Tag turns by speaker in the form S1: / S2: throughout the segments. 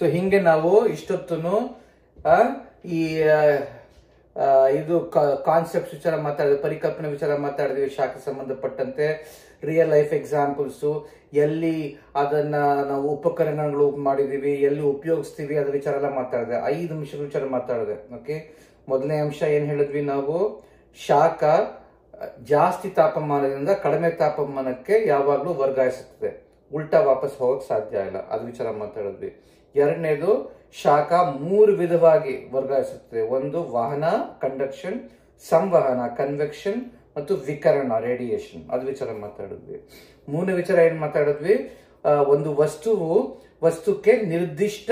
S1: So ಹಿಂಗೆ ನಾವು ಇಷ್ಟೊತ್ತೂ ಈ ಇದು ಕಾನ್ಸೆಪ್ಟ್ ವಿಚಾರ ಮಾತಾಡಿದ್ವಿ, ಪರಿಕಲ್ಪನೆ ವಿಚಾರ ಮಾತಾಡಿದ್ವಿ, ಶಾಖ ಸಂಬಂಧಪಟ್ಟಂತೆ ರಿಯಲ್ ಲೈಫ್ ಎಕ್ಸಾಂಪಲ್ಸ್, ಎಲ್ಲಿ ಅದನ್ನ ನಾವು ಉಪಕರಣಗಳು ಮಾಡಿದೀವಿ, ಎಲ್ಲಿ ಉಪಯೋಗಿಸ್ತೀವಿ ಅದ್ರ ವಿಚಾರ ಎಲ್ಲ ಮಾತಾಡಿದೆ. 5 ಅಂಶಗಳ ವಿಚಾರ ಮಾತಾಡಿದೆ. ಓಕೆ, ಮೊದಲನೇ ಅಂಶ ಏನ್ ಹೇಳಿದ್ವಿ ನಾವು, ಶಾಖ ಜಾಸ್ತಿ ತಾಪಮಾನದಿಂದ ಕಡಿಮೆ ತಾಪಮಾನಕ್ಕೆ ಯಾವಾಗ್ಲೂ ವರ್ಗಾಯಿಸುತ್ತದೆ, ಉಲ್ಟಾ ವಾಪಸ್ ಹೋಗಕ್ ಸಾಧ್ಯ ಇಲ್ಲ, ಅದ್ರ ವಿಚಾರ ಮಾತಾಡಿದ್ವಿ. ಎರಡನೇದು, ಶಾಖ 3 ವಿಧವಾಗಿ ವರ್ಗಾಯಿಸುತ್ತದೆ. ಒಂದು ವಹನ ಕಂಡಕ್ಷನ್, ಸಂವಹನ ಕನ್ವೆಕ್ಷನ್, ಮತ್ತು ವಿಕರಣ ರೇಡಿಯೇಷನ್, ಅದ್ರ ವಿಚಾರ ಮಾತಾಡಿದ್ವಿ. ಮೂರನೇ ವಿಚಾರ ಏನ್ ಮಾತಾಡಿದ್ವಿ, ಒಂದು ವಸ್ತುಕ್ಕೆ ನಿರ್ದಿಷ್ಟ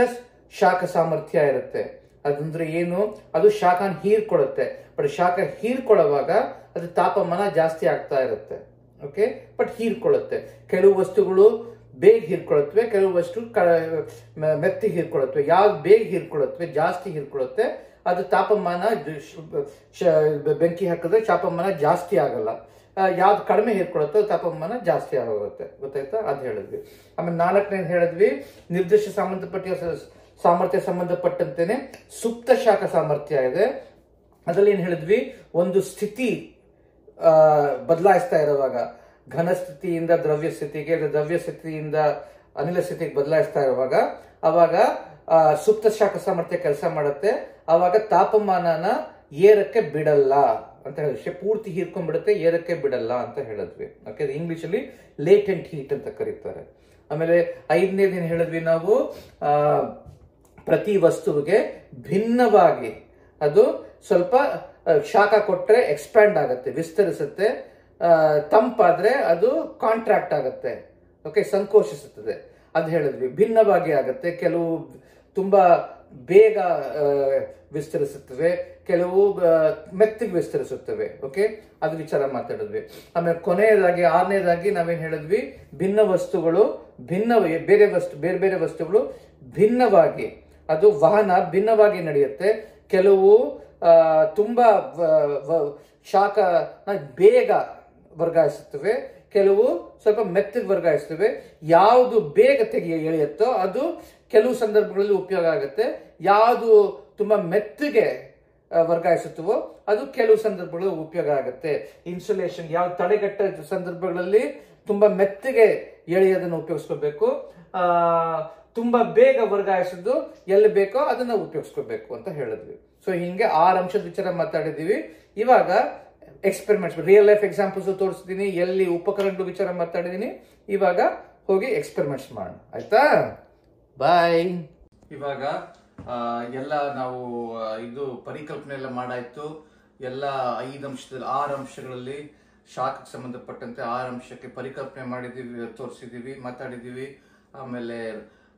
S1: ಶಾಖ ಸಾಮರ್ಥ್ಯ ಇರುತ್ತೆ. ಅದಂದ್ರೆ ಏನು, ಅದು ಶಾಖನ ಹೀರ್ಕೊಡುತ್ತೆ. ಬಟ್ ಶಾಖ ಹೀರ್ಕೊಳ್ಳುವಾಗ ಅದು ತಾಪಮಾನ ಜಾಸ್ತಿ ಆಗ್ತಾ ಇರುತ್ತೆ. ಓಕೆ, ಬಟ್ ಹೀರ್ಕೊಳ್ಳುತ್ತೆ. ಕೆಲವು ವಸ್ತುಗಳು ಬೇಗ ಹೀರ್ಕೊಳ್ಳುತ್ತವೆ, ಕೆಲವು ವಸ್ತು ಮೆತ್ತಿಗೆ ಹೀರ್ಕೊಳ್ಳುತ್ತವೆ. ಯಾವ್ದು ಬೇಗ ಹೀರ್ಕೊಳ್ಳುತ್ತವೆ, ಜಾಸ್ತಿ ಹೀರ್ಕೊಳ್ಳುತ್ತೆ, ಅದು ತಾಪಮಾನ ಬೆಂಕಿ ಹಾಕಿದ್ರೆ ತಾಪಮಾನ ಜಾಸ್ತಿ ಆಗಲ್ಲ. ಯಾವ್ದು ಕಡಿಮೆ ಹೀರ್ಕೊಳ್ಳುತ್ತೋ ತಾಪಮಾನ ಜಾಸ್ತಿ ಆಗೋಗುತ್ತೆ. ಗೊತ್ತಾಯ್ತಾ? ಅದ್ ಹೇಳಿದ್ವಿ. ಆಮೇಲೆ 4ನೇ ಹೇಳಿದ್ವಿ, ನಿರ್ದಿಷ್ಟ ಸಾಮರ್ಥ್ಯ ಸಂಬಂಧಪಟ್ಟಂತೆನೆ ಸುಪ್ತ ಶಾಖ ಸಾಮರ್ಥ್ಯ ಇದೆ. ಅದ್ರಲ್ಲಿ ಏನ್ ಹೇಳಿದ್ವಿ, ಒಂದು ಸ್ಥಿತಿ ಬದಲಾಯಿಸ್ತಾ ಇರುವಾಗ, ಘನ ಸ್ಥಿತಿಯಿಂದ ದ್ರವ್ಯ ಸ್ಥಿತಿಗೆ, ದ್ರವ್ಯ ಸ್ಥಿತಿಯಿಂದ ಅನಿಲ ಸ್ಥಿತಿಗೆ ಬದಲಾಯಿಸ್ತಾ ಇರುವಾಗ ಅವಾಗ ಸುಪ್ತ ಶಾಖ ಸಾಮರ್ಥ್ಯ ಕೆಲಸ ಮಾಡುತ್ತೆ. ಅವಾಗ ತಾಪಮಾನನ ಏರಕ್ಕೆ ಬಿಡಲ್ಲ ಅಂತ ಹೇಳಿದ್ವಿ. ಪೂರ್ತಿ ಹೀರ್ಕೊಂಡ್ಬಿಡುತ್ತೆ, ಏರಕ್ಕೆ ಬಿಡಲ್ಲ ಅಂತ ಹೇಳಿದ್ವಿ. ಓಕೆ, ಇಂಗ್ಲಿಷ್ ಅಲ್ಲಿ ಲೇಟೆಂಟ್ ಹೀಟ್ ಅಂತ ಕರೀತಾರೆ. ಆಮೇಲೆ 5ನೇದು ಏನ್ ಹೇಳಿದ್ವಿ ನಾವು, ಪ್ರತಿ ವಸ್ತುವಿಗೆ ಭಿನ್ನವಾಗಿ ಅದು ಸ್ವಲ್ಪ ಶಾಖ ಕೊಟ್ರೆ ಎಕ್ಸ್ಪ್ಯಾಂಡ್ ಆಗುತ್ತೆ, ವಿಸ್ತರಿಸುತ್ತೆ. ತಂಪಾದ್ರೆ ಅದು ಕಾಂಟ್ರಾಕ್ಟ್ ಆಗುತ್ತೆ. ಓಕೆ, ಸಂಕೋಚಿಸುತ್ತದೆ. ಅದ್ ಹೇಳಿದ್ವಿ. ಭಿನ್ನವಾಗಿ ಆಗುತ್ತೆ, ಕೆಲವು ತುಂಬಾ ಬೇಗ ವಿಸ್ತರಿಸುತ್ತವೆ, ಕೆಲವು ಮೆತ್ತಗೆ ವಿಸ್ತರಿಸುತ್ತವೆ. ಓಕೆ, ಅದು ವಿಚಾರ ಮಾತಾಡಿದ್ವಿ. ಆಮೇಲೆ ಕೊನೆಯದಾಗಿ 6ನೇದಾಗಿ ನಾವೇನ್ ಹೇಳಿದ್ವಿ, ಬೇರೆ ಬೇರೆ ವಸ್ತುಗಳು ಭಿನ್ನವಾಗಿ, ಅದು ವಹನ ಭಿನ್ನವಾಗಿ ನಡೆಯುತ್ತೆ. ಕೆಲವು ತುಂಬಾ ಶಾಖ ಬೇಗ ವರ್ಗಾಯಿಸುತ್ತವೆ, ಕೆಲವು ಸ್ವಲ್ಪ ಮೆತ್ತಗೆ ವರ್ಗಾಯಿಸ್ತವೆ. ಯಾವುದು ಬೇಗ ಎಳೆಯುತ್ತೋ ಅದು ಕೆಲವು ಸಂದರ್ಭಗಳಲ್ಲಿ ಉಪಯೋಗ ಆಗುತ್ತೆ. ಯಾವುದು ತುಂಬಾ ಮೆತ್ತಗೆ ವರ್ಗಾಯಿಸುತ್ತವೋ ಅದು ಕೆಲವು ಸಂದರ್ಭಗಳಲ್ಲಿ ಉಪಯೋಗ ಆಗುತ್ತೆ. ಇನ್ಸುಲೇಷನ್, ಯಾವ ತಡೆಗಟ್ಟ ಸಂದರ್ಭಗಳಲ್ಲಿ ತುಂಬಾ ಮೆತ್ತಗೆ ಎಳೆಯೋದನ್ನು ಉಪಯೋಗಿಸ್ಕೋಬೇಕು, ತುಂಬಾ ಬೇಗ ವರ್ಗಾಯಿಸೋದು ಎಲ್ಲಿ ಬೇಕೋ ಅದನ್ನ ಉಪಯೋಗಿಸ್ಕೋಬೇಕು ಅಂತ ಹೇಳಿದ್ವಿ. ಸೊ ಹಿಂಗೆ 6 ಅಂಶದ ವಿಚಾರ ಮಾತಾಡಿದೀವಿ. ಇವಾಗ ಎಕ್ಸ್ಪೆರಿಮೆಂಟ್ಸ್, ರಿಯಲ್ ಲೈಫ್ ಎಕ್ಸಾಂಪಲ್ಸ್ ತೋರಿಸ್ತೀನಿ, ಎಲ್ಲಿ ಉಪಕರಣಗಳು ವಿಚಾರ ಮಾತಾಡಿದೀನಿ. ಇವಾಗ ಹೋಗಿ ಎಕ್ಸ್ಪೆರಿಮೆಂಟ್ಸ್ ಮಾಡೋಣ, ಆಯ್ತಾ? ಬಾಯ್. ಇವಾಗ ಎಲ್ಲ ನಾವು ಇದು ಪರಿಕಲ್ಪನೆ ಎಲ್ಲ ಮಾಡಾಯ್ತು. ಎಲ್ಲ 5 ಅಂಶದಲ್ಲಿ 6 ಅಂಶಗಳಲ್ಲಿ ಶಾಖಕ್ಕೆ ಸಂಬಂಧಪಟ್ಟಂತೆ 6 ಅಂಶಕ್ಕೆ ಪರಿಕಲ್ಪನೆ ಮಾಡಿದೀವಿ, ತೋರಿಸಿದೀವಿ, ಮಾತಾಡಿದೀವಿ. ಆಮೇಲೆ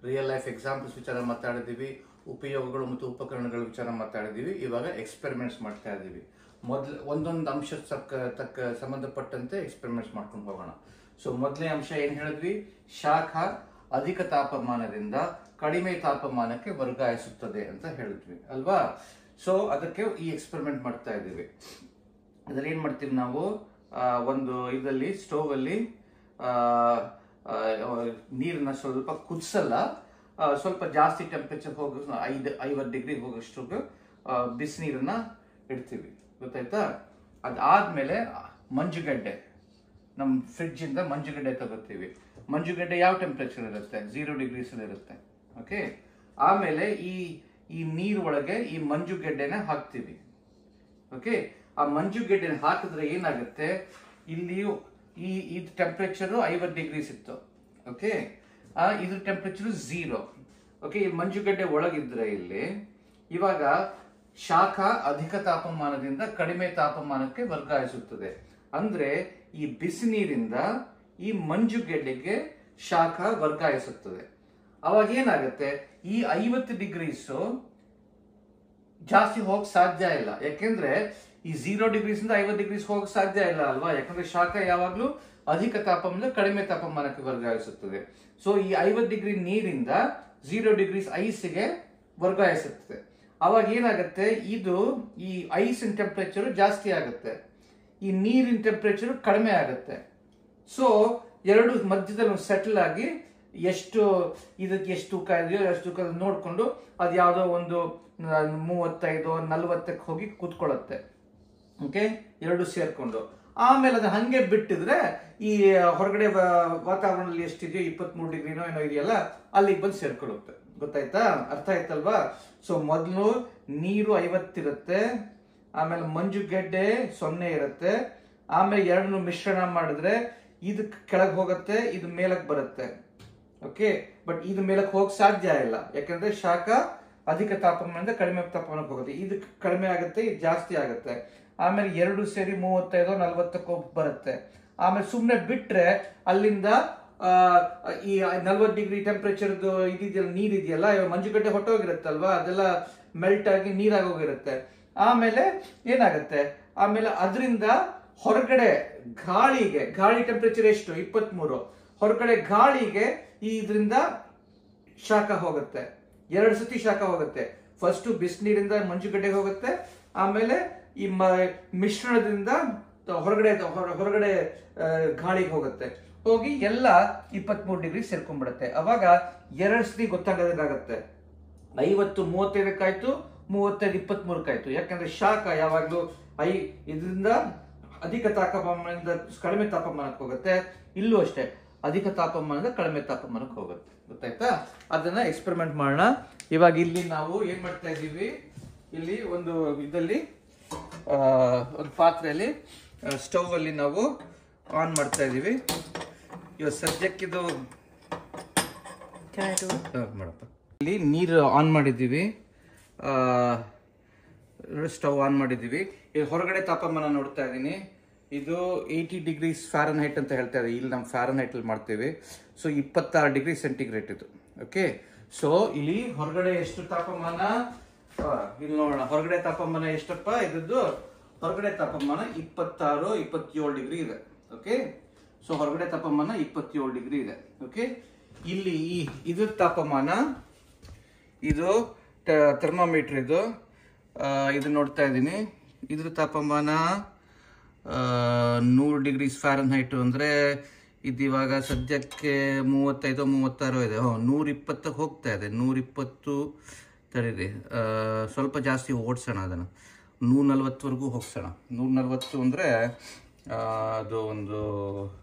S1: ರಿಯಲ್ ಲೈಫ್ ಎಕ್ಸಾಂಪಲ್ಸ್ ವಿಚಾರ ಮಾತಾಡಿದೀವಿ, ಉಪಯೋಗಗಳು ಮತ್ತು ಉಪಕರಣಗಳ ವಿಚಾರ ಮಾತಾಡಿದೀವಿ. ಇವಾಗ ಎಕ್ಸ್ಪೆರಿಮೆಂಟ್ಸ್ ಮಾಡ್ತಾ ಇದ್ದೀವಿ. ಒಂದೊಂದು ಅಂಶ ತಕ್ಕ ಸಂಬಂಧಪಟ್ಟಂತೆ ಎಕ್ಸ್ಪೆರಿಮೆಂಟ್ಸ್ ಮಾಡ್ಕೊಂಡು ಹೋಗೋಣ. ಸೊ ಮೊದಲನೇ ಅಂಶ ಏನ್ ಹೇಳಿದ್ವಿ, ಶಾಖ ಅಧಿಕ ತಾಪಮಾನದಿಂದ ಕಡಿಮೆ ತಾಪಮಾನಕ್ಕೆ ವರ್ಗಾಯಿಸುತ್ತದೆ ಅಂತ ಹೇಳಿದ್ವಿ ಅಲ್ವಾ? ಸೊ ಅದಕ್ಕೆ ಈ ಎಕ್ಸ್ಪೆರಿಮೆಂಟ್ ಮಾಡ್ತಾ ಇದ್ದೀವಿ. ಅದ್ರಲ್ಲಿ ಏನ್ ಮಾಡ್ತೀವಿ ನಾವು, ಒಂದು ಇದರಲ್ಲಿ ಸ್ಟೋವ್ ಅಲ್ಲಿ ನೀರನ್ನ ಸ್ವಲ್ಪ ಕುದಿಸಲ್ಲ, ಸ್ವಲ್ಪ ಜಾಸ್ತಿ ಟೆಂಪರೇಚರ್ ಹೋಗ 50 ಡಿಗ್ರಿ ಹೋಗೋಷ್ಟು ಬಿಸಿನೀರನ್ನ ಇಡ್ತೀವಿ. ಗೊತ್ತಾಯ್ತಾ? ಅದಾದ್ಮೇಲೆ ಮಂಜುಗಡ್ಡೆ, ನಮ್ಮ ಫ್ರಿಡ್ಜ್ ಇಂದ ಮಂಜುಗಡ್ಡೆ ತಗೋತೀವಿ. ಮಂಜುಗಡ್ಡೆ ಯಾವ ಟೆಂಪರೇಚರ್ ಇರುತ್ತೆ? 0 ಡಿಗ್ರೀಸ್ ಇರುತ್ತೆ. ಓಕೆ, ಆಮೇಲೆ ಈ ನೀರು ಒಳಗೆ ಈ ಮಂಜುಗಡ್ಡೆನ ಹಾಕ್ತಿವಿ. ಓಕೆ, ಆ ಮಂಜುಗಡ್ಡೆನ ಹಾಕಿದ್ರೆ ಏನಾಗುತ್ತೆ, ಇಲ್ಲಿಯೂ ಈ ಟೆಂಪರೇಚರ್ 50 ಡಿಗ್ರೀಸ್ ಇತ್ತು. ಓಕೆ, ಇದ್ರ ಟೆಂಪರೇಚರ್ 0. ಓಕೆ, ಈ ಮಂಜುಗಡ್ಡೆ ಒಳಗಿದ್ರೆ ಇಲ್ಲಿ ಇವಾಗ ಶಾಖ ಅಧಿಕ ತಾಪಮಾನದಿಂದ ಕಡಿಮೆ ತಾಪಮಾನಕ್ಕೆ ವರ್ಗಾಯಿಸುತ್ತದೆ. ಅಂದ್ರೆ ಈ ಬಿಸಿ ನೀರಿಂದ ಈ ಮಂಜುಗಡ್ಡೆಗೆ ಶಾಖ ವರ್ಗಾಯಿಸುತ್ತದೆ. ಅವಾಗ ಏನಾಗುತ್ತೆ, ಈ 50 ಡಿಗ್ರೀಸ್ ಜಾಸ್ತಿ ಹೋಗಕ್ ಸಾಧ್ಯ ಇಲ್ಲ. ಯಾಕೆಂದ್ರೆ ಈ 0 ಡಿಗ್ರೀಸ್ ಇಂದ 50 ಡಿಗ್ರೀಸ್ ಹೋಗಕ್ ಸಾಧ್ಯ ಇಲ್ಲ ಅಲ್ವಾ? ಯಾಕಂದ್ರೆ ಶಾಖ ಯಾವಾಗ್ಲೂ ಅಧಿಕ ತಾಪಮಾನ ಕಡಿಮೆ ತಾಪಮಾನಕ್ಕೆ ವರ್ಗಾಯಿಸುತ್ತದೆ. ಸೊ ಈ 50 ಡಿಗ್ರಿ ನೀರಿಂದ 0 ಡಿಗ್ರೀಸ್ ಐಸ್ಗೆ ವರ್ಗಾಯಿಸುತ್ತದೆ. ಅವಾಗ ಏನಾಗುತ್ತೆ, ಈ ಐಸಿನ ಟೆಂಪರೇಚರ್ ಜಾಸ್ತಿ ಆಗುತ್ತೆ, ಈ ನೀರಿನ ಟೆಂಪರೇಚರ್ ಕಡಿಮೆ ಆಗುತ್ತೆ. ಸೊ ಎರಡು ಮಧ್ಯದಲ್ಲಿ ಸೆಟಲ್ ಆಗಿ ಎಷ್ಟು ಇದಕ್ಕೆ ಎಷ್ಟು ತೂಕ ಇದೆಯೋ ಎಷ್ಟು ತೂಕ ನೋಡ್ಕೊಂಡು ಅದು ಯಾವುದೋ ಒಂದು 35-40ಕ್ಕೆ ಹೋಗಿ ಕೂತ್ಕೊಳ್ಳುತ್ತೆ. ಓಕೆ, ಎರಡು ಸೇರ್ಕೊಂಡು ಆಮೇಲೆ ಅದು ಹಂಗೆ ಬಿಟ್ಟಿದ್ರೆ ಈ ಹೊರಗಡೆ ವಾತಾವರಣದಲ್ಲಿ ಎಷ್ಟಿದೆಯೋ 23 ಡಿಗ್ರಿನೋ ಏನೋ ಇದೆಯಲ್ಲ ಅಲ್ಲಿಗೆ ಬಂದು ಸೇರ್ಕೊಳ್ಳುತ್ತೆ. ಗೊತ್ತಾಯ್ತಾ? ಅರ್ಥ ಆಯ್ತಲ್ವಾ? ಸೊ ಮೊದಲು ನೀರು 50 ಇರುತ್ತೆ, ಆಮೇಲೆ ಮಂಜುಗೆಡ್ಡೆ 0 ಇರುತ್ತೆ, ಆಮೇಲೆ ಎರಡನ್ನು ಮಿಶ್ರಣ ಮಾಡಿದ್ರೆ ಇದು ಕೆಳಗೆ ಹೋಗುತ್ತೆ, ಇದು ಮೇಲಕ್ಕೆ ಬರುತ್ತೆ. ಓಕೆ, ಬಟ್ ಇದು ಮೇಲಕ್ಕೆ ಹೋಗಕ್ ಸಾಧ್ಯ ಇಲ್ಲ, ಯಾಕಂದ್ರೆ ಶಾಖ ಅಧಿಕ ತಾಪಮಾನದಿಂದ ಕಡಿಮೆ ತಾಪಮಾನಕ್ಕೆ ಹೋಗುತ್ತೆ. ಇದು ಕಡಿಮೆ ಆಗುತ್ತೆ, ಇದು ಜಾಸ್ತಿ ಆಗುತ್ತೆ. ಆಮೇಲೆ ಎರಡು ಸೇರಿ 35-40ಕ್ಕೆ ಬರುತ್ತೆ. ಆಮೇಲೆ ಸುಮ್ಮನೆ ಬಿಟ್ರೆ ಅಲ್ಲಿಂದ ಈ 40 ಡಿಗ್ರಿ ಟೆಂಪರೇಚರ್ ಇದೆಯಲ್ಲ, ನೀರಿದೆಯಲ್ಲ, ಮಂಜುಗಡ್ಡೆ ಹೊಟ್ಟೋಗಿರುತ್ತಲ್ವಾ, ಅದೆಲ್ಲ ಮೆಲ್ಟ್ ಆಗಿ ನೀರಾಗೋಗಿರುತ್ತೆ. ಆಮೇಲೆ ಏನಾಗುತ್ತೆ, ಆಮೇಲೆ ಅದರಿಂದ ಹೊರಗಡೆ ಗಾಳಿ ಟೆಂಪರೇಚರ್ ಎಷ್ಟು 23, ಹೊರಗಡೆ ಗಾಳಿಗೆ ಇದರಿಂದ ಶಾಖ ಹೋಗುತ್ತೆ. 2 ಸತಿ ಶಾಖ ಹೋಗುತ್ತೆ. ಫಸ್ಟ್ ಬಿಸಿನೀರಿಂದ ಮಂಜುಗಡ್ಡೆಗೆ ಹೋಗುತ್ತೆ, ಆಮೇಲೆ ಈ ಮಿಶ್ರಣದಿಂದ ಹೊರಗಡೆ ಗಾಳಿಗೆ ಹೋಗುತ್ತೆ. ಹೋಗಿ ಎಲ್ಲ 23 ಡಿಗ್ರಿ ಸೇರ್ಕೊಂಡ್ಬಿಡುತ್ತೆ. ಅವಾಗ 2 ಸತಿ ಗೊತ್ತಾಗಬೇಕಾಗತ್ತೆ. 50 35 35 23 ಯಾಕಂದ್ರೆ ಶಾಖ ಯಾವಾಗ್ಲೂ ಇದರಿಂದ ಅಧಿಕ ತಾಪಮಾನದಿಂದ ಕಡಿಮೆ ತಾಪಮಾನಕ್ಕೆ ಹೋಗುತ್ತೆ. ಇಲ್ಲೂ ಅಷ್ಟೇ, ಅಧಿಕ ತಾಪಮಾನದಿಂದ ಕಡಿಮೆ ತಾಪಮಾನಕ್ಕೆ ಹೋಗುತ್ತೆ. ಗೊತ್ತಾಯ್ತಾ? ಅದನ್ನ ಎಕ್ಸ್ಪೆರಿಮೆಂಟ್ ಮಾಡೋಣ. ಇವಾಗ ಇಲ್ಲಿ ನಾವು ಏನ್ ಮಾಡ್ತಾ ಇದ್ದೀವಿ, ಇಲ್ಲಿ ಒಂದು ಇದರಲ್ಲಿ ಒಂದು ಪಾತ್ರೆಯಲ್ಲಿ ಸ್ಟವ್ ಅಲ್ಲಿ ನಾವು ಆನ್ ಮಾಡ್ತಾ ಇದೀವಿ. ಇವಾಗ ಸದ್ಯಕ್ಕೆ ಇದು ಮಾಡಪ್ಪ, ಇಲ್ಲಿ ನೀರು ಆನ್ ಮಾಡಿದ್ದೀವಿ, ಸ್ಟವ್ ಆನ್ ಮಾಡಿದ್ದೀವಿ. ಈಗ ಹೊರಗಡೆ ತಾಪಮಾನ ನೋಡ್ತಾ ಇದ್ದೀನಿ, ಇದು 80 ಡಿಗ್ರೀಸ್ ಫ್ಯಾರನ್ಹೈಟ್ ಅಂತ ಹೇಳ್ತಾ ಇದೆ. ಇಲ್ಲಿ ನಾವು ಫ್ಯಾರನ್ಹೈಟ್ ಅಲ್ಲಿ ಮಾಡ್ತೇವೆ. ಸೊ 26 ಡಿಗ್ರಿ ಸೆಂಟಿಗ್ರೇಡ್ ಇದು. ಓಕೆ, ಸೊ ಇಲ್ಲಿ ಹೊರಗಡೆ ಎಷ್ಟು ತಾಪಮಾನ, ಇಲ್ಲಿ ನೋಡೋಣ. ಹೊರಗಡೆ ತಾಪಮಾನ ಎಷ್ಟಪ್ಪ ಇದ್ದು, ಹೊರಗಡೆ ತಾಪಮಾನ 26-27 ಡಿಗ್ರಿ ಇದೆ. ಓಕೆ, ಸೊ ಹೊರಗಡೆ ತಾಪಮಾನ 27 ಡಿಗ್ರಿ ಇದೆ. ಓಕೆ, ಇಲ್ಲಿ ಇದ್ರ ತಾಪಮಾನ, ಇದು ಥರ್ಮಾಮೀಟರ್, ಇದು ನೋಡ್ತಾ ಇದ್ದೀನಿ. ಇದ್ರ ತಾಪಮಾನ 100 ಡಿಗ್ರೀಸ್ ಫ್ಯಾರನ್ಹೈಟ್ ಅಂದ್ರೆ ಇದು ಇವಾಗ ಸದ್ಯಕ್ಕೆ 35-36 ಇದೆ. 120ಕ್ಕೆ ಹೋಗ್ತಾ ಇದೆ. 120 ತಡೀರಿ, ಸ್ವಲ್ಪ ಜಾಸ್ತಿ ಓಡಿಸೋಣ, ಅದನ್ನು 140ವರೆಗೂ ಹೋಗ್ಸೋಣ. 140 ಅಂದರೆ ಅದು ಒಂದು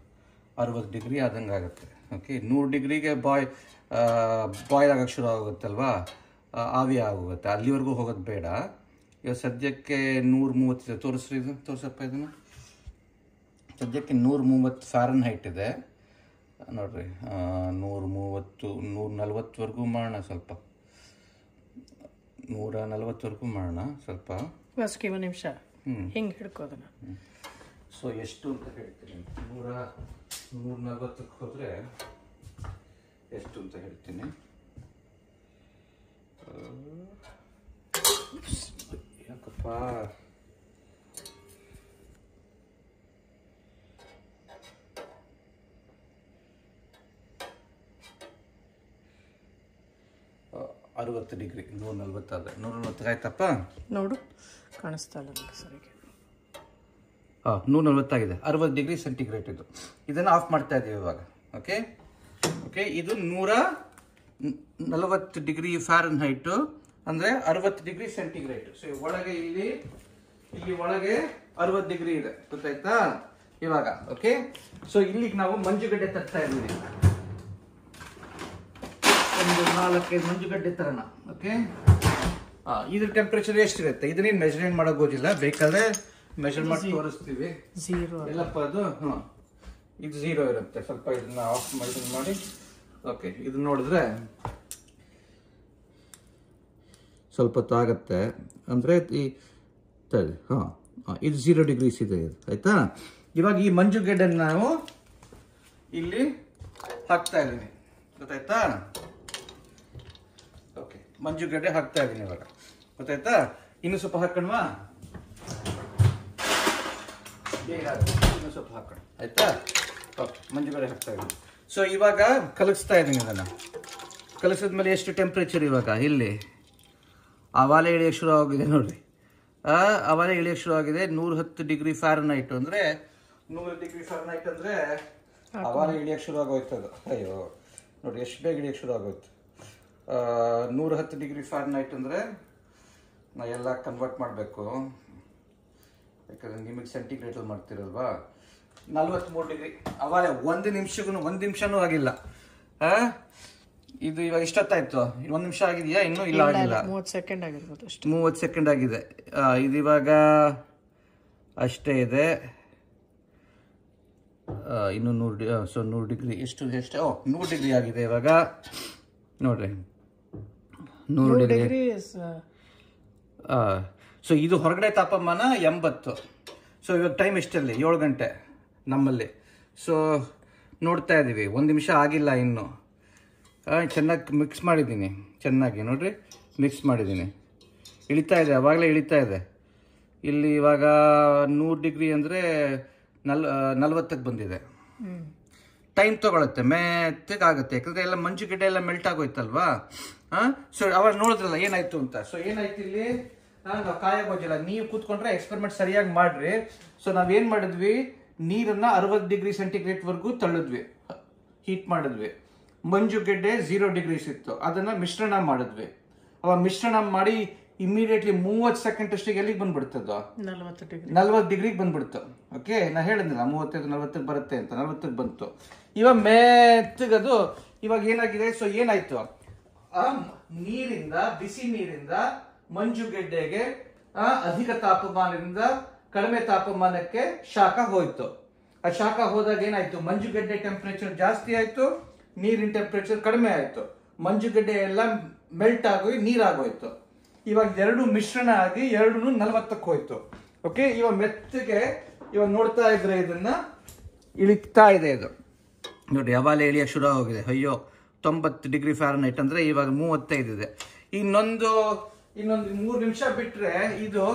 S1: 60 ಡಿಗ್ರಿ ಆದಂಗೆ ಆಗುತ್ತೆ. ಓಕೆ, 100 ಡಿಗ್ರಿಗೆ ಬಾಯ್ಲ್ ಆಗಕ್ಕೆ ಶುರು ಆಗುತ್ತಲ್ವಾ, ಆವಿ ಆಗೋಗುತ್ತೆ. ಅಲ್ಲಿವರೆಗೂ ಹೋಗೋದು ಬೇಡ. ಇವಾಗ ಸದ್ಯಕ್ಕೆ 130 ತೋರಿಸಪ್ಪ ಇದನ್ನು. ಸದ್ಯಕ್ಕೆ 130 ಫ್ಯಾರನ್ಹೈಟ್ ಇದೆ ನೋಡ್ರಿ. 130 140ವರೆಗೂ ಮಾಡೋಣ, ಸ್ವಲ್ಪ 140ವರೆಗೂ ಮಾಡೋಣ ಸ್ವಲ್ಪ.
S2: ಒಂದು ನಿಮಿಷ ಹಿಂಗೆ ಹಿಡ್ಕೋದನ್ನ.
S1: ಸೊ ಎಷ್ಟು ಅಂತ ಹೇಳ್ತೀನಿ. 140ಕ್ಕೆ ಹೋದರೆ ಎಷ್ಟು ಅಂತ ಹೇಳ್ತೀನಿ. ಯಾಕಪ್ಪ, ಅರವತ್ತು ಡಿಗ್ರಿ 140 ಆದ್ರೆ 140 ಆಯ್ತಪ್ಪ.
S2: ನೋಡು, ಕಾಣಿಸ್ತಾ ಇಲ್ಲ ಸರಿಗೆ.
S1: 140 ಆಗಿದೆ. 60 ಡಿಗ್ರಿ ಸೆಂಟಿಗ್ರೇಡ್ ಇದು. ಇದನ್ನು ಆಫ್ ಮಾಡ್ತಾ ಇದ್ದೀವಿ ಇವಾಗ. ಓಕೆ ಓಕೆ, ಇದು 140 ಡಿಗ್ರಿ ಫ್ಯಾರನ್ಹೈಟು ಅಂದ್ರೆ 60 ಡಿಗ್ರಿ ಸೆಂಟಿಗ್ರೇಡ್. ಸೊ ಒಳಗೆ ಇಲ್ಲಿ ಒಳಗೆ 60 ಡಿಗ್ರಿ ಇದೆ. ಗೊತ್ತಾಯ್ತಾ ಇವಾಗ? ಓಕೆ, ಸೊ ಇಲ್ಲಿಗೆ ನಾವು ಮಂಜುಗಡ್ಡೆ ತರ್ತಾ ಇದ್ದೀವಿ. ಒಂದು 4-5 ಮಂಜುಗಡ್ಡೆ ತರೋಣ. ಓಕೆ, ಇದ್ರ ಟೆಂಪರೇಚರ್ ಎಷ್ಟಿರುತ್ತೆ ಇದನ್ನೇನು ಮೆಜರ್ಮೆಂಟ್ ಮಾಡೋಕೆ ಹೋಗಿಲ್ಲ, ಬೇಕಾದ್ರೆ ಮೆಜರ್ಮೆಂಟ್ ತೋರಿಸ್ತೀವಿ. ಎಲ್ಲಪ್ಪ ಅದು? ಇದು 0 ಇರುತ್ತೆ. ಸ್ವಲ್ಪ ಇದನ್ನ ಆಫ್ ಮಾಡಿ. ಓಕೆ, ಇದು ನೋಡಿದ್ರೆ ಸ್ವಲ್ಪ ಹೊತ್ತು ಆಗುತ್ತೆ ಅಂದರೆ ಇದು 0 ಡಿಗ್ರೀಸ್ ಇದೆ. ಆಯ್ತಾ? ಇವಾಗ ಈ ಮಂಜುಗಡ್ಡೆನ ನಾವು ಇಲ್ಲಿ ಹಾಕ್ತಾ ಇದ್ದೀನಿ. ಗೊತ್ತಾಯ್ತಾ? ಓಕೆ, ಮಂಜುಗಡ್ಡೆ ಹಾಕ್ತಾ ಇದ್ದೀನಿ ಇವಾಗ. ಗೊತ್ತಾಯ್ತಾ? ಇನ್ನು ಸ್ವಲ್ಪ ಹಾಕೋಣವಾ? ಇನ್ನು ಸ್ವಲ್ಪ ಹಾಕೋಣ. ಆಯ್ತಾ? ಓಕೆ, ಮಂಜುಗಡ್ಡೆ ಹಾಕ್ತಾ ಇದ್ದೀನಿ. ಸೊ ಇವಾಗ ಕಲಸ್ತಾ ಇದ್ದೀನಿ. ಇದನ್ನು ಕಲಸಿದ್ಮೇಲೆ ಎಷ್ಟು ಟೆಂಪ್ರೇಚರ್ ಇವಾಗ ಇಲ್ಲಿ ಆವಾಲೆ ಇಳಿಯೋಕ್ಕೆ ಶುರು ಆಗಿದೆ ನೋಡ್ರಿ. ಆವಾಲೆ ಇಳಿಯೋಕ್ಕೆ ಶುರು ಆಗಿದೆ. 110 ಡಿಗ್ರಿ ಫ್ಯಾರನ್ಹೈಟ್ ಅಂದರೆ 100 ಡಿಗ್ರಿ ಫ್ಯಾರನ್ಹೈಟ್ ಅಂದರೆ ಆವಾಲೆ ಇಳಿಯೋಕ್ಕೆ ಶುರು ಆಗೋಯ್ತದು. ಅಯ್ಯೋ, ನೋಡಿ ಎಷ್ಟು ಬೇಗ ಹಿಡಿಯೋಕ್ಕೆ ಶುರು ಆಗೋಯ್ತು. 110 ಡಿಗ್ರಿ ಫ್ಯಾರನ್ಹೈಟ್ ಅಂದರೆ ನಾ ಎಲ್ಲ ಕನ್ವರ್ಟ್ ಮಾಡಬೇಕು, ಯಾಕಂದರೆ ನಿಮಗೆ ಸೆಂಟಿಗ್ರೇಡಲ್ಲಿ ಮಾಡ್ತಿರಲ್ವಾ. 43 ಡಿಗ್ರಿ ಅವಾಗ 1 ನಿಮಿಷನೂ ಆಗಿಲ್ಲ. ಇದು ಇವಾಗ ಇಷ್ಟೊತ್ತಾಯ್ತು, 1 ನಿಮಿಷ ಆಗಿದೆಯಾ? ಇನ್ನೂ ಇಲ್ಲ, ಆಗಿಲ್ಲ.
S2: 30 ಸೆಕೆಂಡ್ ಆಗಿರ್ಬೋದು ಅಷ್ಟೇ.
S1: 30 ಸೆಕೆಂಡ್ ಆಗಿದೆ. ಇದು ಇವಾಗ ಅಷ್ಟೇ ಇದೆ. ಇನ್ನು 100 ಡಿಗ್ರಿ ಎಷ್ಟು 100 ಡಿಗ್ರಿ ಆಗಿದೆ ಇವಾಗ. ನೋಡ್ರಿ 100 ಡಿಗ್ರಿ. ಸೊ ಇದು ಹೊರಗಡೆ ತಾಪಮಾನ 80. ಸೊ ಇವಾಗ ಟೈಮ್ ಎಷ್ಟಲ್ಲಿ? 7 ಗಂಟೆ ನಮ್ಮಲ್ಲಿ. ಸೊ ನೋಡ್ತಾ ಇದ್ದೀವಿ, 1 ನಿಮಿಷ ಆಗಿಲ್ಲ ಇನ್ನು. ಚೆನ್ನಾಗಿ ಮಿಕ್ಸ್ ಮಾಡಿದ್ದೀನಿ, ಚೆನ್ನಾಗಿ ನೋಡ್ರಿ ಮಿಕ್ಸ್ ಮಾಡಿದ್ದೀನಿ. ಇಳಿತಾ ಇದೆ, ಆವಾಗಲೇ ಇಳಿತಾ ಇದೆ. ಇಲ್ಲಿ ಇವಾಗ 100 ಡಿಗ್ರಿ ಅಂದರೆ 40ಕ್ಕೆ ಬಂದಿದೆ. ಟೈಮ್ ತಗೊಳುತ್ತೆ, ಮೆತ್ತಗಾಗುತ್ತೆ, ಯಾಕಂದರೆ ಎಲ್ಲ ಮಂಜುಗಡ್ಡೆ ಎಲ್ಲ ಮೆಲ್ಟ್ ಆಗೋಯ್ತಲ್ವಾ. ಸೊ ಅವಾಗ ನೋಡಿದ್ರಲ್ಲ ಏನಾಯ್ತು ಅಂತ. ಸೊ ಏನಾಯ್ತು ಇಲ್ಲಿ, ನಾವು ಕಾಯಾಗೋಜಿಲ್ಲ. ನೀವು ಕೂತ್ಕೊಂಡ್ರೆ ಎಕ್ಸ್ಪೆರಿಮೆಂಟ್ ಸರಿಯಾಗಿ ಮಾಡ್ರಿ. ಸೊ ನಾವೇನು ಮಾಡಿದ್ವಿ, ನೀರನ್ನ 60 ಡಿಗ್ರಿ ಸೆಂಟಿಗ್ರೇಡ್ವರೆಗೂ ತಳ್ಳಿದ್ವಿ, ಹೀಟ್ ಮಾಡಿದ್ವಿ. ಮಂಜುಗೆಡ್ಡೆ 0 ಡಿಗ್ರೀಸ್ ಇತ್ತು, ಅದನ್ನ ಮಿಶ್ರಣ ಮಾಡಿದ್ವಿ. ಅವಾಗ ಮಿಶ್ರಣ ಮಾಡಿ ಇಮಿಡಿಯೇಟ್ಲಿ 30 ಸೆಕೆಂಡ್ ಅಷ್ಟಿಗೆ ಎಲ್ಲಿಗೆ ಬಂದ್ಬಿಡ್ತದ? 40 ಡಿಗ್ರಿಗೆ ಬಂದ್ಬಿಡ್ತು. ಓಕೆ, ನಾ ಹೇಳಿದ್ನಲ್ಲ 35-40 ಬರುತ್ತೆ ಅಂತ. 40ಕ್ಕೆ ಬಂತು. ಇವಾಗ ಮೆತ್ತಗದು ಇವಾಗ ಏನಾಗಿದೆ. ಸೊ ಏನಾಯ್ತು, ನೀರಿಂದ, ಬಿಸಿ ನೀರಿಂದ ಮಂಜುಗೆಡ್ಡೆಗೆ ಅಧಿಕ ತಾಪಮಾನದಿಂದ ಕಡಿಮೆ ತಾಪಮಾನಕ್ಕೆ ಶಾಖ ಹೋಯ್ತು. ಆ ಶಾಖ ಹೋದಾಗ ಏನಾಯ್ತು, ಮಂಜುಗೆಡ್ಡೆ ಟೆಂಪರೇಚರ್ ಜಾಸ್ತಿ ಆಯ್ತು, ನೀರಿನ ಟೆಂಪರೇಚರ್ ಕಡಿಮೆ ಆಯ್ತು. ಮಂಜುಗೆಡ್ಡೆ ಎಲ್ಲ ಮೆಲ್ಟ್ ಆಗಿ ನೀರಾಗೋಯ್ತು. ಇವಾಗ ಎರಡು ಮಿಶ್ರಣ ಆಗಿ 40ಕ್ಕೆ ಹೋಯ್ತು. ಓಕೆ, ಇವಾಗ ಮೆತ್ತಗೆ ಇವಾಗ ನೋಡ್ತಾ ಇದ್ರೆ ಇದನ್ನ ಇಳಿತಾ ಇದೆ. ಇದು ನೋಡಿ ಯಾವಾಗಲೇ ಇಳಿಯಕ್ಕೆ ಶುರು ಹೋಗಿದೆ. ಅಯ್ಯೋ, 90 ಡಿಗ್ರಿ ಫ್ಯಾರನ್ಹೈಟ್ ಅಂದ್ರೆ ಇವಾಗ 35 ಇದೆ. ಇನ್ನೊಂದು 3 ನಿಮಿಷ ಬಿಟ್ರೆ ಇದು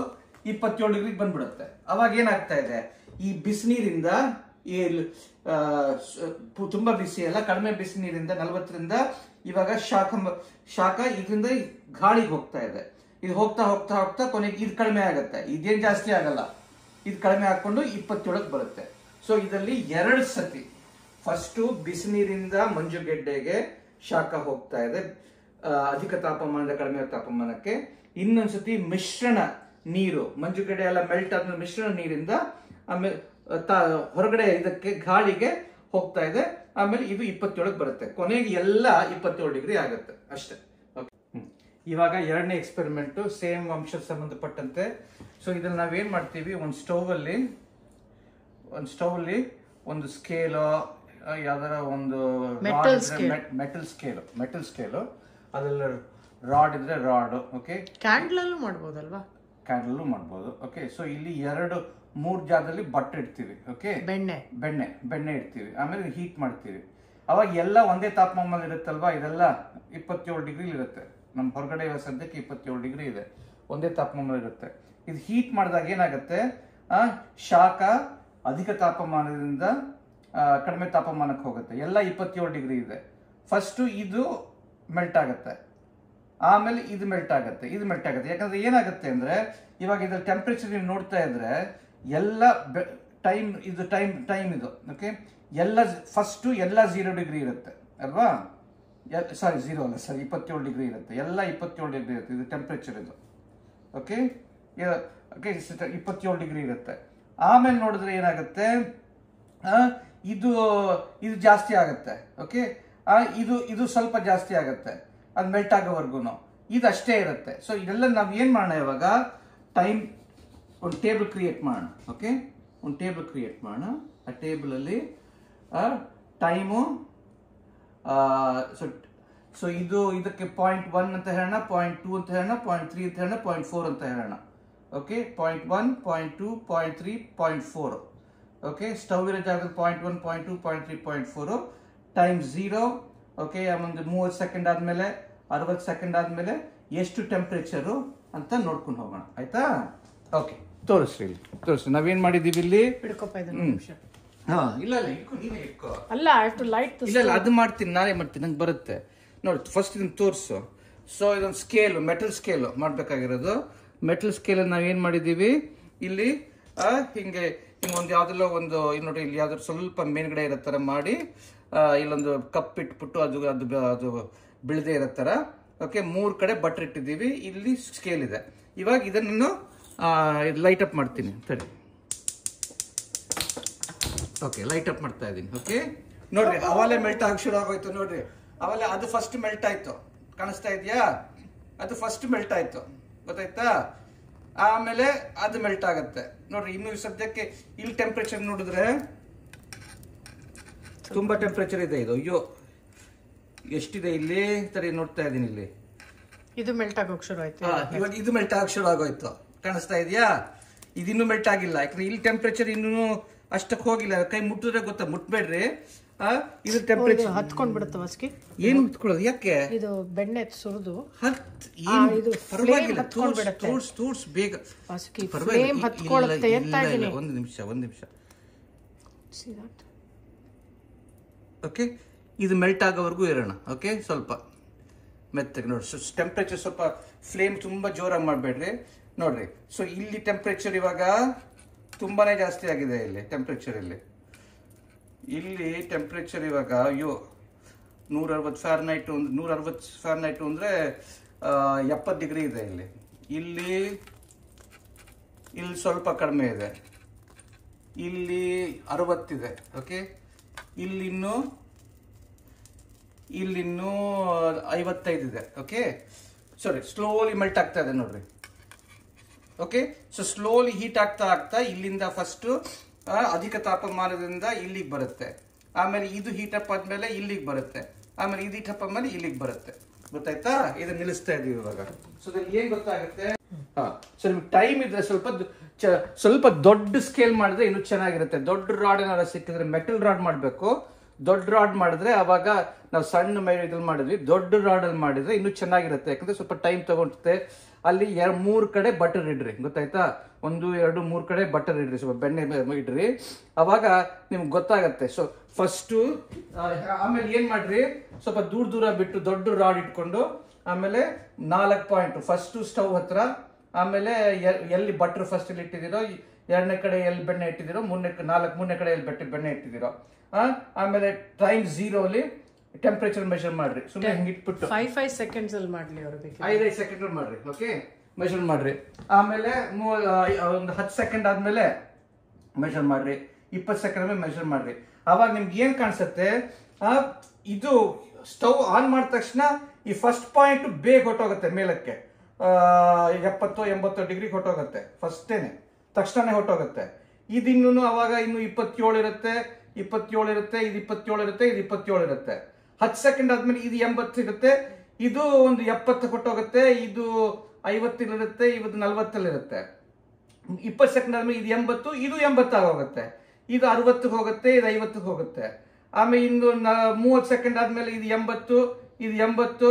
S1: 27 ಡಿಗ್ರಿಗೆ ಬಂದ್ಬಿಡುತ್ತೆ. ಅವಾಗ ಏನಾಗ್ತಾ ಇದೆ, ಈ ಬಿಸಿನೀರಿಂದ ತುಂಬಾ ಬಿಸಿ ಅಲ್ಲ, ಕಡಿಮೆ ಬಿಸಿ ನೀರಿಂದ 40ರಿಂದ ಇವಾಗ ಶಾಖ ಇದರಿಂದ ಗಾಳಿಗೆ ಹೋಗ್ತಾ ಇದೆ. ಇದು ಹೋಗ್ತಾ ಹೋಗ್ತಾ ಹೋಗ್ತಾ ಕೊನೆಗೆ ಇದು ಕಡಿಮೆ ಆಗುತ್ತೆ. ಇದೇನು ಜಾಸ್ತಿ ಆಗಲ್ಲ, ಇದು ಕಡಿಮೆ ಹಾಕೊಂಡು 27ಕ್ಕೆ ಬರುತ್ತೆ. ಸೊ ಇದರಲ್ಲಿ 2 ಸತಿ, ಫಸ್ಟು ಬಿಸಿನೀರಿಂದ ಮಂಜುಗೆಡ್ಡೆಗೆ ಶಾಖ ಹೋಗ್ತಾ ಇದೆ ಅಧಿಕ ತಾಪಮಾನದ ಕಡಿಮೆ ತಾಪಮಾನಕ್ಕೆ. ಇನ್ನೊಂದ್ಸತಿ ಮಿಶ್ರಣ ನೀರು, ಮಂಜುಗೆಡ್ಡೆ ಎಲ್ಲ ಮೆಲ್ಟ್ ಆದ್ಮೇಲೆ ಮಿಶ್ರಣ ನೀರಿಂದ ಆಮೇಲೆ ಹೊರಗಡೆ ಇದಕ್ಕೆ ಗಾಳಿಗೆ ಹೋಗ್ತಾ ಇದೆ. ಆಮೇಲೆ ಇದು 27ಕ್ಕೆ ಬರುತ್ತೆ. ಕೊನೆಗೆ ಎಲ್ಲ 27 ಡಿಗ್ರಿ ಆಗುತ್ತೆ ಅಷ್ಟೇ. ಇವಾಗ 2ನೇ ಎಕ್ಸ್ಪೆರಿಮೆಂಟ್ ಸೇಮ್ ಅಂಶದ ಸಂಬಂಧಪಟ್ಟಂತೆ. ಸೊ ಇದನ್ನ ನಾವೇನ್ ಮಾಡ್ತೀವಿ, ಒಂದು ಸ್ಟವ್ ಅಲ್ಲಿ ಒಂದು ಸ್ಕೇಲು, ಯಾವ್ದಾರ ಒಂದು ಮೆಟಲ್ ಸ್ಕೇಲು, ಅದ್ರಲ್ಲಿ ರಾಡ್ ಇದ್ರೆ ರಾಡ್. ಓಕೆ,
S2: ಕ್ಯಾಂಡಲಲ್ಲೂ ಮಾಡ್ಬೋದಲ್ವಾ?
S1: ಕ್ಯಾಂಡಲ್ ಮಾಡ್ಬೋದು. ಓಕೆ, ಸೊ ಇಲ್ಲಿ 2-3 ಜಾಗದಲ್ಲಿ ಬಟ್ಟೆ ಇಡ್ತೀವಿ. ಓಕೆ, ಬೆಣ್ಣೆ ಇಡ್ತೀವಿ. ಆಮೇಲೆ ಹೀಟ್ ಮಾಡ್ತೀವಿ. ಅವಾಗ ಎಲ್ಲ ಒಂದೇ ತಾಪಮಾನ ಇರುತ್ತಲ್ವಾ. ಇದೆಲ್ಲ 27 ಡಿಗ್ರಿ ಇರುತ್ತೆ. ನಮ್ಮ ಹೊರಗಡೆ ಸದ್ಯಕ್ಕೆ 27 ಡಿಗ್ರಿ ಇದೆ, ಒಂದೇ ತಾಪಮಾನ ಇರುತ್ತೆ. ಇದು ಹೀಟ್ ಮಾಡಿದಾಗ ಏನಾಗುತ್ತೆ, ಶಾಖ ಅಧಿಕ ತಾಪಮಾನದಿಂದ ಕಡಿಮೆ ತಾಪಮಾನಕ್ಕೆ ಹೋಗುತ್ತೆ. ಎಲ್ಲ 27 ಡಿಗ್ರಿ ಇದೆ. ಫಸ್ಟ್ ಇದು ಮೆಲ್ಟ್ ಆಗುತ್ತೆ, ಆಮೇಲೆ ಇದು ಮೆಲ್ಟ್ ಆಗುತ್ತೆ. ಯಾಕಂದ್ರೆ ಏನಾಗುತ್ತೆ ಅಂದ್ರೆ ಇವಾಗ ಇದ್ರ ಟೆಂಪರೇಚರ್ ನೀವು ನೋಡ್ತಾ ಇದ್ರೆ ಎಲ್ಲ ಟೈಮ್ ಇದು. ಓಕೆ, ಎಲ್ಲ ಫಸ್ಟ್ ಎಲ್ಲ 0 ಡಿಗ್ರಿ ಇರುತ್ತೆ ಅಲ್ವಾ? ಸಾರಿ 0 ಅಲ್ಲ, ಸರಿ 27 ಡಿಗ್ರಿ ಇರುತ್ತೆ. ಎಲ್ಲ 27 ಡಿಗ್ರಿ ಇರುತ್ತೆ. ಇದು ಟೆಂಪರೇಚರ್ ಇದು. ಓಕೆ, 27 ಡಿಗ್ರಿ ಇರುತ್ತೆ. ಆಮೇಲೆ ನೋಡಿದ್ರೆ ಏನಾಗುತ್ತೆ, ಇದು ಜಾಸ್ತಿ ಆಗುತ್ತೆ. ಓಕೆ, ಇದು ಸ್ವಲ್ಪ ಜಾಸ್ತಿ ಆಗುತ್ತೆ, ಅದು ಮೆಲ್ಟ್ ಆಗೋವರೆಗೂ ಇದು ಅಷ್ಟೇ ಇರುತ್ತೆ. ಸೊ ಇದೆಲ್ಲ ನಾವು ಏನ್ ಮಾಡೋಣ, ಇವಾಗ ಟೈಮ್ ಒಂದು ಟೇಬಲ್ ಕ್ರಿಯೇಟ್ ಮಾಡೋಣ. ಓಕೆ, ಒಂದು ಟೇಬಲ್ ಕ್ರಿಯೇಟ್ ಮಾಡೋಣ. ಆ ಟೇಬಲ್ ಅಲ್ಲಿ ಟೈಮು, ಸೊ ಇದಕ್ಕೆ 0.1 ಅಂತ ಹೇಳೋಣ, 0.2 ಅಂತ ಹೇಳೋಣ, 0.3 ಅಂತ ಹೇಳೋಣ, 0.4 ಅಂತ ಹೇಳೋಣ. ಓಕೆ, 0.1, 0.2, 0.3, 0.4. ಓಕೆ, ಸ್ಟವ್ ಇರೋ ಜಾಗದಲ್ಲಿ 0.1, 0.2, 0.3, 0.4. ಟೈಮ್ 0. ಓಕೆ, ಒಂದು 30 ಸೆಕೆಂಡ್ ಆದ್ಮೇಲೆ 60 ಸೆಕೆಂಡ್ ಆದ್ಮೇಲೆ ಎಷ್ಟು ಟೆಂಪರೇಚರು ಅಂತ ನೋಡ್ಕೊಂಡು ಹೋಗೋಣ. ಆಯ್ತಾ? ಓಕೆ, ತೋರಿಸ್ರಿ. ನಾವೇನ್ ಮಾಡಿದೀವಿ ಇಲ್ಲಿ.
S2: ಅಲ್ಲ,
S1: ಅದು ಮಾಡ್ತೀನಿ, ನಾನೇ ಮಾಡ್ತೀನಿ, ನಂಗೆ ಬರುತ್ತೆ. ನೋಡಿ, ಫಸ್ಟ್ ಇದನ್ನ ತೋರಿಸು. ಸೊ ಇದೊಂದು ಸ್ಕೇಲು, ಮೆಟಲ್ ಸ್ಕೇಲು ಮಾಡ್ಬೇಕಾಗಿರೋದು. ಮೆಟಲ್ ಸ್ಕೇಲ್ ನಾವೇನ್ ಮಾಡಿದೀವಿ ಇಲ್ಲಿ, ಹಿಂಗೆ ಒಂದು ಯಾವ್ದೆಲ್ಲ ಒಂದು ನೋಡಿ, ಇಲ್ಲಿ ಯಾವ್ದಾದ್ರು ಸ್ವಲ್ಪ ಮೇಲ್ಗಡೆ ಇರೋ ತರ ಮಾಡಿ ಇಲ್ಲೊಂದು ಕಪ್ ಇಟ್ಬಿಟ್ಟು ಅದು ಅದು ಅದು ಬೀಳದೆ ಇರೋ ಥರ. ಓಕೆ, 3 ಕಡೆ ಬಟರ್ ಇಟ್ಟಿದ್ದೀವಿ, ಇಲ್ಲಿ ಸ್ಕೇಲ್ ಇದೆ. ಇವಾಗ ಇದನ್ನು ಲೈಟ್ ಅಪ್ ಮಾಡ್ತೀನಿ. ಸರಿ, ಓಕೆ, ಲೈಟ್ ಅಪ್ ಮಾಡ್ತಾ ಇದ್ದೀನಿ. ಓಕೆ, ನೋಡ್ರಿ ಅವಾಲೆ ಮೆಲ್ಟ್ ಆಗಿ ಶುರು ಆಗೋಯ್ತು. ನೋಡ್ರಿ ಅವಾಲೆ ಅದು ಫಸ್ಟ್ ಮೆಲ್ಟ್ ಆಯ್ತು, ಕಾಣಿಸ್ತಾ ಇದೆಯಾ? ಅದು ಫಸ್ಟ್ ಮೆಲ್ಟ್ ಆಯ್ತು, ಗೊತ್ತಾಯ್ತಾ? ಆಮೇಲೆ ಅದು ಮೆಲ್ಟ್ ಆಗುತ್ತೆ. ನೋಡ್ರಿ ಇನ್ನು ಸದ್ಯಕ್ಕೆ ಇಲ್ಲಿ ಟೆಂಪ್ರೇಚರ್ ನೋಡಿದ್ರೆ ತುಂಬಾ ಟೆಂಪ್ರೇಚರ್ ಇದೆ. ಇದು ಅಯ್ಯೋ ಎಷ್ಟಿದೆ ಇಲ್ಲಿ, ಸರಿ ನೋಡ್ತಾ ಇದ್ದೀನಿ ಇಲ್ಲಿ.
S2: ಇದು ಮೆಲ್ಟ್ ಆಗೋಕೆ ಶುರು ಆಯ್ತು.
S1: ಇವಾಗ ಇದು ಮೆಲ್ಟ್ ಆಗೋಕೆ ಶುರು ಆಗೋಯ್ತು, ಕಾಣಿಸ್ತಾ ಇದೆಯಾ? ಇದಿನ್ನೂ ಮೆಲ್ಟ್ ಆಗಿಲ್ಲ, ಯಾಕಂದ್ರೆ ಇಲ್ಲಿ ಟೆಂಪ್ರೇಚರ್ ಇನ್ನೂ ಅಷ್ಟಕ್ಕೆ ಹೋಗಿಲ್ಲ. ಕೈ ಮುಟ್ಟಿದ್ರೆ ಗೊತ್ತಾ, ಮುಟ್ಬೇಡ್ರಿ. ಇದು ಟೆಂಪರೇಚರ್
S2: ಹತ್ಕೊಂಡ್ಬಿಡುತ್ತೆ ವಸ್ಕಿ.
S1: ಏನು ಹತ್ಕೊಳ್ಳೋದು? ಯಾಕೆ?
S2: ಇದು ಬೆಣ್ಣೆ ಸುರಿದು
S1: ಇದು ಪರವಾಗಿಲ್ಲ, ತೋರ್ಸ್ ಬೇಗ. ಒಂದು ನಿಮಿಷ. ಓಕೆ, ಇದು ಮೆಲ್ಟ್ ಆಗೋವರೆಗೂ ಇರೋಣ. ಓಕೆ, ಸ್ವಲ್ಪ ಮೆತ್ತಗೆ ನೋಡಿ. ಟೆಂಪ್ರೇಚರ್ ಸ್ವಲ್ಪ ಫ್ಲೇಮ್ ತುಂಬಾ ಜೋರಾಗಿ ಮಾಡಬೇಡ್ರಿ. ನೋಡ್ರಿ, ಸೊ ಇಲ್ಲಿ ಟೆಂಪ್ರೇಚರ್ ಇವಾಗ ತುಂಬಾನೇ ಜಾಸ್ತಿ ಆಗಿದೆ. ಇಲ್ಲಿ ಟೆಂಪ್ರೇಚರ್ ಇವಾಗ ಅಯ್ಯೋ 160 ಫ್ಯಾರನೈಟ್. 160 ಫ್ಯಾರನೈಟ್ ಅಂದ್ರೆ 70 ಡಿಗ್ರಿ ಇದೆ. ಇಲ್ಲಿ ಸ್ವಲ್ಪ ಕಡಿಮೆ ಇದೆ, ಇಲ್ಲಿ 60 ಇದೆ. ಓಕೆ, ಇಲ್ಲಿನ್ನೂ 55 ಇದೆ. ಓಕೆ, ಸಾರಿ, ಸ್ಲೋಲಿ ಮೆಲ್ಟ್ ಆಗ್ತಾ ಇದೆ ನೋಡ್ರಿ. ಓಕೆ, ಸೊ ಸ್ಲೋಲಿ ಹೀಟ್ ಆಗ್ತಾ ಇಲ್ಲಿಂದ ಫಸ್ಟ್ ಅಧಿಕ ತಾಪಮಾನದಿಂದ ಇಲ್ಲಿಗೆ ಬರುತ್ತೆ. ಆಮೇಲೆ ಇದು ಹೀಟ್ ಅಪ್ ಆದ್ಮೇಲೆ ಇಲ್ಲಿಗೆ ಬರುತ್ತೆ. ಆಮೇಲೆ ಇದು ಹೀಟ್ ಅಪ್ ಆದ್ಮೇಲೆ ಇಲ್ಲಿಗೆ ಬರುತ್ತೆ. ಗೊತ್ತಾಯ್ತಾ? ಇದನ್ನ ನಿಲ್ಲಿಸ್ತಾ ಇದೀವಿ ಇವಾಗ. ಸೊ ಏನ್ ಗೊತ್ತಾಗುತ್ತೆ? ಸೊ ನಿಮ್ಗೆ ಟೈಮ್ ಇದ್ರೆ ಸ್ವಲ್ಪ ದೊಡ್ಡ ಸ್ಕೇಲ್ ಮಾಡಿದ್ರೆ ಇನ್ನೂ ಚೆನ್ನಾಗಿರುತ್ತೆ. ದೊಡ್ಡ ರಾಡ್ ಏನಾದ್ರು ಸಿಕ್ಕಿದ್ರೆ ಮೆಟಲ್ ರಾಡ್ ಮಾಡಬೇಕು. ದೊಡ್ಡ ರಾಡ್ ಮಾಡಿದ್ರೆ ಅವಾಗ ನಾವು ಸಣ್ಣ ಇದ್ರಲ್ಲಿ ಮಾಡಿದ್ವಿ, ದೊಡ್ಡ ರಾಡ್ ಅಲ್ಲಿ ಮಾಡಿದ್ರೆ ಇನ್ನೂ ಚೆನ್ನಾಗಿರುತ್ತೆ. ಯಾಕಂದ್ರೆ ಸ್ವಲ್ಪ ಟೈಮ್ ತಗೊಳುತ್ತೆ. ಅಲ್ಲಿ 3 ಕಡೆ ಬಟರ್ ಇಡ್ರಿ, ಗೊತ್ತಾಯ್ತಾ? 1, 2, 3 ಕಡೆ ಬಟರ್ ಇಡ್ರಿ, ಸ್ವಲ್ಪ ಬೆಣ್ಣೆ ಇಡ್ರಿ, ಅವಾಗ ನಿಮ್ಗೆ ಗೊತ್ತಾಗತ್ತೆ. ಸೊ ಫಸ್ಟು ಆಮೇಲೆ ಏನ್ ಮಾಡ್ರಿ, ಸ್ವಲ್ಪ ದೂರ ಬಿಟ್ಟು ದೊಡ್ಡ ರಾಡ್ ಇಟ್ಕೊಂಡು ಆಮೇಲೆ 4 ಪಾಯಿಂಟ್ ಫಸ್ಟ್ ಸ್ಟವ್ ಹತ್ರ, ಆಮೇಲೆ ಎಲ್ಲಿ ಬಟರ್ ಫಸ್ಟ್ ಇಲ್ಲಿ ಇಟ್ಟಿದ್ದೀರೋ, 2ನೇ ಕಡೆ ಎಲ್ಲಿ ಬೆಣ್ಣೆ ಇಟ್ಟಿದ್ದೀರೋ, 3ನೇ ಕಡೆ ಎಲ್ಲಿ ಬೆಣ್ಣೆ ಇಟ್ಟಿದ್ದೀರೋ, ಆಮೇಲೆ ಟೈಮ್ 0 ಅಲ್ಲಿ ಟೆಂಪರೇಚರ್ ಮೆಷರ್ ಮಾಡ್ರಿ. ಸುಮ್ಮನೆ ಹಿಂಗೆ ಇಟ್ಬಿಟ್ಟು
S2: 5 ಸೆಕೆಂಡ್ಸ್ ಅಲ್ಲಿ ಮಾಡ್ಲಿ ಅವ್ರಿಗೆ.
S1: 5 ಸೆಕೆಂಡ್ ಮಾಡ್ರಿ. ಓಕೆ, ಮೆಷರ್ ಮಾಡ್ರಿ. ಆಮೇಲೆ ಒಂದು 10 ಸೆಕೆಂಡ್ ಆದ್ಮೇಲೆ ಮೆಷರ್ ಮಾಡ್ರಿ. 20 ಸೆಕೆಂಡ್ ಆದ್ಮೇಲೆ ಮೆಷರ್ ಮಾಡ್ರಿ. ಅವಾಗ ನಿಮ್ಗೆ ಏನ್ ಕಾಣಿಸುತ್ತೆ, ಇದು ಸ್ಟವ್ ಆನ್ ಮಾಡಿದ ತಕ್ಷಣ ಈ ಫಸ್ಟ್ ಪಾಯಿಂಟ್ ಬೇಗ ಹೊಟ್ಟೋಗುತ್ತೆ ಮೇಲಕ್ಕೆ. 70-80 ಡಿಗ್ರಿ ಹೊಟ್ಟೋಗುತ್ತೆ ಫಸ್ಟೇನೆ, ತಕ್ಷಣ ಹೊಟ್ಟೋಗುತ್ತೆ. ಇದಿನ್ನೂ ಅವಾಗ ಇನ್ನು 27 ಇರುತ್ತೆ, ಇದು 27 ಇರುತ್ತೆ. 10 ಸೆಕೆಂಡ್ ಆದ್ಮೇಲೆ ಇದು 80 ಇರುತ್ತೆ, ಇದು ಒಂದು 70 ಕೊಟ್ಟೋಗುತ್ತೆ, ಇದು 50 ಇರುತ್ತೆ, ಇದು 40 ಇರುತ್ತೆ. 20 ಸೆಕೆಂಡ್ ಆದ್ಮೇಲೆ ಇದು 80, ಇದು 80 ಆಗೋಗುತ್ತೆ, ಇದು 60 ಹೋಗುತ್ತೆ, ಇದು 50 ಹೋಗುತ್ತೆ. ಆಮೇಲೆ ಇನ್ನು 30 ಸೆಕೆಂಡ್ ಆದ್ಮೇಲೆ ಇದು 80, ಇದು 80,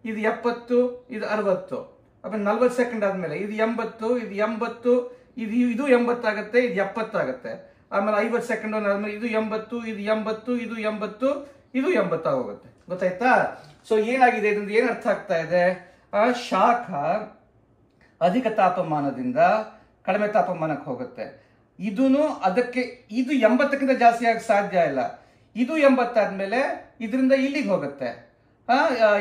S1: ಇದು 70, ಇದು 60. ಆಮೇಲೆ 40 ಸೆಕೆಂಡ್ ಆದ್ಮೇಲೆ ಇದು 80, ಇದು 80, ಇದು 80 ಆಗುತ್ತೆ, ಇದು 70 ಆಗುತ್ತೆ. ಆಮೇಲೆ 50 ಸೆಕೆಂಡ್ ಆದ್ಮೇಲೆ ಇದು 80, ಇದು 80, ಇದು 80, ಇದು 80 ಆಗೋಗುತ್ತೆ. ಗೊತ್ತಾಯ್ತಾ? ಸೊ ಏನಾಗಿದೆ ಇದರಿಂದ ಏನ್ ಅರ್ಥ ಆಗ್ತಾ ಇದೆ? ಶಾಖ ಅಧಿಕ ತಾಪಮಾನದಿಂದ ಕಡಿಮೆ ತಾಪಮಾನಕ್ಕೆ ಹೋಗುತ್ತೆ. ಇದು 80ಕ್ಕಿಂತ ಜಾಸ್ತಿ ಆಗ ಸಾಧ್ಯ ಇಲ್ಲ. ಇದು 80 ಆದ್ಮೇಲೆ ಇದರಿಂದ ಇಲ್ಲಿಗೆ ಹೋಗುತ್ತೆ.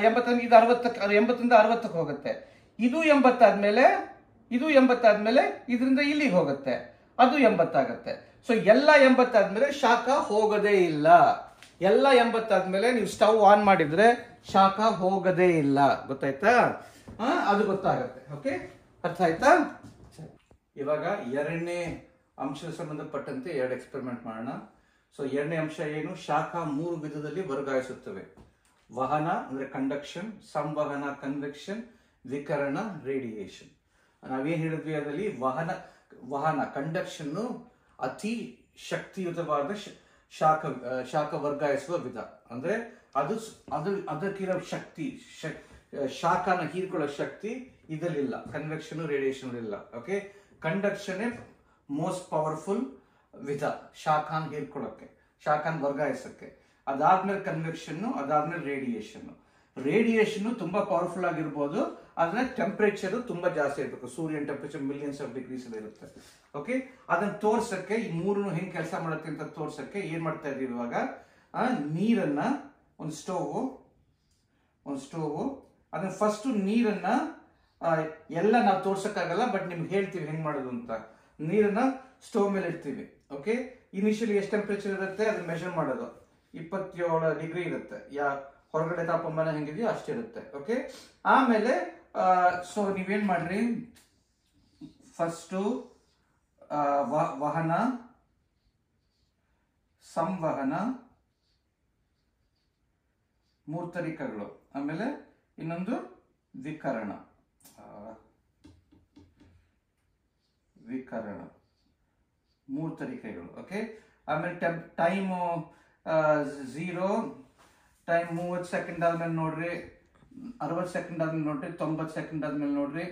S1: 80 ಇದು 80ರಿಂದ 60ಕ್ಕೆ ಹೋಗುತ್ತೆ. ಇದು 80 ಆದ್ಮೇಲೆ ಇದರಿಂದ ಇಲ್ಲಿಗೆ ಹೋಗುತ್ತೆ, ಅದು 80 ಆಗುತ್ತೆ. ಸೊ ಎಲ್ಲ 80 ಆದ್ಮೇಲೆ ಶಾಖ ಹೋಗೋದೇ ಇಲ್ಲ. ಎಲ್ಲ 80 ಆದ್ಮೇಲೆ ನೀವು ಸ್ಟವ್ ಆನ್ ಮಾಡಿದ್ರೆ ಶಾಖ ಹೋಗೋದೇ ಇಲ್ಲ. ಗೊತ್ತಾಯ್ತಾ? ಅದು ಗೊತ್ತಾಗತ್ತೆ. ಓಕೆ, ಅರ್ಥ ಆಯ್ತಾ? ಇವಾಗ 2ನೇ ಅಂಶಕ್ಕೆ ಸಂಬಂಧಪಟ್ಟಂತೆ 2 ಎಕ್ಸ್ಪೆರಿಮೆಂಟ್ ಮಾಡೋಣ. ಸೊ 2ನೇ ಅಂಶ ಏನು? ಶಾಖ 3 ವಿಧದಲ್ಲಿ ವರ್ಗಾಯಿಸುತ್ತವೆ. ವಹನ ಅಂದ್ರೆ ಕಂಡಕ್ಷನ್, ಸಂವಹನ ಕನ್ವೆಕ್ಷನ್, ವಿಕರಣ ರೇಡಿಯೇಷನ್. ನಾವೇನ್ ಹೇಳಿದ್ವಿ ಅದರಲ್ಲಿ? ವಹನ ಕಂಡಕ್ಷನ್ ಅತಿ ಶಕ್ತಿಯುತವಾದ ಶಾಖ ವರ್ಗಾಯಿಸುವ ವಿಧ. ಅಂದ್ರೆ ಅದಕ್ಕಿರೋ ಶಕ್ತಿ, ಶಾಖನ ಹೀರ್ಕೊಳ್ಳೋ ಶಕ್ತಿ ಇದರಲ್ಲಿಲ್ಲ. ಕನ್ವೆಕ್ಷನ್ ರೇಡಿಯೇಷನ್ ಇಲ್ಲ. ಓಕೆ, ಕಂಡಕ್ಷನ್ ಮೋಸ್ಟ್ ಪವರ್ಫುಲ್ ವಿಧ ಶಾಖನ ಹೀರ್ಕೊಳ್ಳೋಕೆ, ಶಾಖನ ವರ್ಗಾಯಿಸಕ್ಕೆ. ಅದಾದ್ಮೇಲೆ ಕನ್ವೆಕ್ಷನ್, ಅದಾದ್ಮೇಲೆ ರೇಡಿಯೇಷನ್ ತುಂಬಾ ಪವರ್ಫುಲ್ ಆಗಿರ್ಬೋದು, ಆದ್ರೆ ಟೆಂಪರೇಚರ್ ತುಂಬಾ ಜಾಸ್ತಿ ಇರಬೇಕು. ಸೂರ್ಯನ ಟೆಂಪರೇಚರ್ ಮಿಲಿಯನ್ಸ್ ಆಫ್ ಡಿಗ್ರೀಸ್ ಇರುತ್ತೆ. ಓಕೆ, ಅದನ್ನ ತೋರ್ಸಕ್ಕೆ ಈ 3 ಹೆಂಗ್ ಕೆಲಸ ಮಾಡುತ್ತೆ ಅಂತ ತೋರ್ಸಕ್ಕೆ ಏನ್ ಮಾಡ್ತಾ ಇದೀವಿ ಇವಾಗ? ನೀರನ್ನ ಒಂದು ಸ್ಟೋವ್ ಅದನ್ನ ಫಸ್ಟ್ ನೀರನ್ನ ಎಲ್ಲ ನಾವು ತೋರ್ಸಕ್ಕಾಗಲ್ಲ, ಬಟ್ ನಿಮ್ಗೆ ಹೇಳ್ತೀವಿ ಹೆಂಗ್ ಮಾಡೋದು ಅಂತ. ನೀರನ್ನ ಸ್ಟೋವ್ ಮೇಲೆ ಇಡ್ತೀವಿ. ಓಕೆ, ಇನಿಷಿಯಲಿ ಎಷ್ಟು ಟೆಂಪರೇಚರ್ ಇರುತ್ತೆ ಅದನ್ನ ಮೆಷರ್ ಮಾಡೋದು. 27 ಡಿಗ್ರಿ ಇರುತ್ತೆ. ಹೊರಗಡೆ ತಾಪಮಾನ ಹೆಂಗಿದೆಯೋ ಅಷ್ಟಿರುತ್ತೆ. ಓಕೆ, ಆಮೇಲೆ ಸೊ ನೀವೇನ್ ಮಾಡ್ರಿ, ಫಸ್ಟು ವಹನ, ಸಂವಹನ, ಮೂರ್ತರಿಕಗಳು, ಆಮೇಲೆ ಇನ್ನೊಂದು ವಿಕರಣ. ಮೂರ್ತರಿಕೆಗಳು. ಓಕೆ, ಆಮೇಲೆ ಟೈಮು 0, ಟೈಮ್ 30 ಸೆಕೆಂಡ್ ಆದ್ಮೇಲೆ ನೋಡ್ರಿ, 60 ಸೆಕೆಂಡ್ ಆದ್ಮೇಲೆ ನೋಡ್ರಿ, 90 ಸೆಕೆಂಡ್ ಆದ್ಮೇಲೆ ನೋಡ್ರಿ,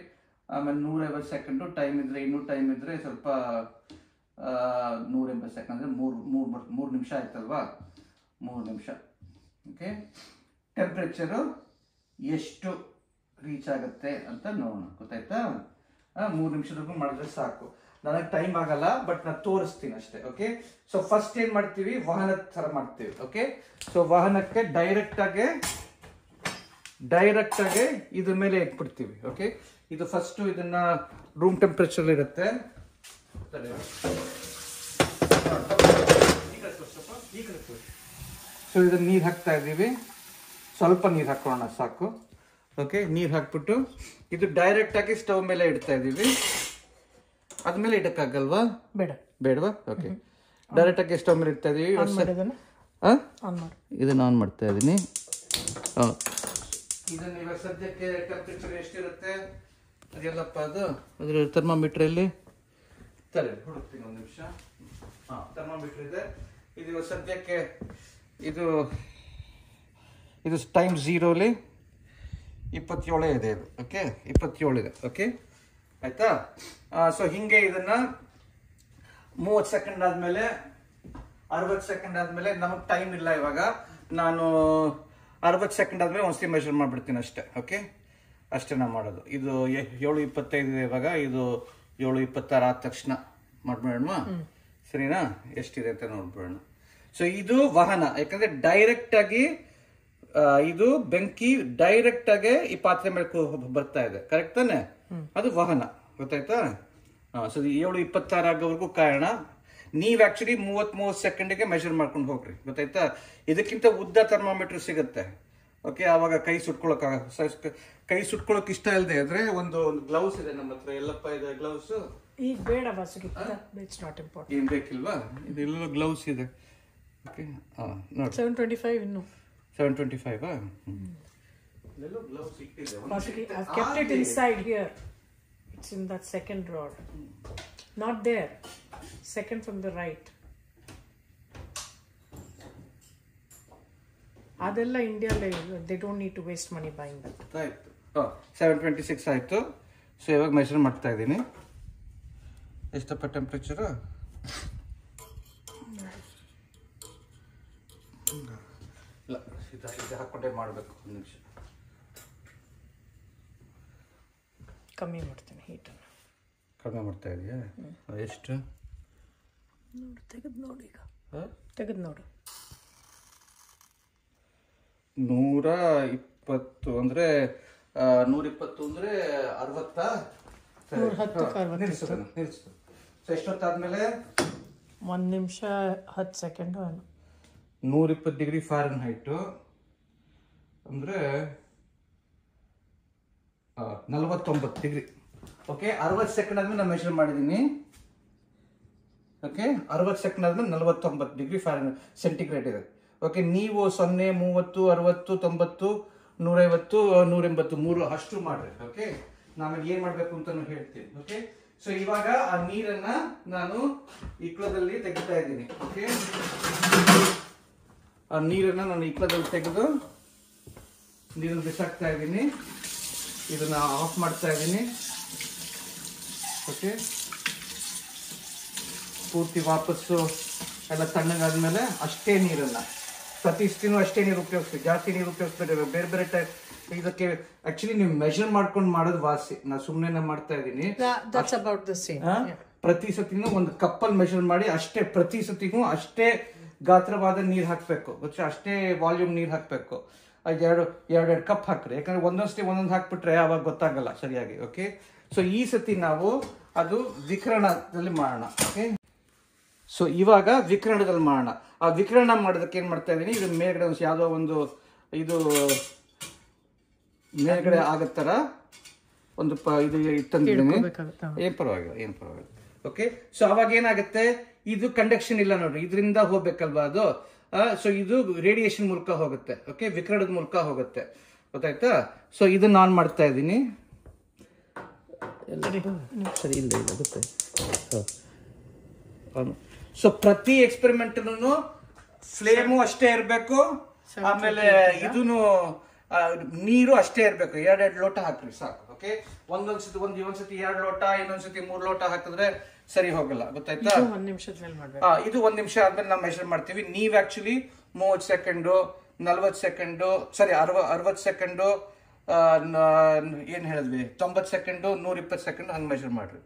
S1: ಆಮೇಲೆ 150 ಸೆಕೆಂಡು. ಟೈಮ್ ಇದ್ರೆ ಇನ್ನೂ ಟೈಮ್ ಇದ್ರೆ ಸ್ವಲ್ಪ 180 ಸೆಕೆಂಡ್ ಅಂದ್ರೆ 3 ನಿಮಿಷ ಆಯ್ತಲ್ವಾ, 3 ನಿಮಿಷ. ಓಕೆ, ಟೆಂಪ್ರೇಚರು ಎಷ್ಟು ರೀಚ್ ಆಗುತ್ತೆ ಅಂತ ನೋಡೋಣ. ಗೊತ್ತಾಯ್ತಾ? 3 ನಿಮಿಷದವರೆಗೂ ಮಾಡಿದ್ರೆ ಸಾಕು. ನನಗೆ ಟೈಮ್ ಆಗಲ್ಲ, ಬಟ್ ನಾನು ತೋರಿಸ್ತೀನಿ ಅಷ್ಟೇ. ಓಕೆ, ಸೊ ಫಸ್ಟ್ ಏನ್ ಮಾಡ್ತೀವಿ, ವಾಹನದ ತರ ಮಾಡ್ತೀವಿ. ಓಕೆ, ಸೊ ವಾಹನಕ್ಕೆ ಡೈರೆಕ್ಟ್ ಆಗಿ ಇದ್ರ ಮೇಲೆ ಇಟ್ಬಿಡ್ತೀವಿ. ಓಕೆ, ಇದು ಫಸ್ಟ್ ಇದನ್ನ ರೂಮ್ ಟೆಂಪರೇಚರ್ ಇರುತ್ತೆ. ಸೊ ಇದನ್ನ ನೀರು ಹಾಕ್ತಾ ಇದ್ದೀವಿ, ಸ್ವಲ್ಪ ನೀರು ಹಾಕೋಣ ಸಾಕು. ಓಕೆ, ನೀರು ಹಾಕ್ಬಿಟ್ಟು ಇದು ಡೈರೆಕ್ಟ್ ಆಗಿ ಸ್ಟವ್ ಮೇಲೆ ಇಡ್ತಾ ಇದೀವಿ. ಅದ್ಮೇಲೆ ಇಡಕ್ಕಾಗಲ್ವಾ? ಬೇಡವಾ? ಓಕೆ, ಡೈರೆಕ್ಟ್ ಆಗಿ ಸ್ಟವ್ ಮೇಲೆ ಇಡ್ತಾ ಇದೀವಿ. ಇದನ್ನ ಆನ್ ಮಾಡ್ತಾ ಇದೀನಿ. ಇದನ್ನ ಇವಾಗ ಸದ್ಯಕ್ಕೆ ಟೆಂಪರೇಚರ್ ಎಷ್ಟಿರುತ್ತೆ ಅದೆಲ್ಲಪ್ಪ, ಅದ್ರ ಥರ್ಮಾಮೀಟ್ರಲ್ಲಿ ಹುಡುಕ್ತೀನಿ ಒಂದು ನಿಮಿಷ. ಥರ್ಮಾಮೀಟರ್ ಇದೆ. ಇದು ಸದ್ಯಕ್ಕೆ ಇದು ಟೈಮ್ 0 27 ಇದೆ ಇದು. ಓಕೆ, 27 ಇದೆ. ಓಕೆ, ಆಯ್ತಾ? ಸೊ ಹಿಂಗೆ ಇದನ್ನ 30 ಸೆಕೆಂಡ್ ಆದ್ಮೇಲೆ 60 ಸೆಕೆಂಡ್ ಆದ್ಮೇಲೆ ನಮಗೆ ಟೈಮ್ ಇಲ್ಲ ಇವಾಗ. ನಾನು 60 ಸೆಕೆಂಡ್ ಆದ್ಮೇಲೆ ಒಂದ್ಸತಿ ಮೆಷರ್ ಮಾಡ್ಬಿಡ್ತೀನಿ ಅಷ್ಟೇ. ಓಕೆ, ಅಷ್ಟೇ ನಾವು ಮಾಡೋದು. ಇದು 7:25 ಇದೆ ಇವಾಗ. ಇದು 7:26 ಆದ ತಕ್ಷಣ ಮಾಡ್ಬಿಡೋಣ. ಸರಿನಾ? ಎಷ್ಟಿದೆ ಅಂತ ನೋಡ್ಬಿಡೋಣ. ಸೊ ಇದು ವಾಹನ, ಯಾಕಂದ್ರೆ ಡೈರೆಕ್ಟ್ ಆಗಿ ಇದು ಬೆಂಕಿ ಡೈರೆಕ್ಟ್ ಆಗಿ ಈ ಪಾತ್ರೆ ಮೇಲೆ ಬರ್ತಾ ಇದೆ. ಕರೆಕ್ಟ್ ತಾನೆ? ಅದು ವಾಹನ. ಗೊತ್ತಾಯ್ತಾ? ಸೊ 7:26 ಆಗೋವರೆಗೂ ಕಾರಣ. ನೀವ್ ಆಕ್ಚುಲಿ 30 ಸೆಕೆಂಡ್ಗೆ ಮೆಷರ್ ಮಾಡ್ಕೊಂಡು ಹೋಗ್ರಿ. ಗೊತ್ತಾಯ್ತಾ? ಇದಕ್ಕಿಂತ ಉದ್ದ ಥರ್ಮಾಮೀಟರ್ ಸಿಗುತ್ತೆ. ಓಕೆ, ಆವಾಗ ಕೈ ಸುಟ್ಕೊಳ್ಳೋಕೆ ಇಷ್ಟ ಇಲ್ಲದೆ ಇದ್ರೆ ಒಂದು ಗ್ಲೌಸ್ ಇದೆ ನಮ್ಮ ಹತ್ರ. ಎಲ್ಲಪ್ಪ ಇದೆ ಗ್ಲೌಸ್?
S2: ಈಗ ಬೇಡ ಬಾಸುಗಿ, ಇಟ್ಸ್ ನಾಟ್ ಇಂಪಾರ್ಟೆಂಟ್.
S1: ಏನ್ ಬೇಕಿಲ್ವಾ? ಇದೆಲ್ಲ ಗ್ಲೌಸ್ ಇದೆ. ಓಕೆ, ನೋಡಿ
S2: 725 ಇನ್ನು
S1: 725. ಇದೆಲ್ಲ ಗ್ಲೌಸ್ ಇಟ್ಟಿದೆ.
S2: ಬಾಸುಗಿ, I've kept it inside here. It's in that second drawer. Not there. Second from the right. ಅದೆಲ್ಲ ಇಂಡಿಯಾದಲ್ಲಿ they don't need to waste money buying that.
S1: ಆಯ್ತು. 726 ಆಯ್ತು. ಸೊ ಇವಾಗ ಮೆಷರ್ ಮಾಡ್ತಾ ಇದ್ದೀನಿ. ಎಷ್ಟಪ್ಪ ಟೆಂಪರೇಚರು? ಇಲ್ಲ, ಇದು ಹಾಕೊಂಡೇ ಮಾಡಬೇಕು. ಒಂದು ನಿಮಿಷ
S2: ಕಮ್ಮಿ ಮಾಡ್ತೀನಿ ಹೀಟನ್ನು.
S1: ಕಡಿಮೆ ಮಾಡ್ತಾ ಇದೆಯಾ? ಎಷ್ಟು?
S2: ತೆಗೆದು ನೋಡಿ. ಈಗ ತೆಗೆದು ನೋಡು.
S1: 120 ಅಂದ್ರೆ 120 ಅಂದ್ರೆ 60. ನಿಲ್ಸು. ಸೊ ಎಷ್ಟೊತ್ತಾದ್ಮೇಲೆ?
S2: 1 ನಿಮಿಷ 10 ಸೆಕೆಂಡು.
S1: 120 ಡಿಗ್ರಿ ಫಾರೆನ್ಹೈಟ್ ಅಂದ್ರೆ 49 ಡಿಗ್ರಿ. ಓಕೆ, 60 ಸೆಕೆಂಡ್ ಆದ್ಮೇಲೆ ನಾನು ಮೆಷರ್ ಮಾಡಿದ್ದೀನಿ. ಓಕೆ, 60 ಸೆಕೆಂಡ್ ಆದ್ಮೇಲೆ 49 ಡಿಗ್ರಿ ಸೆಂಟಿಗ್ರೇಡ್ ಇದೆ. ಓಕೆ, ನೀವು 0, 30, 60, 90, 150, 180 3 ಅಷ್ಟು ಮಾಡ್ರಿ. ಓಕೆ, ನಾವೇನು ಏನ್ ಮಾಡ್ಬೇಕು ಅಂತ ಹೇಳ್ತೀನಿ. ಓಕೆ, ಸೊ ಇವಾಗ ಆ ನೀರನ್ನ ನಾನು ಇಕ್ಳದಲ್ಲಿ ತೆಗಿತಾ ಇದ್ದೀನಿ. ಓಕೆ, ಆ ನೀರನ್ನ ನಾನು ಇಕ್ಳದಲ್ಲಿ ತೆಗೆದು ನೀರನ್ನು ಬಿಸಾಕ್ತಾ ಇದ್ದೀನಿ. ಇದನ್ನ ಆಫ್ ಮಾಡ್ತಾ ಇದ್ದೀನಿ. ಓಕೆ, ಪೂರ್ತಿ ವಾಪಸ್ಸು ಎಲ್ಲ ತಣ್ಣಗಾದ್ಮೇಲೆ ಅಷ್ಟೇ ನೀರನ್ನ ಪ್ರತಿ ಸತಿನೂ ಅಷ್ಟೇ ನೀರು ಉಪಯೋಗಿಸ್ತೀವಿ. ಜಾಸ್ತಿ ನೀರು ಉಪಯೋಗಿಸ್ಬೇಡಿ. ಬೇರೆ ಬೇರೆ ಟೈಪ್ ಇದಕ್ಕೆ ಆಕ್ಚುಲಿ ನೀವು ಮೆಷರ್ ಮಾಡ್ಕೊಂಡು ಮಾಡೋದು ವಾಸಿ. ನಾ ಸುಮ್ಮನೆ ಮಾಡ್ತಾ ಇದ್ದೀನಿ.
S2: ಪ್ರತಿ
S1: ಸತಿನೂ ಒಂದು ಕಪ್ಪಲ್ಲಿ ಮೆಷರ್ ಮಾಡಿ ಅಷ್ಟೇ, ಪ್ರತಿ ಸತಿಗೂ ಅಷ್ಟೇ ಗಾತ್ರವಾದ ನೀರು ಹಾಕಬೇಕು, ಗೊತ್ತಾ? ಅಷ್ಟೇ ವಾಲ್ಯೂಮ್ ನೀರು ಹಾಕಬೇಕು. ಎರಡು ಕಪ್ ಹಾಕ್ರಿ, ಯಾಕಂದ್ರೆ ಒಂದೊಂದ್ಸತಿ ಒಂದೊಂದು ಹಾಕ್ಬಿಟ್ರೆ ಅವಾಗ ಗೊತ್ತಾಗಲ್ಲ ಸರಿಯಾಗಿ. ಓಕೆ, ಸೊ ಈ ಸತಿ ನಾವು ಅದು ವಿಕರಣದಲ್ಲಿ ಮಾಡೋಣ. ಓಕೆ, ಸೊ ಇವಾಗ ವಿಕರಣದಲ್ಲಿ ಮಾಡೋಣ. ಆ ವಿಕರಣ ಮಾಡೋದಕ್ಕೆ ಏನ್ ಮಾಡ್ತಾ ಇದೀನಿ, ಇದು ಮೇಲ್ಗಡೆ ಯಾವುದೋ ಒಂದು ಇದು ಮೇಲ್ಗಡೆ ಆಗತ್ತರ ಒಂದು ಇದು ತಂದಿದ್ದೀನಿ. ಏನ್ ಪರವಾಗಿಲ್ಲ. ಓಕೆ, ಸೊ ಅವಾಗ ಏನಾಗುತ್ತೆ, ಇದು ಕಂಡಕ್ಷನ್ ಇಲ್ಲ ನೋಡ್ರಿ, ಇದರಿಂದ ಹೋಗ್ಬೇಕಲ್ವಾ ಅದು. ಸೊ ಇದು ರೇಡಿಯೇಷನ್ ಮೂಲಕ ಹೋಗುತ್ತೆ. ಓಕೆ, ವಿಕರಣದ ಮೂಲಕ ಹೋಗುತ್ತೆ, ಗೊತ್ತಾಯ್ತಾ? ಸೊ ಇದನ್ನ ಆನ್ ಮಾಡ್ತಾ ಇದ್ದೀನಿ. ಸರಿ ಇಲ್ಲ ಗೊತ್ತೆ. ಸೊ ಪ್ರತಿ ಎಕ್ಸ್ಪೆರಿಮೆಂಟ್ ಫ್ಲೇಮು ಅಷ್ಟೇ ಇರಬೇಕು, ಆಮೇಲೆ ಇದೂನು ನೀರು ಅಷ್ಟೇ ಇರಬೇಕು. 2 ಲೋಟ ಹಾಕ್ರಿ ಸಾಕು. ಓಕೆ, ಒಂದೊಂದ್ಸತಿ 2 ಲೋಟ, ಇನ್ನೊಂದ್ಸತಿ 3 ಲೋಟ ಹಾಕಿದ್ರೆ ಸರಿ ಹೋಗಲ್ಲ, ಗೊತ್ತಾಯ್ತಾ? ಇದು 1 ನಿಮಿಷ ಆದ್ಮೇಲೆ ನಾವು ಮೆಷರ್ ಮಾಡ್ತೀವಿ. ನೀವ್ ಆಕ್ಚುಲಿ 30 ಸೆಕೆಂಡು, 40 ಸೆಕೆಂಡು, ಸರಿ 60 ಸೆಕೆಂಡು, ಏನ್ ಹೇಳಿದ್ವಿ, 90 ಸೆಕೆಂಡು, 120 ಸೆಕೆಂಡ್ ಹಂಗೆ ಮೆಷರ್ ಮಾಡ್ರಿ.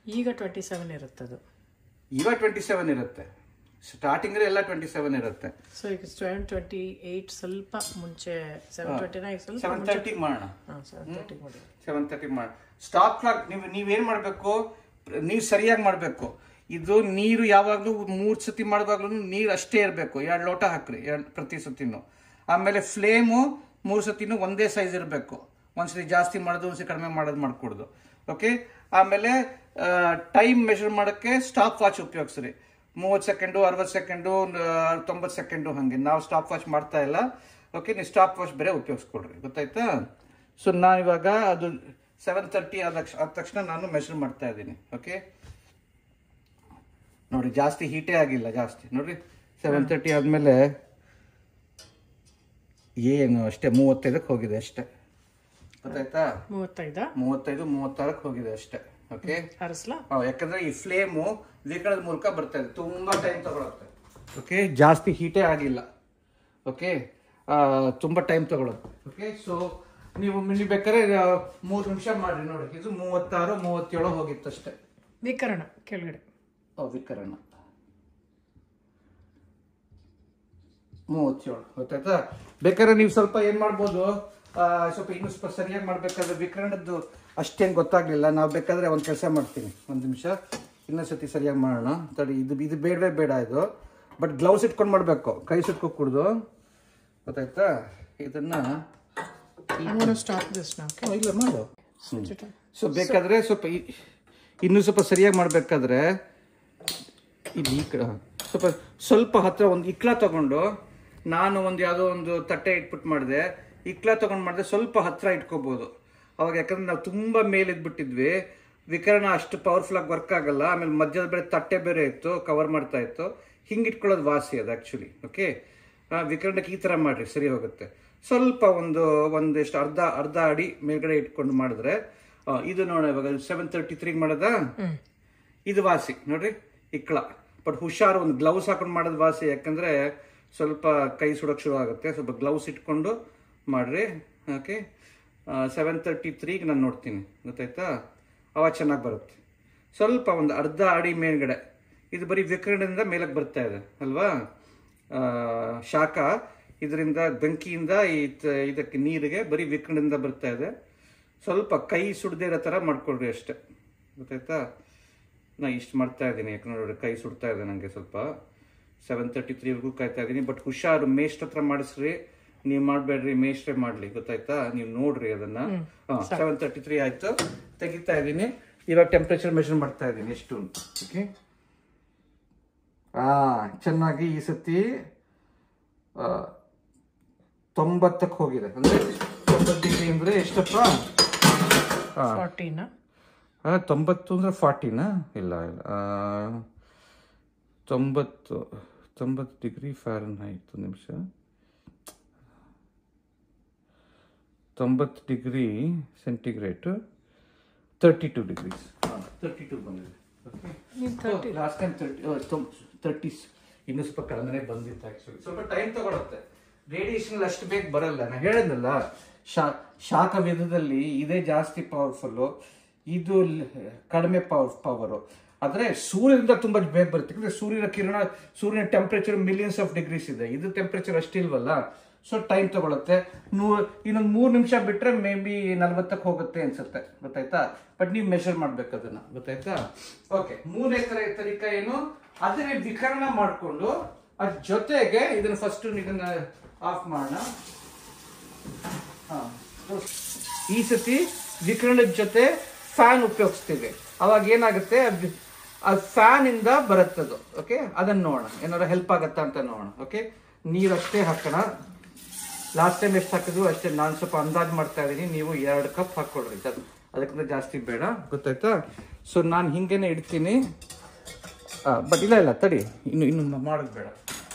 S2: ಈಗ 27 ಇರುತ್ತೆ ಅದು.
S1: ಇವಾಗ 27 ಇರುತ್ತೆ, ಸ್ಟಾರ್ಟಿಂಗ್ ಎಲ್ಲ 27 ಇರುತ್ತೆ.
S2: ಸೊ ಈಗ 7:28 ಸ್ವಲ್ಪ ಮುಂಚೆ
S1: 7:30 ಮಾಡೋಣ. 7:30 ಮಾಡೋಣ. ಸ್ಟಾಪ್ ಕ್ಲಾಕ್ ನೀವೇನ್ ಮಾಡ್ಬೇಕು, ನೀವು ಸರಿಯಾಗಿ ಮಾಡ್ಬೇಕು. ಇದು ನೀರು ಯಾವಾಗ್ಲೂ 3 ಸತಿ ಮಾಡುವಾಗ್ಲೂ ನೀರು ಅಷ್ಟೇ ಇರಬೇಕು. 2 ಲೋಟ ಹಾಕ್ರಿ ಪ್ರತಿ ಸತಿನೂ. ಆಮೇಲೆ ಫ್ಲೇಮು 3 ಸತಿನೂ ಒಂದೇ ಸೈಜ್ ಇರಬೇಕು. ಒಂದ್ಸತಿ ಜಾಸ್ತಿ ಮಾಡೋದು, ಒಂದ್ಸತಿ ಕಡಿಮೆ ಮಾಡೋದು ಮಾಡ್ಕೊಡುದು. ಓಕೆ, ಆಮೇಲೆ ಟೈಮ್ ಮೆಷರ್ ಮಾಡೋಕ್ಕೆ ಸ್ಟಾಪ್ ವಾಚ್ ಉಪಯೋಗಿಸ್ರಿ. 30 ಸೆಕೆಂಡು, 60 ಸೆಕೆಂಡು, 90 ಸೆಕೆಂಡು ಹಂಗೆ. ನಾವು ಸ್ಟಾಪ್ ವಾಚ್ ಮಾಡ್ತಾ ಇಲ್ಲ. ಓಕೆ, ನೀವು ಸ್ಟಾಪ್ ವಾಚ್ ಬೇರೆ ಉಪಯೋಗಿಸ್ಕೊಡ್ರಿ, ಗೊತ್ತಾಯ್ತಾ? ಸೊ ನಾನಿವಾಗ ಅದು 7:30 ಆದ ತಕ್ಷಣ ನಾನು ಮೆಷರ್ ಮಾಡ್ತಾ ಇದ್ದೀನಿ. ಓಕೆ, ನೋಡಿ ಜಾಸ್ತಿ ಹೀಟೇ ಆಗಿಲ್ಲ, ಜಾಸ್ತಿ ನೋಡ್ರಿ. 7:30 ಆದ್ಮೇಲೆ ಏನು ಅಷ್ಟೇ 35ಕ್ಕೆ ಹೋಗಿದೆ ಅಷ್ಟೇ, ಗೊತ್ತಾಯ್ತಾ? 35-36ಕ್ಕೆ ಹೋಗಿದೆ ಅಷ್ಟೇ. ಓಕೆ, ಯಾಕಂದ್ರೆ ಈ ಫ್ಲೇಮು ವಿಕರಣದ ಮೂಲಕ ಬರ್ತಾ ಇದೆ, ತುಂಬಾ ಟೈಮ್ ತಗೊಳುತ್ತೆ. ಓಕೆ, ಜಾಸ್ತಿ ಹೀಟೇ ಆಗಿಲ್ಲ. ಓಕೆ, ತುಂಬಾ ಟೈಮ್ ತಗೊಳುತ್ತೆ. ಓಕೆ, ಸೊ ನೀವು ಬೇಕಾದ್ರೆ 3 ನಿಮಿಷ ಮಾಡ್ರಿ. ನೋಡಿ, ಇದು 36-37 ಹೋಗಿತ್ತು ಅಷ್ಟೇ.
S2: ವಿಕರಣ ಕೆಳಗಡೆ,
S1: ವಿಕರಣ 37, ಗೊತ್ತಾಯ್ತಾ? ಬೇಕಾದ್ರೆ ನೀವು ಸ್ವಲ್ಪ ಏನ್ ಮಾಡ್ಬೋದು, ಸ್ವಲ್ಪ ಇನ್ನೂ ಸ್ವಲ್ಪ ಸರಿಯಾಗಿ ಮಾಡ್ಬೇಕಾದ್ರೆ ವಿಕರಣದ್ದು ಅಷ್ಟೇನು ಗೊತ್ತಾಗ್ಲಿಲ್ಲ. ನಾವು ಬೇಕಾದ್ರೆ ಒಂದು ಕೆಲಸ ಮಾಡ್ತೀನಿ, 1 ನಿಮಿಷ ಇನ್ನೊಂದ್ಸತಿ ಸರಿಯಾಗಿ ಮಾಡೋಣ. ತಡಿ, ಇದು ಬೇಡವೇ ಬೇಡ ಇದು. ಬಟ್ ಗ್ಲೌಸ್ ಇಟ್ಕೊಂಡು ಮಾಡಬೇಕು, ಕೈ ಸುಟ್ಕೊಡ್ದು, ಗೊತ್ತಾಯ್ತಾ? ಇದನ್ನ ಇಲ್ಲ ಮಾಡು. ಸೊ ಬೇಕಾದ್ರೆ ಸ್ವಲ್ಪ ಇನ್ನೂ ಸ್ವಲ್ಪ ಸರಿಯಾಗಿ ಮಾಡ್ಬೇಕಾದ್ರೆ ಇದು ಈ ಕಡೆ ಸ್ವಲ್ಪ ಹತ್ರ ಒಂದು ಇಕ್ಲ ತಗೊಂಡು, ನಾನು ಯಾವುದೋ ಒಂದು ತಟ್ಟೆ ಇಟ್ಬಿಟ್ಟು ಮಾಡಿದೆ, ಇಕ್ಲ ತಗೊಂಡು ಮಾಡಿದೆ, ಸ್ವಲ್ಪ ಹತ್ರ ಇಟ್ಕೋಬಹುದು ಅವಾಗ. ಯಾಕಂದ್ರೆ ನಾವು ತುಂಬಾ ಮೇಲೆ ಇದ್ಬಿಟ್ಟಿದ್ವಿ, ವಿಕರಣ ಅಷ್ಟು ಪವರ್ಫುಲ್ ಆಗಿ ವರ್ಕ್ ಆಗಲ್ಲ. ಆಮೇಲೆ ಮಧ್ಯದ ಬೇರೆ ತಟ್ಟೆ ಬೇರೆ ಇತ್ತು, ಕವರ್ ಮಾಡ್ತಾ ಇತ್ತು. ಹಿಂಗೆ ಇಟ್ಕೊಳ್ಳೋದು ವಾಸಿ ಅದು ಆಕ್ಚುಲಿ. ಓಕೆ, ವಿಕರಣಕ್ಕೆ ಈ ತರ ಮಾಡ್ರಿ, ಸರಿ ಹೋಗುತ್ತೆ. ಸ್ವಲ್ಪ ಒಂದೆಷ್ಟು ಅರ್ಧ ಅಡಿ ಮೇಲ್ಗಡೆ ಇಟ್ಕೊಂಡು ಮಾಡಿದ್ರೆ ಇದು ನೋಡ. ಇವಾಗ 7:33 ಮಾಡದ, ಇದು ವಾಸಿ ನೋಡ್ರಿ, ಇಕ್ಳ. ಬಟ್ ಹುಷಾರು, ಒಂದು ಗ್ಲೌಸ್ ಹಾಕೊಂಡು ಮಾಡೋದು ವಾಸಿ. ಯಾಕಂದ್ರೆ ಸ್ವಲ್ಪ ಕೈ ಸುಡೋಕೆ ಶುರು ಆಗುತ್ತೆ. ಸ್ವಲ್ಪ ಗ್ಲೌಸ್ ಇಟ್ಕೊಂಡು ಮಾಡ್ರಿ. ಓಕೆ, 7:33ಗೆ ನಾನು ನೋಡ್ತೀನಿ, ಗೊತ್ತಾಯ್ತಾ? ಅವಾಗ ಚೆನ್ನಾಗಿ ಬರುತ್ತೆ. ಸ್ವಲ್ಪ ಒಂದು ಅರ್ಧ ಅಡಿ ಮೇಲ್ಗಡೆ. ಇದು ಬರೀ ವಿಕರಣದಿಂದ ಮೇಲಕ್ಕೆ ಬರ್ತಾ ಇದೆ ಅಲ್ವಾ? ಶಾಖ ಇದರಿಂದ, ಬೆಂಕಿಯಿಂದ ಇದಕ್ಕೆ ನೀರಿಗೆ ಬರೀ ವಿಕರಣದಿಂದ ಬರ್ತಾ ಇದೆ. ಸ್ವಲ್ಪ ಕೈ ಸುಡದೇ ಇರೋ ಥರ ಮಾಡ್ಕೊಳ್ರಿ ಅಷ್ಟೇ, ಗೊತ್ತಾಯ್ತಾ? ನಾ ಇಷ್ಟು ಮಾಡ್ತಾ ಇದ್ದೀನಿ, ಯಾಕಂದ್ರೆ ನೋಡಿ ಕೈ ಸುಡ್ತಾ ಇದೆ ನನಗೆ ಸ್ವಲ್ಪ. 7:33ವರೆಗೂ ಕಾಯ್ತಾ ಇದ್ದೀನಿ. ಬಟ್ ಹುಷಾರು, ಮೇಷ್ಟ್ರ ಹತ್ರ ಮಾಡಿಸ್ರಿ, ನೀವು ಮಾಡಬೇಡ್ರಿ, ಮೇಷ್ಟ್ರೇ ಮಾಡಲಿ, ಗೊತ್ತಾಯ್ತಾ? ನೀವು ನೋಡ್ರಿ ಅದನ್ನ. 7:33 ಆಯ್ತು, ತೆಗಿತಾ ಇದ್ದೀನಿ. ಇವಾಗ ಟೆಂಪ್ರೇಚರ್ ಮೆಷರ್ ಮಾಡ್ತಾ ಇದ್ದೀನಿ ಎಷ್ಟು ಅಂತ. ಓಕೆ, ಚೆನ್ನಾಗಿ ಈ ಸತಿ 90ಕ್ಕೆ ಹೋಗಿದೆ. ಅಂದ್ರೆ 90 ಡಿಗ್ರಿ ಅಂದ್ರೆ ಎಷ್ಟಪ್ಪ?
S2: 40ನಾ?
S1: 90 ಅಂದ್ರೆ 40ನಾ? ಇಲ್ಲ 90 ಡಿಗ್ರಿ ಫ್ಯಾರನ್ಹೈಟ್. ಒಂದು ನಿಮಿಷ, 90 ಡಿಗ್ರಿ ಸೆಂಟಿಗ್ರೇಡ್, 32 ಡಿಗ್ರೀಸ್. 32 ಬಂದಿದೆ. ಲಾಸ್ಟ್ ಟೈಮ್ 30 ಇನ್ನೂ ಸ್ವಲ್ಪ ಕಡಿಮೆ ಬಂದಿತ್ತು ಆಕ್ಚುಲಿ. ಸ್ವಲ್ಪ ಟೈಮ್ ತಗೊಳುತ್ತೆ. ರೇಡಿಯೇಷನ್ ಅಷ್ಟು ಬೇಗ ಬರಲ್ಲ. ನಾನು ಹೇಳಿದ್ನಲ್ಲ, ಶಾಖ ವಿಧದಲ್ಲಿ ಇದೇ ಜಾಸ್ತಿ ಪವರ್ಫುಲ್ಲು, ಇದು ಕಡಿಮೆ ಪವರು. ಆದ್ರೆ ಸೂರ್ಯದಿಂದ ತುಂಬಾ ಬೇಗ ಬರುತ್ತೆ, ಯಾಕಂದ್ರೆ ಸೂರ್ಯನ ಟೆಂಪರೇಚರ್ ಮಿಲಿಯನ್ಸ್ ಆಫ್ ಡಿಗ್ರೀಸ್ ಇದೆ, ಇದು ಟೆಂಪರೇಚರ್ ಅಷ್ಟಿಲ್ವಲ್ಲ, ಸೊ ಟೈಮ್ ತಗೊಳುತ್ತೆ. ಇನ್ನೊಂದು 3 ನಿಮಿಷ ಬಿಟ್ರೆ ಮೇ ಬಿ 40ಕ್ಕೆ ಹೋಗುತ್ತೆ ಅನ್ಸುತ್ತೆ, ಗೊತ್ತಾಯ್ತಾ? ಬಟ್ ನೀವು ಮೆಷರ್ ಮಾಡ್ಬೇಕು ಅದನ್ನ, ಗೊತ್ತಾಯ್ತಾ? ಓಕೆ, 3ನೇ ತರೀಕ ಏನು, ಅದನ್ನೇ ವಿಕರ್ಣ ಮಾಡಿಕೊಂಡು ಅದ್ರ ಜೊತೆಗೆ ಇದನ್ನ ಫಸ್ಟ್ ಇದನ್ನ ಆಫ್ ಮಾಡೋಣ. ಈ ಸತಿ ವಿಕರ್ಣದ ಜೊತೆ ಫ್ಯಾನ್ ಉಪಯೋಗಿಸ್ತೀವಿ, ಅವಾಗ ಏನಾಗುತ್ತೆ, ಆ ಫ್ಯಾನ್ ಇಂದ ಬರುತ್ತದು. ಓಕೆ, ಅದನ್ನ ನೋಡೋಣ, ಏನಾದ್ರು ಹೆಲ್ಪ್ ಆಗತ್ತಾ ಅಂತ ನೋಡೋಣ. ಓಕೆ, ನೀರು ಅಷ್ಟೇ ಹಾಕೋಣ. ಲಾಸ್ಟ್ ಟೈಮ್ ಎಷ್ಟು ಹಾಕಿದ್ವು ಅಷ್ಟೇ, ನಾನು ಸ್ವಲ್ಪ ಅಂದಾಜು ಮಾಡ್ತಾ ಇದ್ದೀನಿ, ನೀವು 2 ಕಪ್ ಹಾಕೊಳ್ರಿ, ಅದಕ್ಕಿಂತ ಜಾಸ್ತಿ ಬೇಡ, ಗೊತ್ತಾಯ್ತಾ? ಸೊ ನಾನು ಹಿಂಗೇನೆ ಇಡ್ತೀನಿ. ಬಟ್ ಇಲ್ಲ ತಡಿ, ಇನ್ನು ಮಾಡೋದು ಬೇಡ.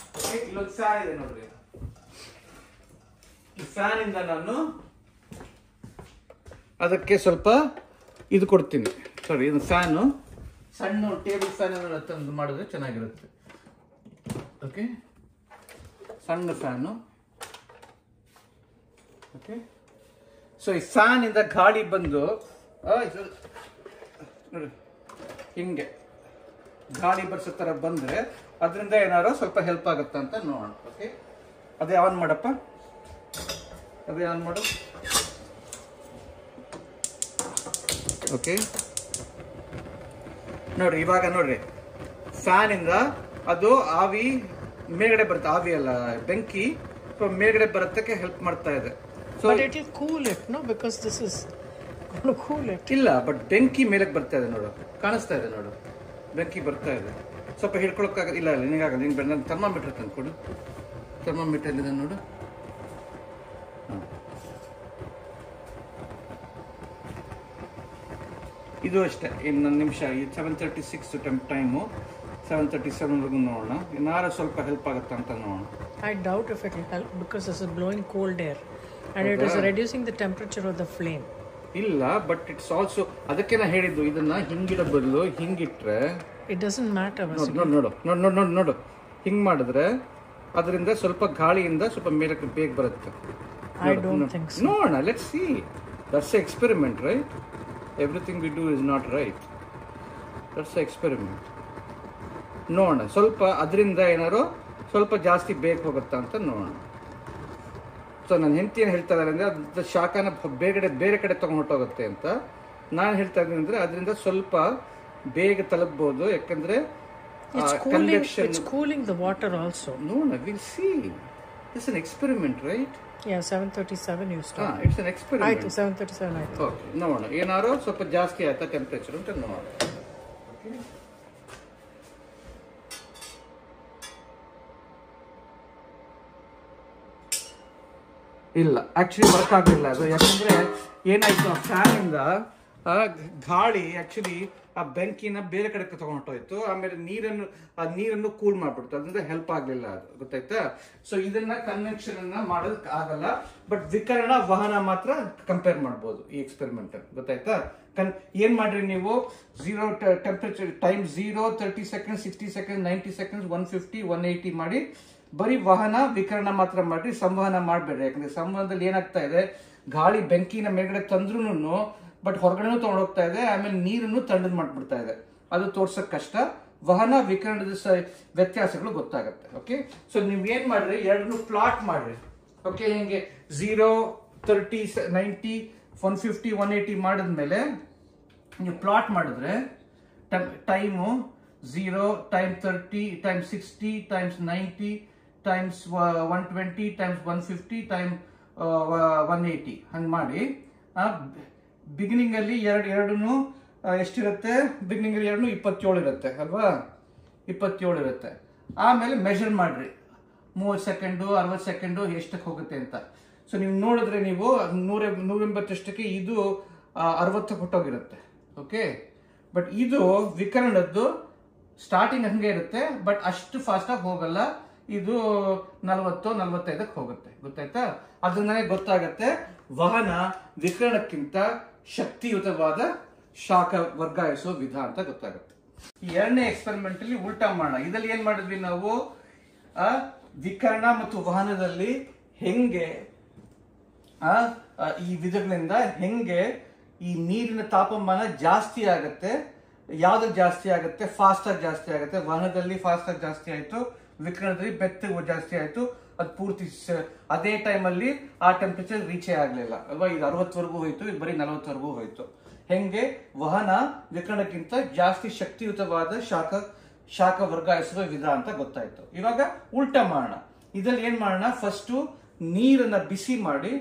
S1: ಇಲ್ಲೊಂದು ಫ್ಯಾನ್ ಇದೆ ನೋಡ್ರಿ, ಈ ಫ್ಯಾನ್ ಇಂದ ನಾನು ಅದಕ್ಕೆ ಸ್ವಲ್ಪ ಇದು ಕೊಡ್ತೀನಿ. ಸಾರಿ, ಇದು ಫ್ಯಾನು, ಸಣ್ಣ ಟೇಬಲ್ ಫ್ಯಾನ್ ತಂದು ಮಾಡಿದ್ರೆ ಚೆನ್ನಾಗಿರುತ್ತೆ. ಓಕೆ, ಸಣ್ಣ ಫ್ಯಾನು. ಓಕೆ, ಸೊ ಈ ಫ್ಯಾನ್ ಇಂದ ಗಾಳಿ ಬಂದು ನೋಡಿ ಹಿಂಗೆ ಗಾಳಿ ಬರ್ಸೋ ತರ ಬಂದ್ರೆ ಅದರಿಂದ ಏನಾದ್ರು ಸ್ವಲ್ಪ ಹೆಲ್ಪ್ ಆಗುತ್ತಾ ಅಂತ ನೋಡೋಣ. ಓಕೆ, ಅದೇ ಆನ್ ಮಾಡಪ್ಪ, ಅದೇ ಆನ್ ಮಾಡು. ಓಕೆ, ನೋಡ್ರಿ, ಇವಾಗ ನೋಡ್ರಿ, ಫ್ಯಾನ್ ಇಂದ ಅದು ಆವಿ ಮೇಲ್ಗಡೆ ಬರುತ್ತೆ, ಆವಿ ಅಲ್ಲ ಬೆಂಕಿ ಮೇಲ್ಗಡೆ ಬರತ್ತಕ್ಕೆ ಹೆಲ್ಪ್ ಮಾಡ್ತಾ ಇದೆ.
S2: So but it will cool it, no? Because this is going to cool it.
S1: ಇಲ್ಲ, ಬಟ್ ಬೆಂಕಿ ಮೇಲಕ್ಕೆ ಬರ್ತಾ ಇದೆ ನೋಡು, ಕಾಣಿಸ್ತಾ ಇದೆ ನೋಡು, ಬೆಂಕಿ ಬರ್ತಾ ಇದೆ. ಸ್ವಲ್ಪ ಹಿಡ್ಕೊಳಕ್ಕಾಗ ಇಲ್ಲ, ನಿನಗಾಗಲ್ಲ, ನಿಂಗೆ ನಾನು ಥರ್ಮಾಮೀಟರ್ ತಂದ್ಕೊಡು, ಥರ್ಮಾಮೀಟರ್ ಇದೆ ನೋಡು. ಇದು ಅಷ್ಟೇ, ಇನ್ನೊಂದು ನಿಮಿಷ. ಈ 7:36 ಟೈಮು, 7:37 ನೋಡೋಣ, ಏನಾರು ಸ್ವಲ್ಪ ಹೆಲ್ಪ್ ಆಗುತ್ತಾ ಅಂತ ನೋಡೋಣ.
S2: I doubt if it will help because this is blowing cold air and it is reducing the temperature of the flame.
S1: ಇಲ್ಲ, ಬಟ್ ಇಟ್ಸ್ ಆಲ್ಸೋ, ಅದಕ್ಕೆ ನಾ ಹೇಳಿದ್ದು ಇದನ್ನ ಹಿಂಗಿಡ ಬದಲು ಹಿಂಗಿಟ್ರೆ
S2: it doesn't matter.
S1: ನೋಡು ಹಿಂಗ್ ಮಾಡಿದ್ರೆ ಅದರಿಂದ ಸ್ವಲ್ಪ ಗಾಳಿಯಿಂದ ಸ್ವಲ್ಪ ಮೇಲಕ್ಕೆ ಬೇಗ ಬರುತ್ತೆ.
S2: I don't think so.
S1: ನೋಡೋಣ, let's see, that's A experiment, right? Everything we do is not right, that's A experiment. ನೋಡೋಣ, ಸ್ವಲ್ಪ ಅದರಿಂದ ಏನಾರು ಸ್ವಲ್ಪ ಜಾಸ್ತಿ ಬೇಗ ಹೋಗುತ್ತಾ ಅಂತ ನೋಡೋಣ. ಸೊ ನನ್ನ ಹೆಂಡತಿ ಏನು ಹೇಳ್ತಾ ಇದ್ದಾರೆ ಅಂದರೆ ಅದ್ರ ಶಾಖನ ಬೇರೆ ಕಡೆ ತಗೊಂಡು ಹೊಟ್ಟೋಗುತ್ತೆ ಅಂತ. ನಾನು ಹೇಳ್ತಾ ಇದ್ದೀನಿ ಅಂದರೆ ಅದರಿಂದ ಸ್ವಲ್ಪ ಬೇಗ ತಲುಪಬಹುದು, ಯಾಕಂದ್ರೆ
S2: it's cooling the water also.
S1: No, we'll see. It's an experiment, right?
S2: Yeah, 7:37 you start.
S1: It's an experiment.
S2: ಆಯ್ತು, 7:37 ಆಯ್ತು.
S1: ಓಕೆ, ನೋಡೋಣ ಏನಾರು ಸ್ವಲ್ಪ ಜಾಸ್ತಿ ಆಯ್ತಾ ಟೆಂಪರೇಚರ್ ಅಂತ ನೋಡೋಣ. ಓಕೆ, ಇಲ್ಲ, ಆಕ್ಚುಲಿ ವರ್ಕ್ ಆಗಲಿಲ್ಲ ಅದು. ಯಾಕಂದ್ರೆ ಏನಾಯ್ತು, ಆ ಫ್ಯಾನ್ ಇಂದ ಗಾಳಿ ಆಕ್ಚುಲಿ ಆ ಬೆಂಕಿನ ಬೇರೆ ಕಡೆ ತಗೊಂಡೋಯ್ತು, ಆಮೇಲೆ ನೀರನ್ನು ಕೂಲ್ ಮಾಡ್ಬಿಡ್ತು, ಅದರಿಂದ ಹೆಲ್ಪ್ ಆಗ್ಲಿಲ್ಲ ಅದು, ಗೊತ್ತಾಯ್ತಾ? ಸೊ ಇದನ್ನ ಕನ್ವೆನ್ಷನ್ ಅನ್ನ ಮಾಡೋದಕ್ಕೆ ಆಗಲ್ಲ, ಬಟ್ ವಿಕರ್ಣ ವಹನ ಮಾತ್ರ ಕಂಪೇರ್ ಮಾಡ್ಬೋದು ಈ ಎಕ್ಸ್ಪೆರಿಮೆಂಟ್, ಗೊತ್ತಾಯ್ತಾ? ಏನ್ ಮಾಡ್ರಿ ನೀವು, 0 temperature time 0, 30 seconds, 60 seconds, 90 seconds, 150, 180 ಮಾಡಿ ಬರೀ ವಹನ ವಿಕರ್ಣ ಮಾತ್ರ ಮಾಡ್ರಿ, ಸಂವಹನ ಮಾಡಬೇಡ್ರಿ. ಯಾಕಂದ್ರೆ ಸಂವಹನದಲ್ಲಿ ಏನಾಗ್ತಾ ಇದೆ, ಗಾಳಿ ಬೆಂಕಿನ ಮೇಲ್ಗಡೆ ತಂದ್ರೂ ಬಟ್ ಹೊರಗಡೆನೂ ತಗೊಂಡೋಗ್ತಾ ಇದೆ, ಆಮೇಲೆ ನೀರನ್ನು ತಣ್ಣದ್ ಮಾಡ್ಬಿಡ್ತಾ ಇದೆ. ಅದು ತೋರ್ಸಕ್ ಕಷ್ಟ. ವಹನ ವಿಕರಣದ ವ್ಯತ್ಯಾಸಗಳು ಗೊತ್ತಾಗುತ್ತೆ. ಓಕೆ, ಸೊ ನೀವ್ ಏನ್ ಮಾಡ್ರಿ, ಎರಡನ್ನು ಪ್ಲಾಟ್ ಮಾಡ್ರಿ. ಓಕೆ, ಹಿಂಗೆ 0, 30, 90, 150, 180 ಮಾಡಿದ್ಮೇಲೆ ನೀವು ಪ್ಲಾಟ್ ಮಾಡಿದ್ರೆ time 0, time 30, time 60, times 90, times 120, times 150, time 180 ಹಂಗೆ ಮಾಡಿ. ಬಿಗಿನಿಂಗ್ ಅಲ್ಲಿ ಎರಡೂ ಎಷ್ಟಿರುತ್ತೆ, ಬಿಗಿನಿಂಗ್ ಅಲ್ಲಿ 27 ಇರುತ್ತೆ ಅಲ್ವಾ, 27 ಇರುತ್ತೆ. ಆಮೇಲೆ ಮೆಷರ್ ಮಾಡ್ರಿ 30 ಸೆಕೆಂಡು, 60 ಸೆಕೆಂಡು ಎಷ್ಟಕ್ಕೆ ಹೋಗುತ್ತೆ ಅಂತ. ಸೊ ನೀವು ನೋಡಿದ್ರೆ ನೀವು 180 ಇದು 60 ಹೊಟ್ಟೋಗಿರುತ್ತೆ. ಓಕೆ, ಬಟ್ ಇದು ವಿಕರಣದ್ದು ಸ್ಟಾರ್ಟಿಂಗ್ ಹಂಗೆ ಇರುತ್ತೆ, ಬಟ್ ಅಷ್ಟು ಫಾಸ್ಟ್ ಆಗಿ ಹೋಗಲ್ಲ. ಇದು 40, 45 ಹೋಗುತ್ತೆ, ಗೊತ್ತಾಯ್ತಾ? ಅದನ್ನೇ ಗೊತ್ತಾಗತ್ತೆ ವಹನ ವಿಕರಣಕ್ಕಿಂತ ಶಕ್ತಿಯುತವಾದ ಶಾಖ ವರ್ಗಾಯಿಸೋ ವಿಧ ಅಂತ ಗೊತ್ತಾಗುತ್ತೆ. ಈ ಎರಡನೇ ಎಕ್ಸ್ಪೆರಿಮೆಂಟ್ ಅಲ್ಲಿ ಉಲ್ಟಾ ಮಾಡೋಣ. ಇದರಲ್ಲಿ ಏನ್ ಮಾಡಿದ್ವಿ ನಾವು, ವಿಕರಣ ಮತ್ತು ವಹನದಲ್ಲಿ ಹೆಂಗೆ ಈ ವಿಧಗಳಿಂದ ಹೆಂಗೆ ಈ ನೀರಿನ ತಾಪಮಾನ ಜಾಸ್ತಿ ಆಗತ್ತೆ ಯಾವ್ದು ಜಾಸ್ತಿ ಆಗುತ್ತೆ? ಫಾಸ್ಟ್ ಆಗಿ ಜಾಸ್ತಿ ಆಗುತ್ತೆ. ವಹನದಲ್ಲಿ ಫಾಸ್ಟ್ ಆಗಿ ಜಾಸ್ತಿ ಆಯ್ತು, ವಿಕರಣದಲ್ಲಿ ಬೆತ್ತಗೆ ಜಾಸ್ತಿ ಆಯ್ತು. ಅದು ಪೂರ್ತಿ ಅದೇ ಟೈಮಲ್ಲಿ ಆ ಟೆಂಪರೇಚರ್ ರೀಚೇ ಆಗ್ಲಿಲ್ಲ ಅಲ್ವಾ? ಇದು 60ವರೆಗೂ ಹೋಯ್ತು, ಇದು ಬರೀ 40ವರೆಗೂ ಹೋಯ್ತು. ಹೆಂಗೆ ವಹನ ವಿಕರಣಕ್ಕಿಂತ ಜಾಸ್ತಿ ಶಕ್ತಿಯುತವಾದ ಶಾಖ ವರ್ಗಾಯಿಸುವ ವಿಧ ಅಂತ ಗೊತ್ತಾಯ್ತು. ಇವಾಗ ಉಲ್ಟಾ ಮಾಡೋಣ. ಇದ್ರಲ್ಲಿ ಏನ್ ಮಾಡೋಣ? ಫಸ್ಟ್ ನೀರನ್ನ ಬಿಸಿ ಮಾಡಿ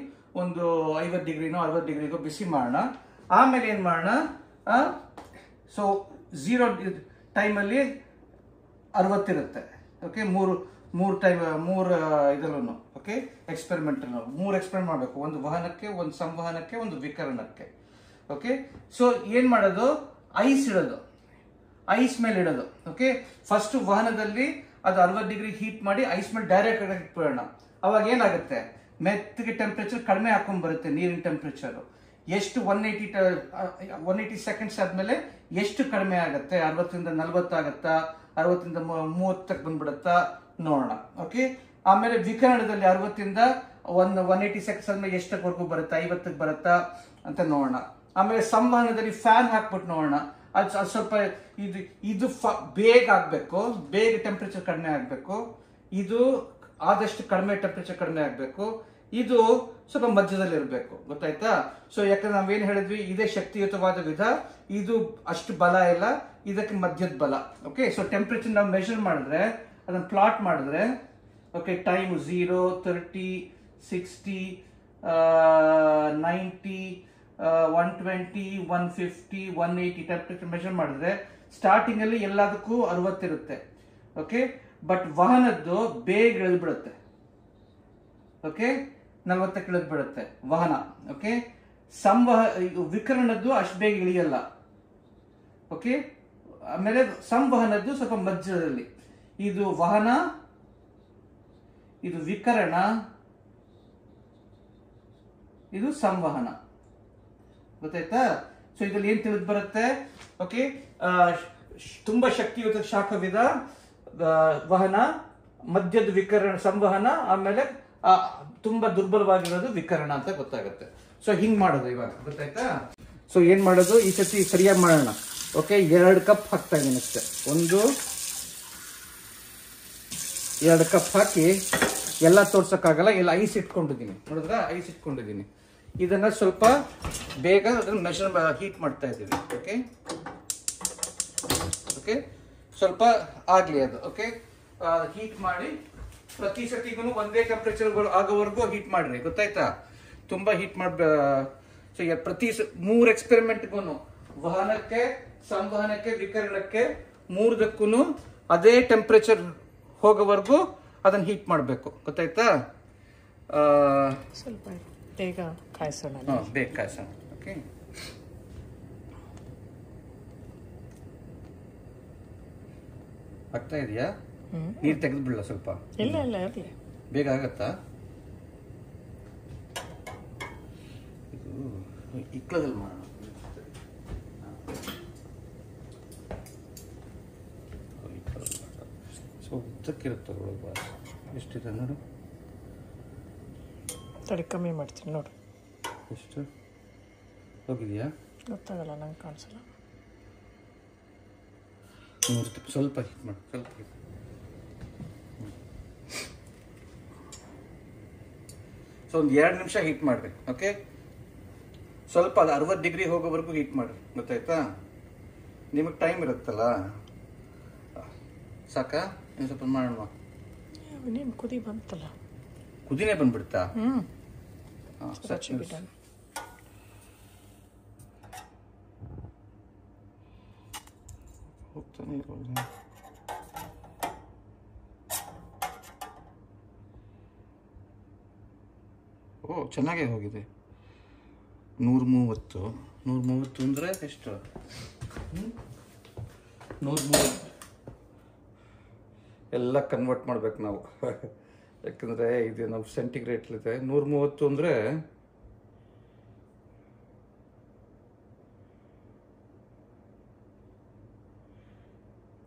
S1: ಒಂದು 50 ಡಿಗ್ರಿನೋ 60 ಡಿಗ್ರಿಗೋ ಬಿಸಿ ಮಾಡೋಣ. ಆಮೇಲೆ ಏನ್ ಮಾಡೋಣ? ಸೊ 0 ಟೈಮಲ್ಲಿ 60 ಇರುತ್ತೆ. ಓಕೆ, ಮೂರು ಇದರಲ್ಲೂ ಓಕೆ ಎಕ್ಸ್ಪೆರಿಮೆಂಟ್ ಮಾಡಬೇಕು. ಒಂದು ವಹನಕ್ಕೆ, ಒಂದು ಸಂವಹನಕ್ಕೆ, ಒಂದು ವಿಕರಣಕ್ಕೆ. ಓಕೆ, ಸೊ ಏನ್ ಮಾಡೋದು? ಐಸ್ ಮೇಲೆ ಇಡೋದು. ಓಕೆ, ಫಸ್ಟ್ ವಹನದಲ್ಲಿ ಅದು 60 ಡಿಗ್ರಿ ಹೀಟ್ ಮಾಡಿ ಐಸ್ ಮೇಲೆ ಡೈರೆಕ್ಟ್ ಆಗಿ ಇಟ್ಬಿಡೋಣ. ಅವಾಗ ಏನಾಗುತ್ತೆ? ಮೆತ್ತಗೆ ಟೆಂಪರೇಚರ್ ಕಡಿಮೆ ಹಾಕೊಂಡ್ ಬರುತ್ತೆ. ನೀರಿನ ಟೆಂಪರೇಚರ್ ಎಷ್ಟು 180 ಸೆಕೆಂಡ್ಸ್ ಆದ್ಮೇಲೆ ಎಷ್ಟು ಕಡಿಮೆ ಆಗುತ್ತೆ? 60ರಿಂದ 40 ಆಗುತ್ತಾ, 60ರಿಂದ 30ಕ್ಕೆ ಬಂದ್ಬಿಡುತ್ತಾ ನೋಡೋಣ. ಓಕೆ, ಆಮೇಲೆ ವಿಕರಣದಲ್ಲಿ 60ರಿಂದ 180 ಸೆಕೆಂಡ್ಸ್ ಆದ್ಮೇಲೆ ಎಷ್ಟಕ್ವರೆಗೂ ಬರುತ್ತಾ? 50ಕ್ಕೆ ಬರುತ್ತಾ ಅಂತ ನೋಡೋಣ. ಆಮೇಲೆ ಸಂವಹನದಲ್ಲಿ ಫ್ಯಾನ್ ಹಾಕ್ಬಿಟ್ಟು ನೋಡೋಣ. ಅದು ಸ್ವಲ್ಪ ಇದು ಬೇಗ ಆಗ್ಬೇಕು, ಬೇಗ ಟೆಂಪರೇಚರ್ ಕಡಿಮೆ ಆಗ್ಬೇಕು. ಇದು ಆದಷ್ಟು ಕಡಿಮೆ ಟೆಂಪರೇಚರ್ ಕಡಿಮೆ ಆಗ್ಬೇಕು. ಇದು ಸ್ವಲ್ಪ ಮಧ್ಯದಲ್ಲಿ ಇರಬೇಕು. ಗೊತ್ತಾಯ್ತಾ? ಸೊ ಯಾಕಂದ್ರೆ ನಾವೇನ್ ಹೇಳಿದ್ವಿ, ಇದೇ ಶಕ್ತಿಯುತವಾದ ವಿಧ, ಇದು ಅಷ್ಟು ಬಲ ಇಲ್ಲ, ಇದಕ್ಕೆ ಮಧ್ಯದ ಬಲ. ಓಕೆ, ಸೊ ಟೆಂಪರೇಚರ್ ನಾವು ಮೆಷರ್ ಮಾಡಿದ್ರೆ, ಅದನ್ನ ಪ್ಲಾಟ್ ಮಾಡಿದ್ರೆ, ಓಕೆ, ಟೈಮ್ 0, 30, 60, 90, 120, 150, 180 ಟೆಂಪರೇಚರ್ ಮೆಷರ್ ಮಾಡಿದ್ರೆ ಸ್ಟಾರ್ಟಿಂಗ್ ಅಲ್ಲಿ ಎಲ್ಲದಕ್ಕೂ 60 ಇರುತ್ತೆ. ಓಕೆ, ಬಟ್ ವಹನದ್ದು ಬೇಗ ಇಳಿದ್ಬಿಡುತ್ತೆ. ಓಕೆ, 40ಕ್ಕೆ ಇಳಿದ್ಬಿಡುತ್ತೆ ವಹನ. ಓಕೆ, ವಿಕರಣದ್ದು ಅಷ್ಟು ಬೇಗ ಇಳಿಯಲ್ಲ. ಓಕೆ, ಆಮೇಲೆ ಸಂವಹನದ್ದು ಸ್ವಲ್ಪ ಮಧ್ಯದಲ್ಲಿ. ಇದು ವಹನ, ಇದು ವಿಕರಣ, ಇದು ಸಂವಹನ. ಗೊತ್ತಾಯ್ತಾ? ಸೊ ಇದ್ರಲ್ಲಿ ಏನ್ ತಿಳಿದು ಬರುತ್ತೆ? ಓಕೆ, ತುಂಬಾ ಶಕ್ತಿಯುತ ಶಾಖವಿದ ವಹನ, ಮಧ್ಯದ ವಿಕರಣ ಸಂವಹನ, ಆಮೇಲೆ ತುಂಬಾ ದುರ್ಬಲವಾಗಿರೋದು ವಿಕರಣ ಅಂತ ಗೊತ್ತಾಗುತ್ತೆ. ಸೊ ಹಿಂಗ್ ಮಾಡೋದು ಇವಾಗ. ಗೊತ್ತಾಯ್ತಾ? ಸೊ ಏನ್ ಮಾಡೋದು? ಈ ಸತಿ ಸರಿಯಾಗಿ ಮಾಡೋಣ. ಓಕೆ, 2 ಕಪ್ ಹಾಕ್ತಾ ಇದೀನಿ ಅಷ್ಟೇ. 2 ಕಪ್ ಹಾಕಿ ಎಲ್ಲ ತೋರ್ಸಕ್ಕಾಗಲ್ಲ, ಎಲ್ಲ ಐಸ್ ಇಟ್ಕೊಂಡಿದ್ದೀನಿ. ನೋಡಿದ್ರ? ಐಸ್ ಇಟ್ಕೊಂಡಿದ್ದೀನಿ. ಇದನ್ನ ಸ್ವಲ್ಪ ಬೇಗ ಅದನ್ನ ಮೆಷರ್ ಹೀಟ್ ಮಾಡ್ತಾ ಇದ್ದೀವಿ. ಓಕೆ ಓಕೆ, ಸ್ವಲ್ಪ ಆಗ್ಲಿ ಅದು. ಓಕೆ, ಹೀಟ್ ಮಾಡಿ ಪ್ರತಿ ಸತಿಗೂ ಒಂದೇ ಟೆಂಪರೇಚರ್ ಆಗೋವರೆಗೂ ಹೀಟ್ ಮಾಡ್ರಿ. ಗೊತ್ತಾಯ್ತಾ? ತುಂಬಾ ಹೀಟ್ ಮಾಡ. ಪ್ರತಿ 3 ಎಕ್ಸ್ಪೆರಿಮೆಂಟ್ಗೂ, ವಹನಕ್ಕೆ, ಸಂವಹನಕ್ಕೆ, ವಿಕರಣಕ್ಕೆ, 3ದಕ್ಕೂ ಅದೇ ಟೆಂಪರೇಚರ್ ಹೋಗೋವರೆಗೂ ಅದನ್ನ ಹೀಟ್ ಮಾಡಬೇಕು. ಗೊತ್ತಾಯ್ತಾ?
S2: ಸ್ವಲ್ಪ ಬೇಗ ಕಾಯಿಸೋಣ.
S1: ಬೇಗ ಕಾಯಿಸೋಣ. ಓಕೆ, ಆಗ್ತಾ ಇದೆಯಾ? ನೀರು ತೆಗೆದು ಬಿಡಲ್ಲ ಸ್ವಲ್ಪ?
S2: ಇಲ್ಲ ಇಲ್ಲ, ಇರಲಿ.
S1: ಬೇಗ ಆಗತ್ತಾ? ಇದು ಇಕ್ಕಳದಲ್ಲಿ ಮಾಡೋಣ. ಸೊ ಉದ್ದಕ್ಕಿರುತ್ತೆ ಒಳಗೆ. ಎಷ್ಟಿದೆ ನೋಡು.
S2: ತಡಿ, ಕಮ್ಮಿ ಮಾಡ್ತೀನಿ ನೋಡು.
S1: ಎಷ್ಟು ಹೋಗಿದೆಯಾ?
S2: ಗೊತ್ತಾಗಲ್ಲ, ನಂಗೆ ಕಾಣಿಸಲ್ಲ.
S1: ಸ್ವಲ್ಪ ಹೀಟ್ ಮಾಡಿ, ಸ್ವಲ್ಪ ಹೀಟ್. ಸೊ ಒಂದು 2 ನಿಮಿಷ ಹೀಟ್ ಮಾಡ್ರಿ. ಓಕೆ, ಸ್ವಲ್ಪ ಅದು 60 ಡಿಗ್ರಿ ಹೋಗೋವರೆಗೂ ಹೀಟ್ ಮಾಡ್ರಿ. ಗೊತ್ತಾಯ್ತಾ? ನಿಮಗೆ ಟೈಮ್ ಇರುತ್ತಲ್ಲ. ಸಾಕಾ? ಇನ್ನು ಸ್ವಲ್ಪ ಮಾಡೋಣ.
S2: ನೀನು ಕುದಿ ಬಂತಲ್ಲ.
S1: ಕುದಿನೇ ಬಂದ್ಬಿಡ್ತಾ? ಹೋಗ್ತಾನೆ ಇರೋದು. ಓ, ಚೆನ್ನಾಗೇ ಹೋಗಿದೆ. 130 ಅಂದರೆ ಎಷ್ಟು? 130 ಎಲ್ಲ ಕನ್ವರ್ಟ್ ಮಾಡ್ಬೇಕು ನಾವು. ಯಾಕಂದರೆ ಇದು ನಾವು ಸೆಂಟಿಗ್ರೇಡ್ಲಿದೆ. 130 ಅಂದರೆ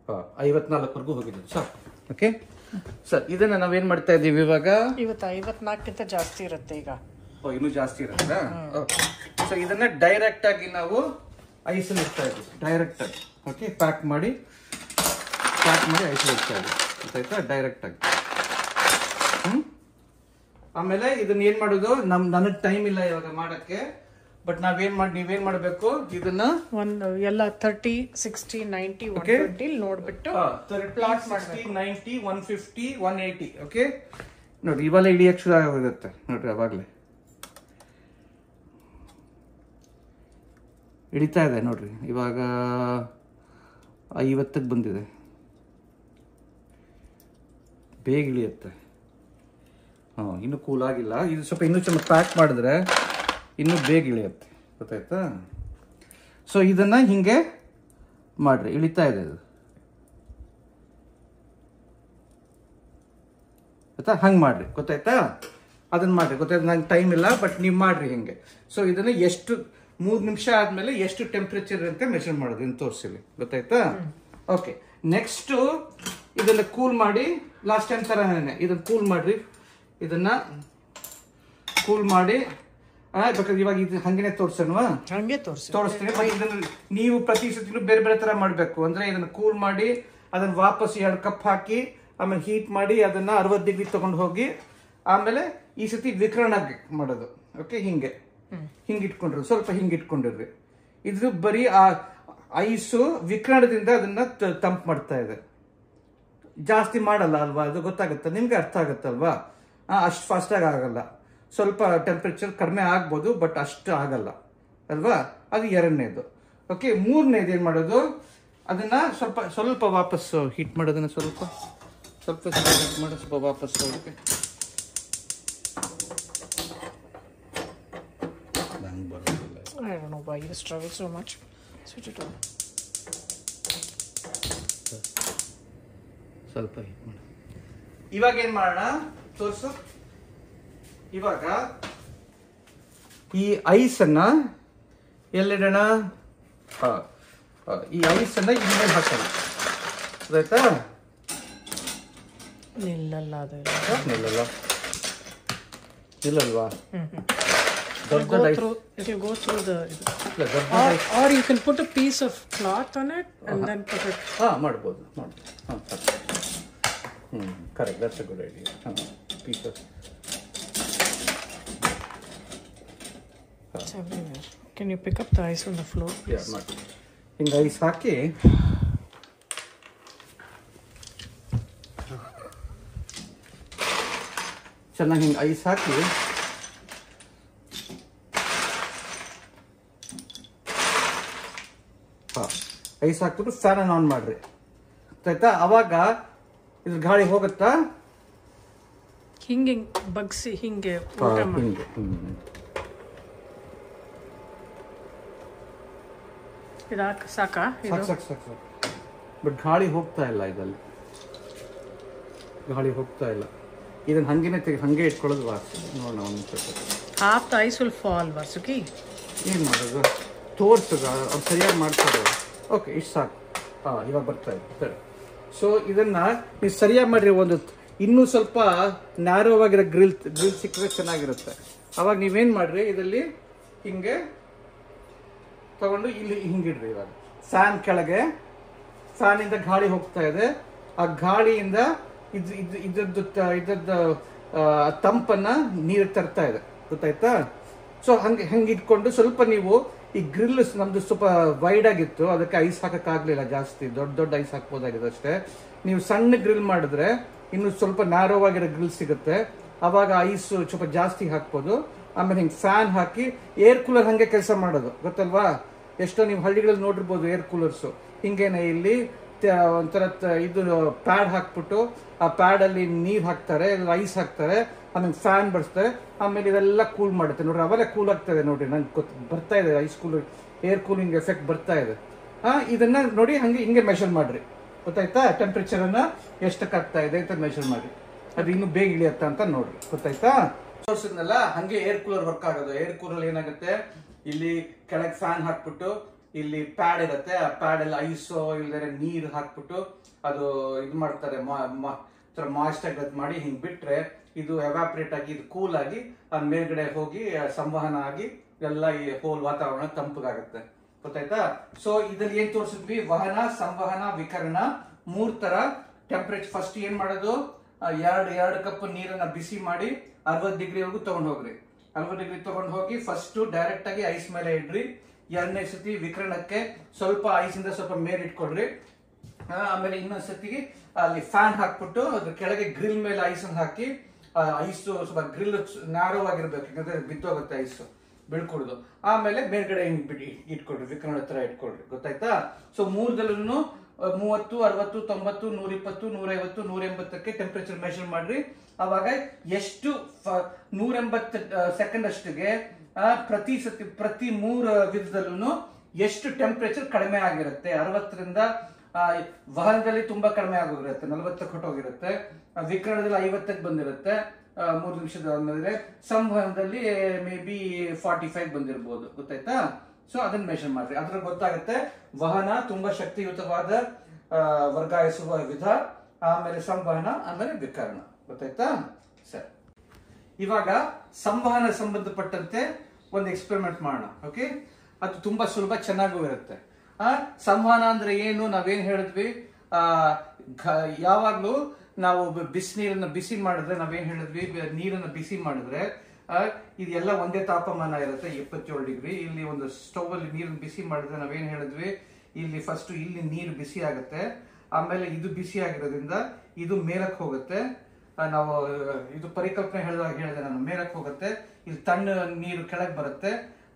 S1: 54ವರೆಗೂ ಹೋಗಿದೆ. ಸಾಕು. ಓಕೆ ಸರ್, ಇದನ್ನ ನಾವೇನ್ ಮಾಡ್ತಾ ಇದ್ದೀವಿ ಇವಾಗ?
S2: ಇವತ್ತು 54ಕ್ಕಿಂತ ಜಾಸ್ತಿ ಇರುತ್ತೆ ಈಗ.
S1: ಇನ್ನೂ ಜಾಸ್ತಿ ಇರುತ್ತಾ? ಸೊ ಇದನ್ನ ಡೈರೆಕ್ಟ್ ಆಗಿ ನಾವು ಐಸಲ್ಲಿ ಇಡ್ತಾ ಇದ್ವಿ ಡೈರೆಕ್ಟ್ ಆಗಿ. ಓಕೆ, ಪ್ಯಾಕ್ ಮಾಡಿ ಐಸಲ್ಲಿ ಇಡ್ತಾ ಇದ್ವಿ, ಗೊತ್ತಾಯ್ತಾ, ಡೈರೆಕ್ಟ್ ಆಗಿ. ಆಮೇಲೆ ಇದನ್ನ ಏನ್ ಮಾಡೋದು, ನನಗೆ ಟೈಮ್ ಇಲ್ಲ ಇವಾಗ ಮಾಡಕ್ಕೆ, ಬಟ್ ನೀವೇನ್ ಮಾಡಬೇಕು, ಇದನ್ನ
S2: ಒಂದು ಎಲ್ಲ 30, 60, 90, 120 ನೋಡ್ಬಿಟ್ಟು
S1: ಪ್ಲಾಟ್ 60, 90, 150, 180. ಓಕೆ ನೋಡ್ರಿ, ಇವೆಲ್ಲ ಹಿಡಿಯಕ್ಕೆ ಶುರು ಆಗೋಗುತ್ತೆ ನೋಡ್ರಿ. ಅವಾಗಲೇ ಹಿಡಿತಾ ಇದೆ ನೋಡ್ರಿ. ಇವಾಗ 50ಕ್ಕೆ ಬಂದಿದೆ. ಬೇಗ ಇಳಿಯುತ್ತೆ. ಇನ್ನೂ ಕೂಲ್ ಆಗಿಲ್ಲ. ಇದು ಸ್ವಲ್ಪ ಇನ್ನೂ ಚೆನ್ನಾಗಿ ಪ್ಯಾಕ್ ಮಾಡಿದ್ರೆ ಇನ್ನೂ ಬೇಗ ಇಳಿಯುತ್ತೆ, ಗೊತ್ತಾಯ್ತಾ. ಸೊ ಇದನ್ನ ಹಿಂಗೆ ಮಾಡ್ರಿ, ಇಳಿತಾ ಇದೆ ಇದು, ಗೊತ್ತಾ, ಹಂಗೆ ಮಾಡ್ರಿ, ಗೊತ್ತಾಯ್ತಾ. ಅದನ್ನ ಮಾಡ್ರಿ, ಗೊತ್ತಾಯ್ತು. ನಂಗೆ ಟೈಮ್ ಇಲ್ಲ, ಬಟ್ ನೀವು ಮಾಡ್ರಿ ಹಿಂಗೆ. ಸೊ ಇದನ್ನ ಎಷ್ಟು 3 ನಿಮಿಷ ಆದ್ಮೇಲೆ ಎಷ್ಟು ಟೆಂಪ್ರೇಚರ್ ಅಂತ ಮೆಷರ್ ಮಾಡೋದು ಇನ್ನು ತೋರಿಸಿಲಿ, ಗೊತ್ತಾಯ್ತಾ. ಓಕೆ, ನೆಕ್ಸ್ಟ್ ಇದನ್ನ ಕೂಲ್ ಮಾಡಿ, ಲಾಸ್ಟ್ ಟೈಮ್ ತರನೇ ಇದನ್ನ ಕೂಲ್ ಮಾಡ್ರಿ. ಇದನ್ನ ಕೂಲ್ ಮಾಡಿ ಬೇಕಾದ್ರೆ ಇವಾಗ ಇದು ಹಂಗೇನೆ ತೋರ್ಸನ್ವಾ,
S2: ಹಂಗೆ
S1: ತೋರಿಸ್ತೀನಿ. ಇದನ್ನ ನೀವು ಪ್ರತಿ ಸತಿನೂ ಬೇರೆ ಬೇರೆ ತರ ಮಾಡ್ಬೇಕು. ಅಂದ್ರೆ ಇದನ್ನ ಕೂಲ್ ಮಾಡಿ ಅದನ್ನ ವಾಪಸ್ 2 ಕಪ್ ಹಾಕಿ ಆಮೇಲೆ ಹೀಟ್ ಮಾಡಿ ಅದನ್ನ 60 ಡಿಗ್ರಿ ತಗೊಂಡು ಹೋಗಿ ಆಮೇಲೆ ಈ ಸತಿ ವಿಕರಣ ಮಾಡೋದು. ಓಕೆ, ಹಿಂಗೆ ಇಟ್ಕೊಂಡ್ರಿ, ಸ್ವಲ್ಪ ಹಿಂಗೆ ಇಟ್ಕೊಂಡಿರ್ರಿ. ಇದು ಬರೀ ಆ ಐಸು ವಿಕರಣದಿಂದ ಅದನ್ನ ತಂಪು ಮಾಡ್ತಾ ಇದೆ. ಜಾಸ್ತಿ ಮಾಡಲ್ಲ ಅಲ್ವಾ, ಅದು ಗೊತ್ತಾಗುತ್ತೆ ನಿಮ್ಗೆ, ಅರ್ಥ ಆಗುತ್ತಲ್ವಾ. ಅಷ್ಟು ಫಾಸ್ಟಾಗಿ ಆಗಲ್ಲ, ಸ್ವಲ್ಪ ಟೆಂಪ್ರೇಚರ್ ಕಡಿಮೆ ಆಗ್ಬೋದು, ಬಟ್ ಅಷ್ಟು ಆಗಲ್ಲ ಅಲ್ವಾ. ಅದು 2ನೇದು. ಓಕೆ, 3ನೇದು ಏನು ಮಾಡೋದು, ಅದನ್ನ ಸ್ವಲ್ಪ ವಾಪಸ್ ಹೀಟ್ ಮಾಡೋದನ್ನ ಸ್ವಲ್ಪ ಹೀಟ್ ಮಾಡಿ ಸ್ವಲ್ಪ ವಾಪಸ್ ಹೋಗಿ
S2: I don't know why you struggle so much. Switch it on.
S1: ಸ್ವಲ್ಪ ಹೀಟ್ ಮಾಡಿ. ಇವಾಗ ಏನ್ ಮಾಡೋಣ ತೋರ್ಸು. ಇವಾಗ ಈ ಐಸನ್ನ ಎಲ್ಲಿಡೋಣ, ಈ ಐಸನ್ನ ಇನ್ಮೇಲೆ ಹಾಕೋಣ, ಆಯ್ತಾ. ನಿಲ್ಲಲ್ವಾ,
S2: It will go through the or you can put a piece of cloth on it and then put it.
S1: ಮಾಡ್ಬೋದು. Correct, that's a good idea. Piece of
S2: it's everywhere. Can you pick up the ice on the floor, please?
S1: Yeah, ಮಾಡಿ ಹಿಂಗೆ ice ಹಾಕಿ ಚೆನ್ನಾಗಿ ಹಿಂಗೆ ice ಹಾಕಿ ice ಹಾಕ್ಬಿಟ್ಟು fan on ಮಾಡ್ರಿ, ಆಯ್ತಾ. ಅವಾಗ ಇದ್ರ ಗಾಳಿ ಹೋಗುತ್ತಾ,
S2: ಹಿಂಗೆ ಬಗ್ಸಿ ಹಿಂಗೆ
S1: ಹಿಂಗೆ.
S2: ಸಾಕಾ?
S1: ಸಾಕು. ಬಟ್ ಗಾಳಿ ಹೋಗ್ತಾ ಇಲ್ಲ, ಇದರಲ್ಲಿ ಗಾಳಿ ಹೋಗ್ತಾ ಇಲ್ಲ. ಇದನ್ನ ಹಂಗೆ ಇಟ್ಕೊಳ್ಳೋದು ವಾಸಿ. ನೋಡೋಣ ಒಂದು ಸ್ವಲ್ಪ.
S2: Half the ice will fall, Vasuki.
S1: ಏನು ಮಾಡೋದು, ತೋರ್ಸದ ಅವ್ರು ಸರಿಯಾಗಿ ಮಾಡ್ತಾರೆ. ಓಕೆ, ಇಷ್ಟು ಸಾಕು. ಇವಾಗ ಬರ್ತಾ ಇದೆ. ಸೊ ಇದನ್ನ ನೀವು ಸರಿಯಾಗಿ ಮಾಡ್ರಿ. ಒಂದು ಇನ್ನೂ ಸ್ವಲ್ಪ ನ್ಯಾರೋ ಆಗಿರೋ ಗ್ರಿಲ್ ಸಿಕ್ಕರೆ ಚೆನ್ನಾಗಿರುತ್ತೆ. ಅವಾಗ ನೀವೇನು ಮಾಡ್ರಿ, ಇದರಲ್ಲಿ ಹಿಂಗೆ ತಗೊಂಡು ಇಲ್ಲಿ ಹಿಂಗಿಡ್ರಿ. ಇವಾಗ ಫ್ಯಾನ್ ಕೆಳಗೆ, ಫ್ಯಾನಿಂದ ಗಾಳಿ ಹೋಗ್ತಾ ಇದೆ. ಆ ಗಾಳಿಯಿಂದ ಇದ್ರದ್ದು ತಂಪನ್ನ ನೀರಿಗೆ ತರ್ತಾ ಇದೆ, ಗೊತ್ತಾಯ್ತಾ. ಸೊ ಹಂಗೆ ಇಟ್ಕೊಂಡು ಸ್ವಲ್ಪ ನೀವು ಈ ಗ್ರಿಲ್ ನಮ್ದು ಸ್ವಲ್ಪ ವೈಡ್ ಆಗಿತ್ತು, ಅದಕ್ಕೆ ಐಸ್ ಹಾಕಕ್ಕಾಗ್ಲಿಲ್ಲ ಜಾಸ್ತಿ. ದೊಡ್ಡ ಐಸ್ ಹಾಕ್ಬೋದಾಗಿದೆ ಅಷ್ಟೇ. ನೀವು ಸಣ್ಣ ಗ್ರಿಲ್ ಮಾಡಿದ್ರೆ ಇನ್ನು ಸ್ವಲ್ಪ ನ್ಯಾರೋ ಆಗಿರೋ ಗ್ರಿಲ್ ಸಿಗುತ್ತೆ. ಅವಾಗ ಐಸ್ ಸ್ವಲ್ಪ ಜಾಸ್ತಿ ಹಾಕ್ಬೋದು. ಆಮೇಲೆ ಹಿಂಗೆ ಫ್ಯಾನ್ ಹಾಕಿ ಏರ್ ಕೂಲರ್ ಹಂಗೆ ಕೆಲಸ ಮಾಡೋದು, ಗೊತ್ತಲ್ವಾ. ಎಷ್ಟೋ ನೀವು ಹಳ್ಳಿಗಳಲ್ಲಿ ನೋಡಿರ್ಬೋದು ಏರ್ ಕೂಲರ್ಸು. ಹಿಂಗೇನೆ ಇಲ್ಲಿ ಒಂಥರ ಇದು ಪ್ಯಾಡ್ ಹಾಕ್ಬಿಟ್ಟು ಆ ಪ್ಯಾಡ್ ಅಲ್ಲಿ ನೀರು ಹಾಕ್ತಾರೆ, ಐಸ್ ಹಾಕ್ತಾರೆ, ಆಮೇಲೆ ಫ್ಯಾನ್ ಬಡಿಸ್ತಾರೆ, ಆಮೇಲೆ ಇದೆಲ್ಲ ಕೂಲ್ ಮಾಡುತ್ತೆ ನೋಡ್ರಿ. ಅವೆಲ್ಲ ಕೂಲ್ ಆಗ್ತದೆ ನೋಡ್ರಿ. ನಂಗೆ ಬರ್ತಾ ಇದೆ ice cool air cooling effect ಬರ್ತಾ ಇದೆ. ಇದನ್ನ ನೋಡಿ ಹಿಂಗೆ ಮೆಷರ್ ಮಾಡ್ರಿ, ಗೊತ್ತಾಯ್ತಾ. ಟೆಂಪರೇಚರ್ ಅನ್ನ ಎಷ್ಟಕ್ಕೆ ಆಗ್ತಾ ಇದೆ ಅಂತ ಮೆಷರ್ ಮಾಡ್ರಿ. ಅದು ಇನ್ನು ಬೇಗ ಇಳಿಯತ್ತ ಅಂತ ನೋಡ್ರಿ, ಗೊತ್ತಾಯ್ತಾ. ತೋರ್ಸಿದ್ನಲ್ಲ ಹಂಗೆ ಏರ್ ಕೂಲರ್ ವರ್ಕ್ ಆಗೋದು. ಏರ್ ಕೂಲರ್ ಏನಾಗುತ್ತೆ, ಇಲ್ಲಿ ಕೆಳಗೆ ಫ್ಯಾನ್ ಹಾಕ್ಬಿಟ್ಟು ಇಲ್ಲಿ ಪ್ಯಾಡ್ ಇರುತ್ತೆ, ಆ ಪ್ಯಾಡ್ ಅಲ್ಲಿ ಐಸೋ ಇಲ್ದರೆ ನೀರು ಹಾಕ್ಬಿಟ್ಟು ಅದು ಇದು ಮಾಡ್ತಾರೆ, ಮಾಯ್ಸ್ಟ್ ಆಗಿ ಮಾಡಿ ಹಿಂಗ್ ಬಿಟ್ರೆ ಇದು ಎವಾಪರೇಟ್ ಆಗಿ ಇದು ಕೂಲ್ ಆಗಿ ಅದ್ ಮೇಲ್ಗಡೆ ಹೋಗಿ ಸಂವಹನ ಆಗಿ ಎಲ್ಲ ಈ ಹೋಲ್ ವಾತಾವರಣ ತಂಪಗಾಗುತ್ತೆ. ಗೊತ್ತಾಯ್ತಾ? ಸೊ ಇದ್ರಲ್ಲಿ ಏನ್ ತೋರಿಸಿದ್ವಿ, ವಹನ, ಸಂವಹನ, ವಿಕರಣ, 3 ತರ ಟೆಂಪರೇಚರ್. ಫಸ್ಟ್ ಏನ್ ಮಾಡೋದು, ಎರಡು ಕಪ್ ನೀರನ್ನ ಬಿಸಿ ಮಾಡಿ 60 ಡಿಗ್ರಿವರೆಗೂ ತಗೊಂಡ್ ಹೋಗ್ರಿ. 60 ಡಿಗ್ರಿ ತಗೊಂಡ್ ಹೋಗಿ ಫಸ್ಟ್ ಡೈರೆಕ್ಟ್ ಆಗಿ ಐಸ್ ಮೇಲೆ ಇಡ್ರಿ. 2ನೇ ಸತಿ ವಿಕರಣಕ್ಕೆ ಸ್ವಲ್ಪ ಐಸ್ ಇಂದ ಸ್ವಲ್ಪ ಮೇಲೆ ಇಟ್ಕೊಡ್ರಿ. ಆಮೇಲೆ ಇನ್ನೊಂದ್ ಸತಿಗೆ ಅಲ್ಲಿ ಫ್ಯಾನ್ ಹಾಕ್ಬಿಟ್ಟು ಅದ್ರ ಕೆಳಗೆ ಗ್ರಿಲ್ ಮೇಲೆ ಐಸ್ ಅನ್ನು ಹಾಕಿ, ಐಸ್ ಸ್ವಲ್ಪ ಗ್ರಿಲ್ ನ್ಯಾರೋ ಆಗಿರ್ಬೇಕು, ಯಾಕಂದ್ರೆ ಬಿದ್ದೋಗುತ್ತೆ ಐಸ್, ಬೀಳ್ಕೊಡುದು. ಆಮೇಲೆ ಮೇಲ್ಗಡೆ ಹಿಂಗ್ ಬಿಡಿ ಇಟ್ಕೊಡ್ರಿ, ವಿಕರಣ ಹತ್ರ ಇಟ್ಕೊಡ್ರಿ. ಗೊತ್ತಾಯ್ತಾ? ಸೊ 3ದಲ್ಲೂ 30, 60, 90, 120, 150, 180ಕ್ಕೆ ಟೆಂಪರೇಚರ್ ಮೆಷರ್ ಮಾಡ್ರಿ. ಅವಾಗ ಎಷ್ಟು 180 ಸೆಕೆಂಡ್ ಅಷ್ಟಿಗೆ ಪ್ರತಿ 3 ವಿಧದಲ್ಲೂ ಎಷ್ಟು ಟೆಂಪರೇಚರ್ ಕಡಿಮೆ ಆಗಿರುತ್ತೆ. 60ರಿಂದ ವಹನದಲ್ಲಿ ತುಂಬಾ ಕಡಿಮೆ ಆಗೋಗಿರುತ್ತೆ, 40ಕ್ಕೆ ಹೊಟ್ಟೋಗಿರುತ್ತೆ. ವಿಕರಣದಲ್ಲಿ 50ಕ್ಕೆ ಬಂದಿರುತ್ತೆ 3 ನಿಮಿಷದ ಆದ್ಮೇಲೆ. ಸಂವಹನದಲ್ಲಿ ಮೇ ಬಿ 45 ಬಂದಿರಬಹುದು. ಗೊತ್ತಾಯ್ತಾ? ಸೊ ಅದನ್ನ ಮೆಷರ್ ಮಾಡ್ರಿ, ಅದ್ರ ಗೊತ್ತಾಗುತ್ತೆ ವಹನ ತುಂಬಾ ಶಕ್ತಿಯುತವಾದ ವರ್ಗಾಯಿಸುವ ವಿಧ, ಆಮೇಲೆ ಸಂವಹನ, ಆಮೇಲೆ ವಿಕರಣ. ಗೊತ್ತಾಯ್ತಾ? ಸರಿ, ಇವಾಗ ಸಂವಹನ ಸಂಬಂಧಪಟ್ಟಂತೆ ಒಂದು ಎಕ್ಸ್ಪೆರಿಮೆಂಟ್ ಮಾಡೋಣ. ಓಕೆ, ಅದು ತುಂಬಾ ಸುಲಭ, ಚೆನ್ನಾಗೂ ಇರುತ್ತೆ. ಸಂವಹನ ಅಂದ್ರೆ ಏನು, ನಾವೇನ್ ಹೇಳಿದ್ವಿ, ಯಾವಾಗ್ಲೂ ನಾವು ಬಿಸಿನೀರನ್ನ ಬಿಸಿ ಮಾಡಿದ್ರೆ ನಾವೇನ್ ಹೇಳಿದ್ವಿ, ನೀರನ್ನ ಬಿಸಿ ಮಾಡಿದ್ರೆ ಇದೆಲ್ಲ ಒಂದೇ ತಾಪಮಾನ ಇರುತ್ತೆ, 27 ಡಿಗ್ರಿ. ಇಲ್ಲಿ ಒಂದು ಸ್ಟವ್ ಅಲ್ಲಿ ನೀರನ್ನ ಬಿಸಿ ಮಾಡಿದ್ರೆ ನಾವೇನ್ ಹೇಳಿದ್ವಿ, ಇಲ್ಲಿ ಫಸ್ಟ್ ಇಲ್ಲಿ ನೀರು ಬಿಸಿ ಆಗುತ್ತೆ, ಆಮೇಲೆ ಇದು ಬಿಸಿ ಆಗಿರೋದ್ರಿಂದ ಇದು ಮೇಲಕ್ಕೆ ಹೋಗುತ್ತೆ. ನಾವು ಇದು ಪರಿಕಲ್ಪನೆ ಹೇಳಿದೆ ನಾನು, ಮೇಲಕ್ಕೆ ಹೋಗುತ್ತೆ. ಇಲ್ಲಿ ತಣ್ಣ ನೀರು ಕೆಳಗೆ ಬರುತ್ತೆ,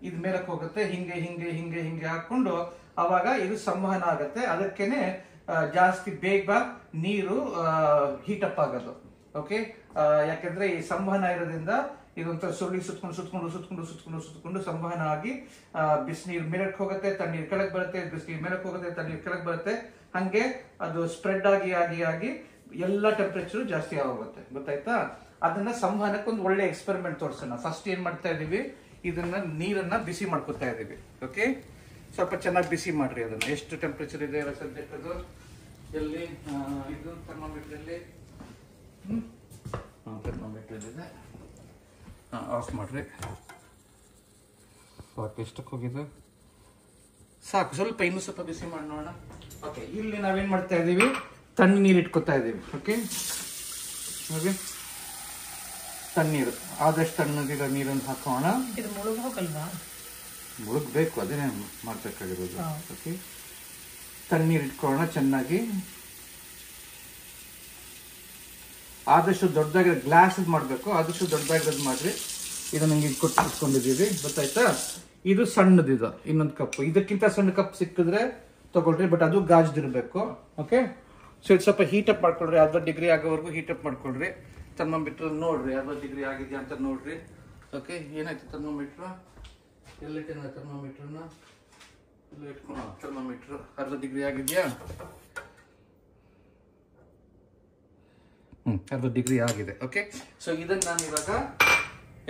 S1: ಇದು ಮೇಲಕ್ಕೆ ಹೋಗುತ್ತೆ, ಹಿಂಗೆ ಹಿಂಗೆ ಹಿಂಗೆ ಹಿಂಗೆ ಹಾಕೊಂಡು ಅವಾಗ ಇದು ಸಂವಹನ ಆಗುತ್ತೆ. ಅದಕ್ಕೇನೆ ಜಾಸ್ತಿ ಬೇಗ ನೀರು ಹೀಟಪ್ ಆಗೋದು. ಓಕೆ, ಯಾಕಂದ್ರೆ ಈ ಸಂವಹನ ಇರೋದ್ರಿಂದ ಇದೊಂಥರ ಸುರುಳಿ ಸುತ್ಕೊಂಡು ಸುತ್ಕೊಂಡು ಸುತ್ಕೊಂಡು ಸುತ್ಕೊಂಡು ಸುತ್ಕೊಂಡು ಸಂವಹನ ಆಗಿ ಬಿಸಿನೀರು ಮೇಲಕ್ಕೆ ಹೋಗುತ್ತೆ, ತಣ್ಣೀರು ಕೆಳಗೆ ಬರುತ್ತೆ, ಬಿಸಿನೀರು ಮೇಲಕ್ಕೆ ಹೋಗುತ್ತೆ, ತಣ್ಣೀರು ಕೆಳಗೆ ಬರುತ್ತೆ. ಹಂಗೆ ಅದು ಸ್ಪ್ರೆಡ್ ಆಗಿ ಆಗಿ ಆಗಿ ಎಲ್ಲ ಟೆಂಪರೇಚರ್ ಜಾಸ್ತಿ ಆಗೋಗುತ್ತೆ. ಗೊತ್ತಾಯ್ತಾ? ಅದನ್ನ ಸಂವಹನಕ್ಕೆ ಒಂದು ಒಳ್ಳೆ ಎಕ್ಸ್ಪೆರಿಮೆಂಟ್ ತೋರಿಸೋಣ. ಫಸ್ಟ್ ಏನ್ ಮಾಡ್ತಾ ಇದೀವಿ, ಇದನ್ನ ನೀರನ್ನ ಬಿಸಿ ಮಾಡ್ಕೊತಾ ಇದೀವಿ. ಓಕೆ, ಸ್ವಲ್ಪ ಚೆನ್ನಾಗಿ ಬಿಸಿ ಮಾಡ್ರಿ. ಅದನ್ನ ಎಷ್ಟು ಟೆಂಪರೇಚರ್ ಇದೆ ಸದ್ಯಕ್ಕೆ ಅದು ಎಲ್ಲಿ, ಇದು ಥರ್ಮೋಮೀಟರ್ ಅಲ್ಲಿ, ಥರ್ಮೋಮೀಟರ್ ಇದೆ, ಆಫ್ ಮಾಡ್ರಿ. ಎಷ್ಟಕ್ಕೆ ಹೋಗಿದೆ, ಸಾಕು, ಸ್ವಲ್ಪ ಇನ್ನೂ ಸ್ವಲ್ಪ ಬಿಸಿ ಮಾಡಿ ನೋಡೋಣ. ಓಕೆ, ಇಲ್ಲಿ ನಾವೇನ್ ಮಾಡ್ತಾ ಇದೀವಿ, ತಣ್ಣ ನೀರು ಇಟ್ಕೊತಾ ಇದೀವಿ. ಓಕೆ, ನೋಡಿ ತಣ್ಣೀರು, ಆದಷ್ಟು ತಣ್ಣಗಿರೋ ನೀರನ್ನು ಹಾಕೋಣ.
S2: ಇದು ಮುಳುಗೋಗಲ್ವಾ?
S1: ಮುಳುಗ್ಬೇಕು, ಅದನ್ನೇ ಮಾಡ್ಬೇಕಾಗಿರೋದು. ಓಕೆ, ತಣ್ಣೀರು ಇಟ್ಕೊಳ್ಳೋಣ ಚೆನ್ನಾಗಿ. ಆದಷ್ಟು ದೊಡ್ಡದಾಗಿರೋ ಗ್ಲಾಸ್ ಮಾಡಬೇಕು, ಆದಷ್ಟು ದೊಡ್ಡದಾಗಿರೋದು ಮಾಡ್ರಿ. ಇದು ನಂಗೆ ಇಟ್ಕೊಂಡಿದ್ದೀವಿ. ಗೊತ್ತಾಯ್ತಾ? ಇದು ಸಣ್ಣದಿದು, ಇನ್ನೊಂದು ಕಪ್. ಇದಕ್ಕಿಂತ ಸಣ್ಣ ಕಪ್ ಸಿಕ್ಕಿದ್ರೆ ತಗೊಳ್ರಿ, ಬಟ್ ಅದು ಗಾಜ್ದಿರ್ಬೇಕು. ಓಕೆ, ಸೊ ಇದು ಸ್ವಲ್ಪ ಹೀಟಪ್ ಮಾಡ್ಕೊಳ್ರಿ, 60 ಡಿಗ್ರಿ ಆಗೋವರೆಗೂ ಹೀಟಪ್ ಮಾಡ್ಕೊಳ್ರಿ. ಥರ್ಮೋಮೀಟರ್ ನೋಡ್ರಿ 60 ಡಿಗ್ರಿ ಆಗಿದೆಯಾ ಅಂತ ನೋಡ್ರಿ. ಓಕೆ, ಏನಾಯ್ತು ಥರ್ಮೋಮೀಟ್ರ್, ಎಲ್ಲಿಟ್ಟಿನ ಥರ್ಮೋಮೀಟ್ರನ್ನ ಇಲ್ಲಿ ಇಟ್ಕೊಳ್ಳೋಣ. ಥರ್ಮೋಮೀಟ್ರ್ 60 ಡಿಗ್ರಿ ಆಗಿದೆಯಾ? 60 ಡಿಗ್ರಿ ಆಗಿದೆ. ಓಕೆ, ಸೊ ಇದನ್ನ ನಾನು ಇವಾಗ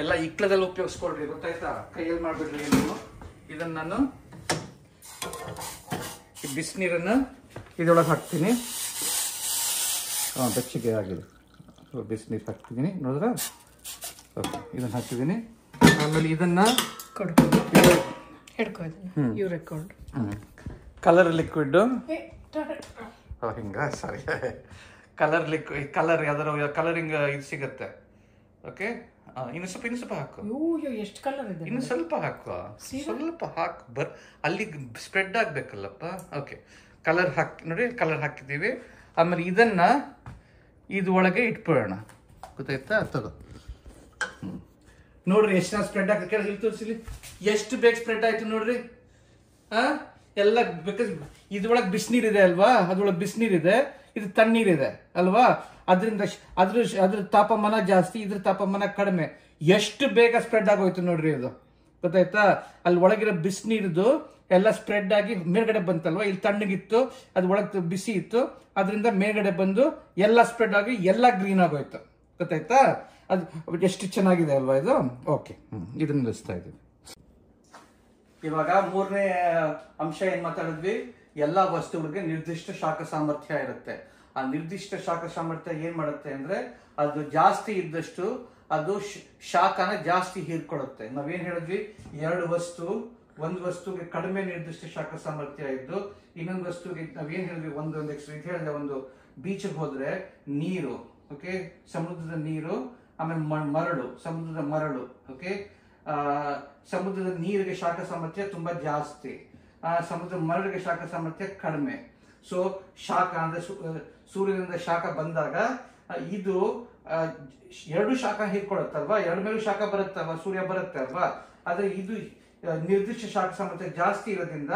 S1: ಎಲ್ಲ ಇಕ್ಲದಲ್ಲಿ ಉಪಯೋಗಿಸ್ಕೊಳ್ರಿ. ಗೊತ್ತಾಯ್ತಾ? ಕೈಯಲ್ಲಿ ಮಾಡ್ಬಿಡ್ರಿ ಏನು. ಇದನ್ನ ನಾನು ಬಿಸಿನೀರನ್ನ ಇದರೊಳಗೆ ಹಾಕ್ತೀನಿ. ಬೆಚ್ಚಗೆ ಆಗಿದೆ, ಬಿಸಿನೀರು ಹಾಕ್ತಿದ್ದೀನಿ. ನೋಡಿದ್ರ? ಓಕೆ, ಇದನ್ನ ಹಾಕ್ತಿದ್ದೀನಿ. ಆಮೇಲೆ ಇದನ್ನ ಕಲರ್ ಲಿಕ್ವಿಡ್, ಹಿಂಗ ಸಾರಿ, ಕಲರ್ ಲಿಕ್ವಿಡ್, ಕಲರ್ ಯಾವ್ದಾರ ಕಲರಿಂಗ್ ಇದು ಸಿಗತ್ತೆ. ಓಕೆ, ಇನ್ನು ಸ್ವಲ್ಪ ಹಾಕು.
S2: ಎಷ್ಟು ಕಲರ್ ಇದೆ?
S1: ಇನ್ನು ಸ್ವಲ್ಪ ಹಾಕು, ಸ್ವಲ್ಪ ಹಾಕು, ಅಲ್ಲಿ ಸ್ಪ್ರೆಡ್ ಆಗ್ಬೇಕಲ್ಲಪ್ಪ. ಓಕೆ, ಕಲರ್ ಹಾಕಿ ನೋಡಿ, ಕಲರ್ ಹಾಕಿದ್ದೀವಿ. ಆಮೇಲೆ ಇದನ್ನ ಇದು ಒಳಗೆ ಇಟ್ಬಿಡೋಣ. ಗೊತ್ತಾಯ್ತಾ? ತಗೋ ನೋಡ್ರಿ ಎಷ್ಟು ಸ್ಪ್ರೆಡ್ ಆಗ್ತದೆ. ಕೆಳಗೆ ಇಲ್ಲಿ ತೋರಿಸಿಲಿ, ಎಷ್ಟು ಬೇಗ ಸ್ಪ್ರೆಡ್ ಆಯ್ತು ನೋಡ್ರಿ. ಎಲ್ಲ ಬಿಕಾಸ್ ಇದ್ರೊಳಗೆ ಬಿಸಿನೀರಿದೆ ಅಲ್ವಾ, ಅದ್ರೊಳಗೆ ಬಿಸಿನೀರಿದೆ, ಇದು ತಣ್ಣೀರಿದೆ ಅಲ್ವಾ, ಅದರಿಂದ ಅದ್ರ ತಾಪಮಾನ ಜಾಸ್ತಿ, ಇದ್ರ ತಾಪಮಾನ ಕಡಿಮೆ. ಎಷ್ಟು ಬೇಗ ಸ್ಪ್ರೆಡ್ ಆಗೋಯ್ತು ನೋಡ್ರಿ ಇದು. ಗೊತ್ತಾಯ್ತಾ? ಅಲ್ಲಿ ಒಳಗಿರೋ ಬಿಸಿನೀರ್ದು ಎಲ್ಲ ಸ್ಪ್ರೆಡ್ ಆಗಿ ಮೇಲ್ಗಡೆ ಬಂತಲ್ವಾ, ಇಲ್ಲಿ ತಣ್ಣಗಿತ್ತು, ಅದು ಒಳಗೆ ಬಿಸಿ ಇತ್ತು, ಅದರಿಂದ ಮೇಲ್ಗಡೆ ಬಂದು ಎಲ್ಲ ಸ್ಪ್ರೆಡ್ ಆಗಿ ಎಲ್ಲ ಗ್ರೀನ್ ಆಗೋಯ್ತು. ಗೊತ್ತಾಯ್ತಾ? ಅದು ಎಷ್ಟು ಚೆನ್ನಾಗಿದೆ ಅಲ್ವಾ ಇದು. ಓಕೆ, ಇದನ್ನ ನಿಲ್ಲಿಸ್ತಾ ಇದ್ದೀವಿ. ಇವಾಗ 3ನೇ ಅಂಶ ಏನ್ ಮಾತಾಡಿದ್ವಿ, ಎಲ್ಲಾ ವಸ್ತುಗಳಿಗೆ ನಿರ್ದಿಷ್ಟ ಶಾಖ ಸಾಮರ್ಥ್ಯ ಇರುತ್ತೆ. ಆ ನಿರ್ದಿಷ್ಟ ಶಾಖ ಸಾಮರ್ಥ್ಯ ಏನ್ ಮಾಡುತ್ತೆ ಅಂದ್ರೆ, ಅದು ಜಾಸ್ತಿ ಇದ್ದಷ್ಟು ಅದು ಶಾಖನ ಜಾಸ್ತಿ ಹೀರ್ಕೊಳ್ಳುತ್ತೆ. ನಾವೇನ್ ಹೇಳಿದ್ವಿ, 2 ವಸ್ತು ಒಂದು ವಸ್ತುವಿಗೆ ಕಡಿಮೆ ನಿರ್ದಿಷ್ಟ ಶಾಖ ಸಾಮರ್ಥ್ಯ ಇದ್ದು ಇನ್ನೊಂದು ವಸ್ತುವಿಗೆ ನಾವೇನ್ ಹೇಳಿದ್ವಿ ಒಂದು ಹೇಳಿದೆ ಒಂದು ಬೀಚ್ಗೆ ಹೋದ್ರೆ ನೀರು, ಓಕೆ, ಸಮುದ್ರದ ನೀರು, ಆಮೇಲೆ ಮರಳು, ಸಮುದ್ರದ ಮರಳು, ಓಕೆ, ಸಮುದ್ರದ ನೀರಿಗೆ ಶಾಖ ಸಾಮರ್ಥ್ಯ ತುಂಬಾ ಜಾಸ್ತಿ, ಸಮುದ್ರದ ಮರಳಿಗೆ ಶಾಖ ಸಾಮರ್ಥ್ಯ ಕಡಿಮೆ. ಸೊ ಶಾಖ ಅಂದ್ರೆ ಸೂರ್ಯನಿಂದ ಶಾಖ ಬಂದಾಗ ಇದು ಎರಡು ಶಾಖ ಹೀರ್ಕೊಳತ್ತಲ್ವಾ, ಎರಡು ಮೇಲೂ ಶಾಖ ಬರುತ್ತಲ್ವಾ, ಸೂರ್ಯ ಬರುತ್ತೆ ಅಲ್ವಾ, ಆದ್ರೆ ಇದು ನಿರ್ದಿಷ್ಟ ಶಾಖ ಸಾಮರ್ಥ್ಯ ಜಾಸ್ತಿ ಇರೋದ್ರಿಂದ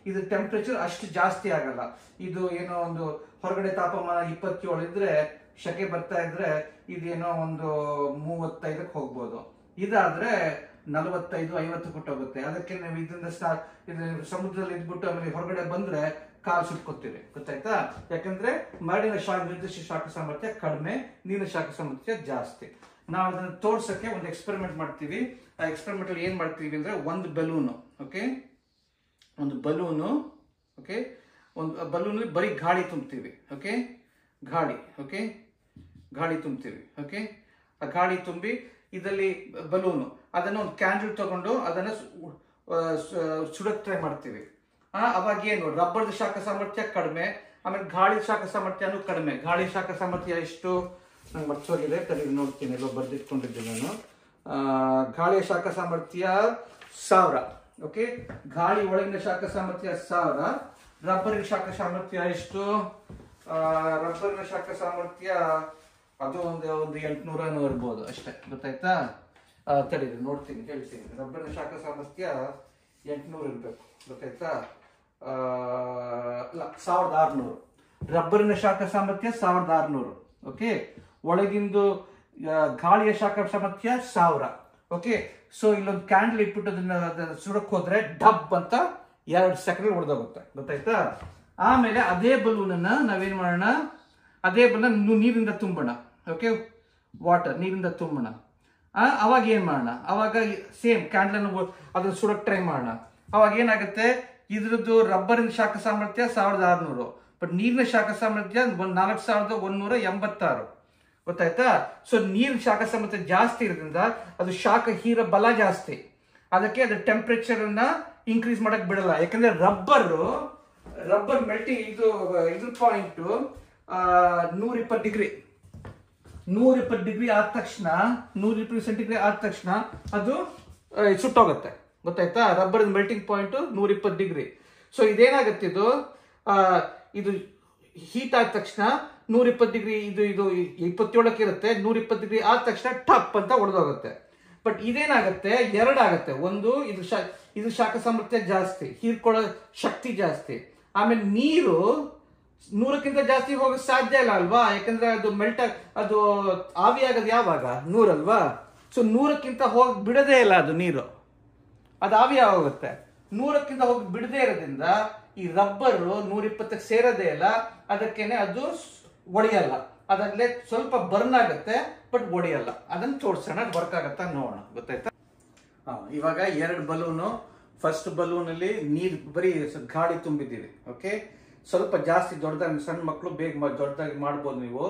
S1: ಇದು ಟೆಂಪರೇಚರ್ ಅಷ್ಟು ಜಾಸ್ತಿ ಆಗಲ್ಲ. ಇದು ಏನೋ ಒಂದು ಹೊರಗಡೆ ತಾಪಮಾನ 27 ಇದ್ರೆ ಶಕೆ ಬರ್ತಾ ಇದ್ರೆ ಇದೇನೋ ಒಂದು 35ಕ್ಕೆ ಹೋಗ್ಬೋದು. ಇದಾದ್ರೆ 45-50 ಕೊಟ್ಟೋಗುತ್ತೆ. ಅದಕ್ಕೆ ನೀವು ಇದರಿಂದ ಸಮುದ್ರದಲ್ಲಿ ಇದ್ಬಿಟ್ಟು ಆಮೇಲೆ ಹೊರಗಡೆ ಬಂದ್ರೆ ಕಾಲು ಸುಟ್ಕೊತೀರಿ, ಗೊತ್ತಾಯ್ತಾ? ಯಾಕಂದ್ರೆ ಮರಳಿನ ನಿರ್ದಿಷ್ಟ ಶಾಖ ಸಾಮರ್ಥ್ಯ ಕಡಿಮೆ, ನೀರಿನ ಶಾಖ ಸಾಮರ್ಥ್ಯ ಜಾಸ್ತಿ. ನಾವು ಅದನ್ನ ತೋರ್ಸಕ್ಕೆ ಒಂದು ಎಕ್ಸ್ಪೆರಿಮೆಂಟ್ ಮಾಡ್ತೀವಿ. ಆ ಎಕ್ಸ್ಪೆರಿಮೆಂಟ್ ಅಲ್ಲಿ ಏನ್ ಮಾಡ್ತೀವಿ ಅಂದ್ರೆ ಒಂದು ಬಲೂನು, ಓಕೆ, ಒಂದು ಬಲೂನು, ಓಕೆ, ಒಂದು ಬಲೂನ್ ಬರೀ ಗಾಳಿ ತುಂಬ್ತೀವಿ, ಓಕೆ, ಗಾಳಿ, ಓಕೆ, ಗಾಳಿ ತುಂಬ್ತೀವಿ, ಓಕೆ. ಆ ಗಾಳಿ ತುಂಬಿ ಇದರಲ್ಲಿ ಬಲೂನು, ಅದನ್ನ ಒಂದು ಕ್ಯಾಂಡಲ್ ತಗೊಂಡು ಅದನ್ನ ಸುಡಕ್ ಟ್ರೈ ಮಾಡ್ತೀವಿ. ಅವಾಗ ಏನು ರಬ್ಬರ್ದ ಶಾಖ ಸಾಮರ್ಥ್ಯ ಕಡಿಮೆ, ಆಮೇಲೆ ಗಾಳಿ ಶಾಖ ಸಾಮರ್ಥ್ಯನೂ ಕಡಿಮೆ. ಗಾಳಿ ಶಾಖ ಸಾಮರ್ಥ್ಯ ಎಷ್ಟು ನಂಗೆ ಮರ್ತೋಗಿದೆ, ತಲೆಗೆ ನೋಡ್ತೀನಿ, ಎಲ್ಲೋ ಬರ್ದಿಟ್ಕೊಂಡಿದ್ದೆ ನಾನು. ಗಾಳಿಯ ಶಾಖ ಸಾಮರ್ಥ್ಯ 1000, ಓಕೆ. ಗಾಳಿ ಒಳಗಿನ ಶಾಖ ಸಾಮರ್ಥ್ಯ 1000. ರಬ್ಬರಿನ ಶಾಖ ಸಾಮರ್ಥ್ಯ ಎಷ್ಟು? ರಬ್ಬರಿನ ಶಾಖ ಸಾಮರ್ಥ್ಯ ಅದು ಒಂದು 800 ಇರ್ಬೋದು ಅಷ್ಟೇ, ಗೊತ್ತಾಯ್ತಾ? ತಡೀರಿ ನೋಡ್ತೀನಿ, ಹೇಳ್ತೀನಿ. ರಬ್ಬರಿನ ಶಾಖ ಸಾಮರ್ಥ್ಯ 800 ಇರ್ಬೇಕು, ಗೊತ್ತಾಯ್ತಾ? ಅಲ್ಲ, 1600. ರಬ್ಬರಿನ ಶಾಖ ಸಾಮರ್ಥ್ಯ 1600, ಓಕೆ. ಒಳಗಿಂದು ಗಾಳಿಯ ಶಾಖ ಸಾಮರ್ಥ್ಯ 1000, ಓಕೆ. ಸೊ ಇಲ್ಲೊಂದು ಕ್ಯಾಂಡಲ್ ಇಟ್ಬಿಟ್ಟು ಅದನ್ನ ಸುಡಕ್ ಹೋದ್ರೆ ಡಬ್ ಅಂತ 2 ಸೆಕೆಂಡ್ ಹೊಡೆದೋಗುತ್ತೆ, ಗೊತ್ತಾಯ್ತಾ? ಆಮೇಲೆ ಅದೇ ಬಲೂನ್ ಅನ್ನ ನಾವೇನ್ ಮಾಡೋಣ, ಅದೇ ಬಲೂನ್ ನೀರಿಂದ ತುಂಬೋಣ, ಓಕೆ, ವಾಟರ್ ನೀರಿಂದ ತುಂಬೋಣ. ಅವಾಗ ಏನ್ ಮಾಡೋಣ, ಅವಾಗ ಸೇಮ್ ಕ್ಯಾಂಡಲ್ ಅದನ್ನ ಸುಡಕ್ ಟ್ರೈ ಮಾಡೋಣ. ಅವಾಗ ಏನಾಗುತ್ತೆ, ಇದ್ರದ್ದು ರಬ್ಬರಿನ ಶಾಖ ಸಾಮರ್ಥ್ಯ 1600, ಬಟ್ ನೀರಿನ ಶಾಖ ಸಾಮರ್ಥ್ಯ 4186, ಗೊತ್ತಾಯ್ತಾ? ಸೊ ನೀರಿನ ಶಾಖ ಸಾಮರ್ಥ್ಯ ಜಾಸ್ತಿ ಇರೋದ್ರಿಂದ ಅದು ಶಾಖ ಹೀರ ಬಲ ಜಾಸ್ತಿ, ಅದಕ್ಕೆ ಅದು ಟೆಂಪರೇಚರ್ ಅನ್ನ ಇನ್ಕ್ರೀಸ್ ಮಾಡಕ್ ಬಿಡಲ್ಲ. ಯಾಕಂದ್ರೆ ರಬ್ಬರ್ ಮೆಲ್ಟಿಂಗ್ ಇದ್ರ ಪಾಯಿಂಟ್ 120 ಡಿಗ್ರಿ, 120 ಡಿಗ್ರಿ ಆದ ತಕ್ಷಣ, 120 ಸೆಂಟಿಗ್ರೇಡ್ ಆದ ತಕ್ಷಣ ಅದು ಸುಟ್ಟೋಗುತ್ತೆ, ಗೊತ್ತಾಯ್ತಾ? Rubber melting point 120 degree. So ಇದೇನಾಗುತ್ತೆ, ಇದು ಹೀಟ್ ಆದ ತಕ್ಷಣ 120 ಡಿಗ್ರಿ, ಇದು 27ಕ್ಕೆ ಇರುತ್ತೆ, 120 ಡಿಗ್ರಿ ಆದ ತಕ್ಷಣ ಟಪ್ ಅಂತ ಹೊಡೆದೋಗುತ್ತೆ. ಬಟ್ ಇದೇನಾಗುತ್ತೆ, 2 ಆಗುತ್ತೆ. ಒಂದು ಇದು ಶಾಖ ಸಾಮರ್ಥ್ಯ ಜಾಸ್ತಿ, ಹೀರ್ಕೊಳ್ಳೋ ಶಕ್ತಿ ಜಾಸ್ತಿ. ಆಮೇಲೆ ನೀರು 100ಕ್ಕಿಂತ ಜಾಸ್ತಿ ಹೋಗಕ್ ಸಾಧ್ಯ ಇಲ್ಲ ಅಲ್ವಾ, ಯಾಕಂದ್ರೆ ಅದು ಆವಿ ಆಗೋದು ಯಾವಾಗ 100 ಅಲ್ವಾ. ಸೊ 100ಕ್ಕಿಂತ ಹೋಗಿ ಬಿಡದೇ ಇಲ್ಲ ಅದು ನೀರು, ಅದು ಆವಿ ಆಗೋಗುತ್ತೆ. 100ಕ್ಕಿಂತ ಹೋಗಿ ಬಿಡದೇ ಇರೋದ್ರಿಂದ ಈ ರಬ್ಬರ್ 120ಕ್ಕೆ ಸೇರೋದೇ ಇಲ್ಲ, ಅದಕ್ಕೇನೆ ಅದು ಒಡೆಯಲ್ಲ. ಅದಾಗಲೇ ಸ್ವಲ್ಪ ಬರ್ನ್ ಆಗುತ್ತೆ, ಬಟ್ ಒಡೆಯಲ್ಲ. ಅದನ್ನ ತೋರ್ಸೋಣ, ವರ್ಕ್ ಆಗತ್ತಾ ನೋಡೋಣ, ಗೊತ್ತಾಯ್ತಾ? ಇವಾಗ 2 ಬಲೂನು. ಫಸ್ಟ್ ಬಲೂನ್ ಅಲ್ಲಿ ನೀರ್ ಬರೀ ಗಾಳಿ ತುಂಬಿದ್ದೀವಿ, ಓಕೆ. ಸ್ವಲ್ಪ ಜಾಸ್ತಿ ದೊಡ್ಡದಾಗಿ, ಸಣ್ಣ ಮಕ್ಕಳು ಬೇಗ ದೊಡ್ಡದಾಗಿ ಮಾಡ್ಬೋದು ನೀವು.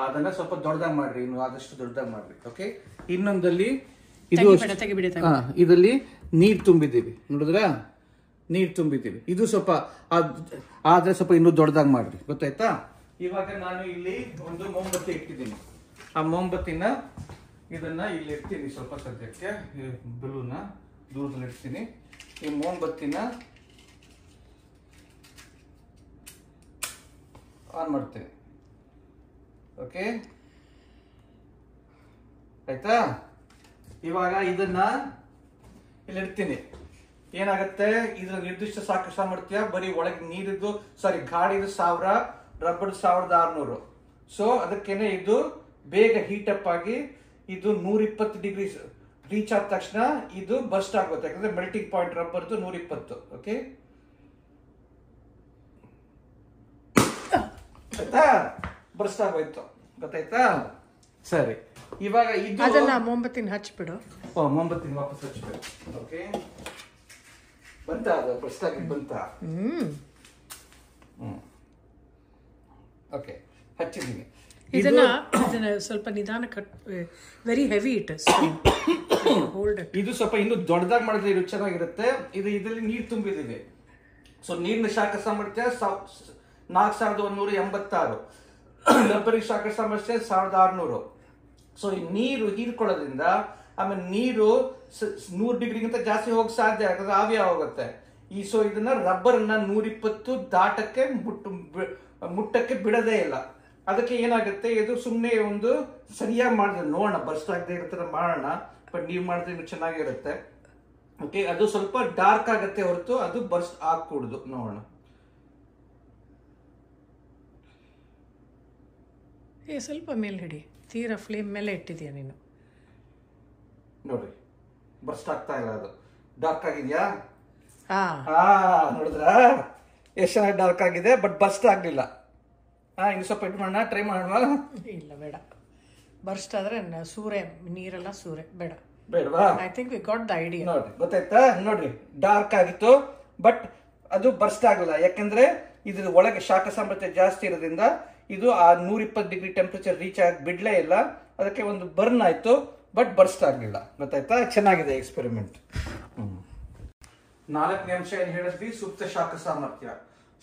S1: ಅದನ್ನ ಸ್ವಲ್ಪ ದೊಡ್ಡದಾಗಿ ಮಾಡ್ರಿ, ಇನ್ನು ಆದಷ್ಟು ದೊಡ್ಡದಾಗಿ ಮಾಡ್ರಿ, ಓಕೆ. ಇನ್ನೊಂದಲ್ಲಿ ಇದರಲ್ಲಿ ನೀರ್ ತುಂಬಿದ್ದೀವಿ, ನೋಡಿದ್ರ? ನೀರ್ ತುಂಬಿದ್ದೀವಿ. ಇದು ಸ್ವಲ್ಪ ಆದ್ರೆ ಸ್ವಲ್ಪ ಇನ್ನೂ ದೊಡ್ಡದಾಗಿ ಮಾಡ್ರಿ, ಗೊತ್ತಾಯ್ತಾ? ಇವಾಗ ನಾನು ಇಲ್ಲಿ ಒಂದು ಮೊಂಬತ್ತಿ ಇಟ್ಟಿದ್ದೀನಿ. ಆ ಮೊಂಬತ್ತಿನ ಇದನ್ನ ಇಲ್ಲಿ ಇಡ್ತೀನಿ, ಸ್ವಲ್ಪ ಸದ್ಯಕ್ಕೆ ಬಲೂನ ದೂರದಲ್ಲಿ ಇಡ್ತೀನಿ. ಈ ಮೊಂಬತ್ತಿನ ಆನ್ ಮಾಡ್ತೇನೆ, ಓಕೆ, ಆಯ್ತಾ? ಇವಾಗ ಇದನ್ನ ಇಲ್ಲಿ ಇಡ್ತೀನಿ. ಏನಾಗುತ್ತೆ, ಇದ್ರ ನಿರ್ದಿಷ್ಟ ಶಾಖ ಸಾಮರ್ಥ್ಯ ಬರೀ ಒಳಗೆ ನೀರಿದ್ದು ಗಾಳಿದು 1000, ರಬ್ಬರ್ 1600. ಸೊ ಅದಕ್ಕೇನೆ ಇದು ಬೇಗ ಹೀಟ್ ಅಪ್ ಆಗಿ ಇದು 120 ಡಿಗ್ರಿ ರೀಚ್ ಆದ ತಕ್ಷಣ ಇದು ಬರ್ಸ್ಟ್ ಆಗುತ್ತೆ. ಯಾಕಂದ್ರೆ ಮೆಲ್ಟಿಂಗ್ ಪಾಯಿಂಟ್ ರಬ್ಬರ್ದು 120, ಓಕೆ. ಬರ್ಸ್ಟ್ ಆಗೋಯ್ತು, ಗೊತ್ತಾಯ್ತಾ? ಸರಿ, ಇವಾಗ
S2: ಅದನ್ನ ಮೊಂಬತ್ತಿನ ಹಚ್ಬಿಡು.
S1: ಮೊಂಬತ್ತಿನ ವಾಪಸ್ ಹಚ್ಬೇಕು, ಓಕೆ. ಬಂತ ಅದು ಬರ್ಸ್ಟ್ ಆಗಿ ಬಂತ? ಓಕೆ, ಹಚ್ಚಿದ್ದೀನಿ.
S2: ಇದನ್ನ ಸ್ವಲ್ಪ ನಿಧಾನ very heavy it is. Hold it.
S1: ಇದು ಸ್ವಲ್ಪ ಇನ್ನು ದೊಡ್ಡದಾಗಿ ಮಾಡಿದ್ರೆ ಇದು ಚೆನ್ನಾಗಿರುತ್ತೆ. ಇದರಲ್ಲಿ ನೀರು ತುಂಬಿದ್ದೀವಿ. ಸೊ ನೀರಿನ ಶಾಖ ಸಾಮರ್ಥ್ಯ 4186, ರಬ್ಬರಿ ಶಾಖ ಸಾಮರ್ಥ್ಯ 1600. ಸೊ ಈ ನೀರು ಹೀರ್ಕೊಳ್ಳೋದ್ರಿಂದ ಆಮೇಲೆ ನೀರು 100 ಡಿಗ್ರಿಗಿಂತ ಜಾಸ್ತಿ ಹೋಗಕ್ಕೆ ಸಾಧ್ಯ ಯಾಕಂದ್ರೆ ಆವಿ ಹೋಗುತ್ತೆ. ಸೊ ಇದನ್ನ ರಬ್ಬರ್ ಅನ್ನ 120 ದಾಟಕ್ಕೆ ಮುಟ್ಟಕ್ಕೆ ಬಿಡದೇ ಇಲ್ಲ. ಅದಕ್ಕೆ ಏನಾಗುತ್ತೆ, ಇದು ಸುಮ್ಮನೆ ಒಂದು ಸರಿಯಾಗಿ ಮಾಡಿದ್ರೆ ನೋಡೋಣ, ಬರ್ಸ್ಟ್ ಆಗದೆ ಇರ್ತಾರೆ ಮಾಡೋಣ. ಬಟ್ ನೀವು ಮಾಡಿದ್ರೆ ಇನ್ನು ಚೆನ್ನಾಗಿರುತ್ತೆ. ಓಕೆ, ಅದು ಸ್ವಲ್ಪ ಡಾರ್ಕ್ ಆಗುತ್ತೆ ಹೊರತು ಅದು ಬರ್ಸ್ಟ್ ಆಗಕೂಡದು. ನೋಡೋಣ.
S2: ಸ್ವಲ್ಪ ಮೇಲೆ ಹಿಡಿ, ತೀರಾ ಫ್ಲೇಮ್ ಮೇಲೆ ಇಟ್ಟಿದ್ಯಾ ನೀನು.
S1: ನೋಡ್ರಿ, ಬರ್ಸ್ಟ್ ಆಗ್ತಾ ಇಲ್ಲ, ಅದು ಡಾರ್ಕ್ ಆಗಿದ್ಯಾ? ನೋಡಿದ್ರ ಎಷ್ಟು ಚೆನ್ನಾಗಿ ಡಾರ್ಕ್ ಆಗಿದೆ, ಬಟ್ ಬರ್ಸ್ಟ್ ಆಗ್ಲಿಲ್ಲ. ಇನ್ನು ಸ್ವಲ್ಪ ಇಟ್ಟು ಮಾಡೋಣ, ಟ್ರೈ ಮಾಡೋಣ.
S2: ಇಲ್ಲ ಬೇಡ, ಬರ್ಸ್ಟ್ ಆದ್ರೆ ಸೂರೆ ನೀರೆಲ್ಲ ಸೂರೆ ಬೇಡ.
S1: ಬೇಡವಾ?
S2: I think we got the idea.
S1: ನೋಡ್ರಿ, ಗೊತ್ತಾಯ್ತಾ? ನೋಡ್ರಿ, ಡಾರ್ಕ್ ಆಗಿತ್ತು ಬಟ್ ಅದು ಬರ್ಸ್ಟ್ ಆಗಲ್ಲ. ಯಾಕಂದ್ರೆ ಇದ್ರ ಒಳಗೆ ಶಾಖ ಸಾಮರ್ಥ್ಯ ಜಾಸ್ತಿ ಇರೋದ್ರಿಂದ ಇದು ಆ 120 ಡಿಗ್ರಿ ಟೆಂಪರೇಚರ್ ರೀಚ್ ಆಗಿ ಬಿಡ್ಲೇ ಇಲ್ಲ. ಅದಕ್ಕೆ ಒಂದು ಬರ್ನ್ ಆಯ್ತು ಬಟ್ ಬರ್ಸ್ಟ್ ಆಗಲಿಲ್ಲ. ಗೊತ್ತಾಯ್ತಾ? ಚೆನ್ನಾಗಿದೆ ಎಕ್ಸ್ಪೆರಿಮೆಂಟ್. 4ನೇ ಅಂಶ ಏನ್ ಹೇಳಿದ್ವಿ? ಸುಪ್ತ ಶಾಖ ಸಾಮರ್ಥ್ಯ.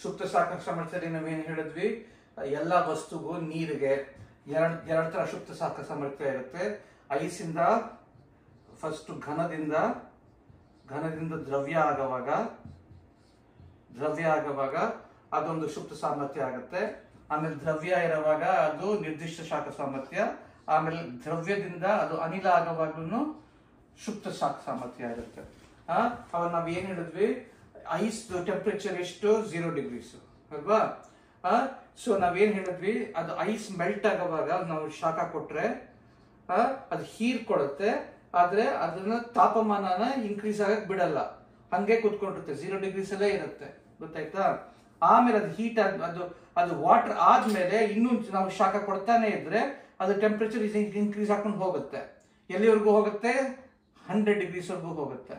S1: ಸುಪ್ತ ಶಾಖ ಸಾಮರ್ಥ್ಯದಲ್ಲಿ ನಾವೇನ್ ಹೇಳಿದ್ವಿ? ಎಲ್ಲ ವಸ್ತುಗೂ ನೀರಿಗೆ ಎರಡು ತರ ಸುಪ್ತ ಶಾಖ ಸಾಮರ್ಥ್ಯ ಇರುತ್ತೆ. ಐಸಿಂದ ಫಸ್ಟ್ ಘನದಿಂದ ದ್ರವ್ಯ ಆಗವಾಗ ಅದೊಂದು ಸುಪ್ತ ಸಾಮರ್ಥ್ಯ ಆಗುತ್ತೆ. ಆಮೇಲೆ ದ್ರವ್ಯ ಇರುವಾಗ ಅದು ನಿರ್ದಿಷ್ಟ ಶಾಖ ಸಾಮರ್ಥ್ಯ. ಆಮೇಲೆ ದ್ರವ್ಯದಿಂದ ಅದು ಅನಿಲ ಆಗುವಾಗ್ಲೂ ಸುಪ್ತ ಶಾಖ ಸಾಮರ್ಥ್ಯ ಇರುತ್ತೆ. ಅವಾಗ ನಾವ್ ಏನ್ ಹೇಳಿದ್ವಿ? ಐಸ್ ಟೆಂಪರೇಚರ್ ಎಷ್ಟು? 0 ಡಿಗ್ರೀಸ್ ಅಲ್ವಾ? ಸೊ ನಾವೇನ್ ಹೇಳಿದ್ವಿ? ಅದು ಐಸ್ ಮೆಲ್ಟ್ ಆಗುವಾಗ ನಾವು ಶಾಖ ಕೊಟ್ರೆ ಅದು ಹೀರ್ಕೊಡುತ್ತೆ. ಆದ್ರೆ ಅದನ್ನ ತಾಪಮಾನನ ಇನ್ಕ್ರೀಸ್ ಆಗಕ್ ಬಿಡಲ್ಲ, ಹಂಗೆ ಕುತ್ಕೊಂಡಿರುತ್ತೆ, 0 ಡಿಗ್ರೀಸ್ ಅಲ್ಲೇ ಇರುತ್ತೆ. ಗೊತ್ತಾಯ್ತಾ? ಆಮೇಲೆ ಅದು ಹೀಟ್ ಅದು ವಾಟರ್ ಆದ್ಮೇಲೆ ಇನ್ನೂ ನಾವು ಶಾಖ ಕೊಡ್ತಾನೆ ಇದ್ರೆ ಅದು ಟೆಂಪರೇಚರ್ ಇನ್ಕ್ರೀಸ್ ಹಾಕೊಂಡು ಹೋಗುತ್ತೆ. ಎಲ್ಲಿವರೆಗೂ ಹೋಗುತ್ತೆ? 100 ಡಿಗ್ರೀಸ್ ವರೆಗೂ ಹೋಗುತ್ತೆ.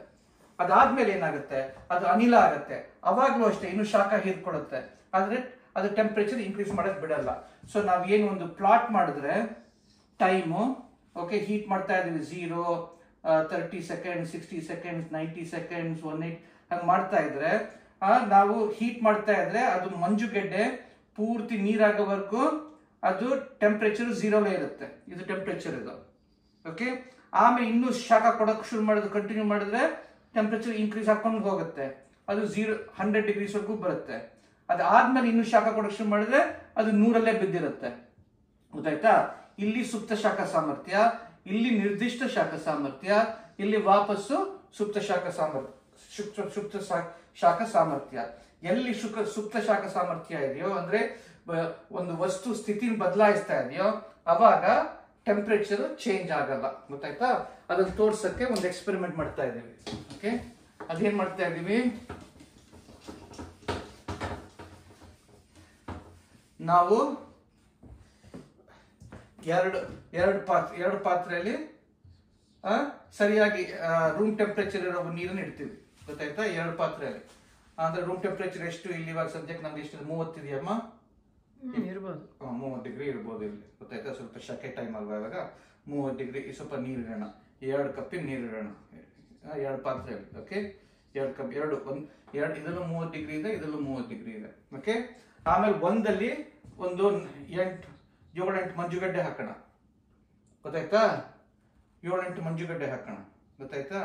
S1: ಅದಾದ್ಮೇಲೆ ಏನಾಗುತ್ತೆ? ಅದು ಅನಿಲ ಆಗತ್ತೆ. ಅವಾಗ್ಲೂ ಅಷ್ಟೇ ಇನ್ನು ಶಾಖ ಹೀರ್ಕೊಡುತ್ತೆ, ಆದ್ರೆ ಅದು ಟೆಂಪರೇಚರ್ ಇನ್ಕ್ರೀಸ್ ಮಾಡಕ್ ಬಿಡಲ್ಲ. ಸೊ ನಾವ್ ಏನು ಒಂದು ಪ್ಲಾಟ್ ಮಾಡಿದ್ರೆ ಟೈಮು, ಓಕೆ, ಹೀಟ್ ಮಾಡ್ತಾ ಇದೀವಿ 0, 30 ಸೆಕೆಂಡ್ಸ್, 60 ಸೆಕೆಂಡ್ಸ್, 90 ಸೆಕೆಂಡ್ಸ್, 180 ಹಂಗ್ ಮಾಡ್ತಾ ಇದ್ರೆ ನಾವು ಹೀಟ್ ಮಾಡ್ತಾ ಇದ್ರೆ ಅದು ಮಂಜುಗೆಡ್ಡೆ ಪೂರ್ತಿ ನೀರಾಗೋವರೆಗೂ ಅದು ಟೆಂಪರೇಚರ್ 0 ಇರುತ್ತೆ. ಇದು ಟೆಂಪರೇಚರ್ ಇದು. ಓಕೆ, ಆಮೇಲೆ ಇನ್ನೂ ಶಾಖ ಕೊಡಕ್ ಶುರು ಮಾಡಿದ್ರೆ, ಕಂಟಿನ್ಯೂ ಮಾಡಿದ್ರೆ ಟೆಂಪರೇಚರ್ ಇನ್ಕ್ರೀಸ್ ಹಾಕೊಂಡು ಹೋಗುತ್ತೆ. ಅದು 100 ಡಿಗ್ರೀಸ್ ವರೆಗೂ ಬರುತ್ತೆ. ಅದಾದ್ಮೇಲೆ ಇನ್ನು ಶಾಖ ಕೊಡಕ್ ಶುರು ಮಾಡಿದ್ರೆ ಅದು 100ರಲ್ಲೇ ಬಿದ್ದಿರುತ್ತೆ. ಗೊತ್ತಾಯ್ತಾ? ಇಲ್ಲಿ ಸುಪ್ತ ಶಾಖ ಸಾಮರ್ಥ್ಯ, ಇಲ್ಲಿ ನಿರ್ದಿಷ್ಟ ಶಾಖ ಸಾಮರ್ಥ್ಯ, ಇಲ್ಲಿ ವಾಪಸ್ಸು ಸುಪ್ತ ಶಾಖ ಸಾಮರ್ಥ್ಯ. ಎಲ್ಲಿ ಸುಪ್ತ ಶಾಖ ಸಾಮರ್ಥ್ಯ ಇದೆಯೋ ಅಂದ್ರೆ ಒಂದು ವಸ್ತು ಸ್ಥಿತಿನ ಬದಲಾಯಿಸ್ತಾ ಇದೆಯೋ ಅವಾಗ ಟೆಂಪರೇಚರ್ ಚೇಂಜ್ ಆಗಲ್ಲ. ಗೊತ್ತಾಯ್ತಾ? ಅದನ್ನ ತೋರ್ಸಕ್ಕೆ ಒಂದು ಎಕ್ಸ್ಪೆರಿಮೆಂಟ್ ಮಾಡ್ತಾ ಇದೀವಿ. ಓಕೆ, ಅದೇನ್ ಮಾಡ್ತಾ ಇದೀವಿ ನಾವು? ಎರಡು ಪಾತ್ರೆಯಲ್ಲಿ ಸರಿಯಾಗಿ ರೂಮ್ ಟೆಂಪರೇಚರ್ ಇರೋ ನೀರನ್ನು ಇಡ್ತೀವಿ. ಗೊತ್ತಾಯ್ತಾ? 2 ಪಾತ್ರೆಯಲ್ಲಿ. ಅಂದ್ರೆ ರೂಮ್ ಟೆಂಪರೇಚರ್ ಎಷ್ಟು? ಇಲ್ಲಿ ಇವಾಗ ಸದ್ಯಕ್ಕೆ ನಮ್ಗೆ ಎಷ್ಟು? 30 ಇದೆಯಮ್ಮ?
S2: ಇರ್ಬೋದು,
S1: 30 ಡಿಗ್ರಿ ಇರ್ಬೋದು ಇಲ್ಲಿ. ಗೊತ್ತಾಯ್ತಾ? ಸ್ವಲ್ಪ ಶಕೆ ಟೈಮ್ ಅಲ್ವಾ ಇವಾಗ. 30 ಡಿಗ್ರಿ. ಸ್ವಲ್ಪ ನೀರು ಇಡೋಣ, 2 ಕಪ್ಪಿನ ನೀರು ಇಡೋಣ 2 ಪಾತ್ರೆಯಲ್ಲಿ. ಓಕೆ, 2 ಕಪ್, ಇದರಲ್ಲೂ 30 ಡಿಗ್ರಿ ಇದೆ, ಇದರಲ್ಲೂ 30 ಡಿಗ್ರಿ ಇದೆ. ಓಕೆ, ಆಮೇಲೆ ಒಂದಲ್ಲಿ ಒಂದು 7-8 ಮಂಜುಗಡ್ಡೆ ಹಾಕೋಣ. ಗೊತ್ತಾಯ್ತಾ? 7-8 ಮಂಜುಗಡ್ಡೆ ಹಾಕೋಣ. ಗೊತ್ತಾಯ್ತಾ?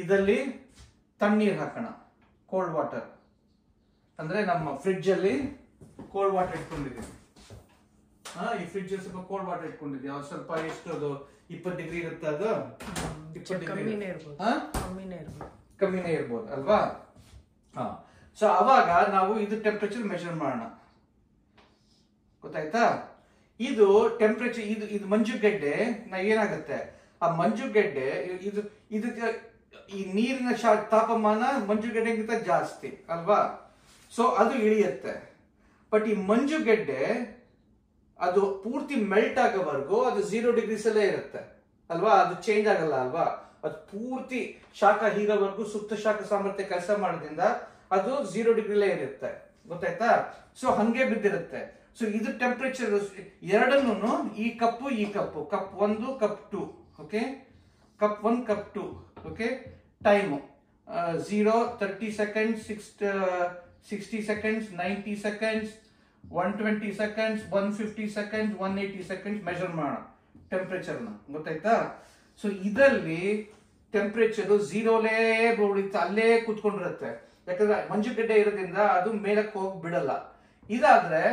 S1: ಇದರಲ್ಲಿ ತಣ್ಣೀರು ಹಾಕೋಣ, ಕೋಲ್ಡ್ ವಾಟರ್. ಅಂದ್ರೆ ನಮ್ಮ ಫ್ರಿಡ್ಜ್ ಅಲ್ಲಿ ಕೋಲ್ಡ್ ವಾಟರ್ ಇಟ್ಕೊಂಡಿದ್ದೀವಿ. ಈ ಫ್ರಿಡ್ಜ್ ಸ್ವಲ್ಪ ಕೋಲ್ಡ್ ವಾಟರ್ ಇಟ್ಕೊಂಡಿದ್ದೀವಿ. ಸ್ವಲ್ಪ ಎಷ್ಟು? ಅದು 20 ಡಿಗ್ರಿ ಇರುತ್ತೆ. ಅದು 20 ಡಿಗ್ರಿ ಕಮ್ಮಿನೇ ಇರ್ಬೋದು ಅಲ್ವಾ? ಸೊ ಅವಾಗ ನಾವು ಇದು ಟೆಂಪರೇಚರ್ ಮೆಜರ್ ಮಾಡೋಣ. ಗೊತ್ತಾಯ್ತಾ? ಇದು ಟೆಂಪರೇಚರ್, ಇದು ಮಂಜುಗೆಡ್ಡೆ ಏನಾಗುತ್ತೆ? ಆ ಮಂಜುಗೆಡ್ಡೆ ಇದಕ್ಕೆ ಈ ನೀರಿನ ತಾಪಮಾನ ಮಂಜುಗೆಡ್ಡೆಗಿಂತ ಜಾಸ್ತಿ ಅಲ್ವಾ? ಸೊ ಅದು ಇಳಿಯುತ್ತೆ. ಬಟ್ ಈ ಮಂಜುಗೆಡ್ಡೆ ಅದು ಪೂರ್ತಿ ಮೆಲ್ಟ್ ಆಗೋವರೆಗೂ ಅದು 0 ಡಿಗ್ರೀಸ್ ಅಲ್ಲೇ ಇರುತ್ತೆ ಅಲ್ವಾ? ಅದು ಚೇಂಜ್ ಆಗಲ್ಲ ಅಲ್ವಾ? ಅದು ಪೂರ್ತಿ ಶಾಖ ಹೀರೋವರೆಗೂ ಸುಪ್ತ ಶಾಖ ಸಾಮರ್ಥ್ಯ ಕೆಲಸ ಮಾಡೋದ್ರಿಂದ ಅದು 0 ಡಿಗ್ರಿಲೇ ಇರುತ್ತೆ. ಗೊತ್ತಾಯ್ತಾ? ಸೊ ಹಂಗೆ ಬಿದ್ದಿರುತ್ತೆ. ಸೊ ಇದು ಟೆಂಪರೇಚರ್ ಎರಡನ್ನೂ, ಈ cup 1, cup 2, okay, cup 1 cup 2. Okay, time 0, 30 seconds, 60 seconds, 90 seconds, 120 seconds, 150 seconds, 180 seconds measure ಮಾಡೋಣ ಟೆಂಪರೇಚರ್ನ. ಗೊತ್ತಾಯ್ತಾ? ಸೊ ಇದರಲ್ಲಿ ಟೆಂಪರೇಚರ್ ಝೀರೋಲೇ ಅಲ್ಲೇ ಕೂತ್ಕೊಂಡಿರುತ್ತೆ. ಯಾಕಂದ್ರೆ ಮಂಜುಗಡ್ಡೆ ಇರೋದ್ರಿಂದ ಅದು ಮೇಲಕ್ಕೆ ಹೋಗಿ ಬಿಡಲ್ಲ. ಇದಾದ್ರೆ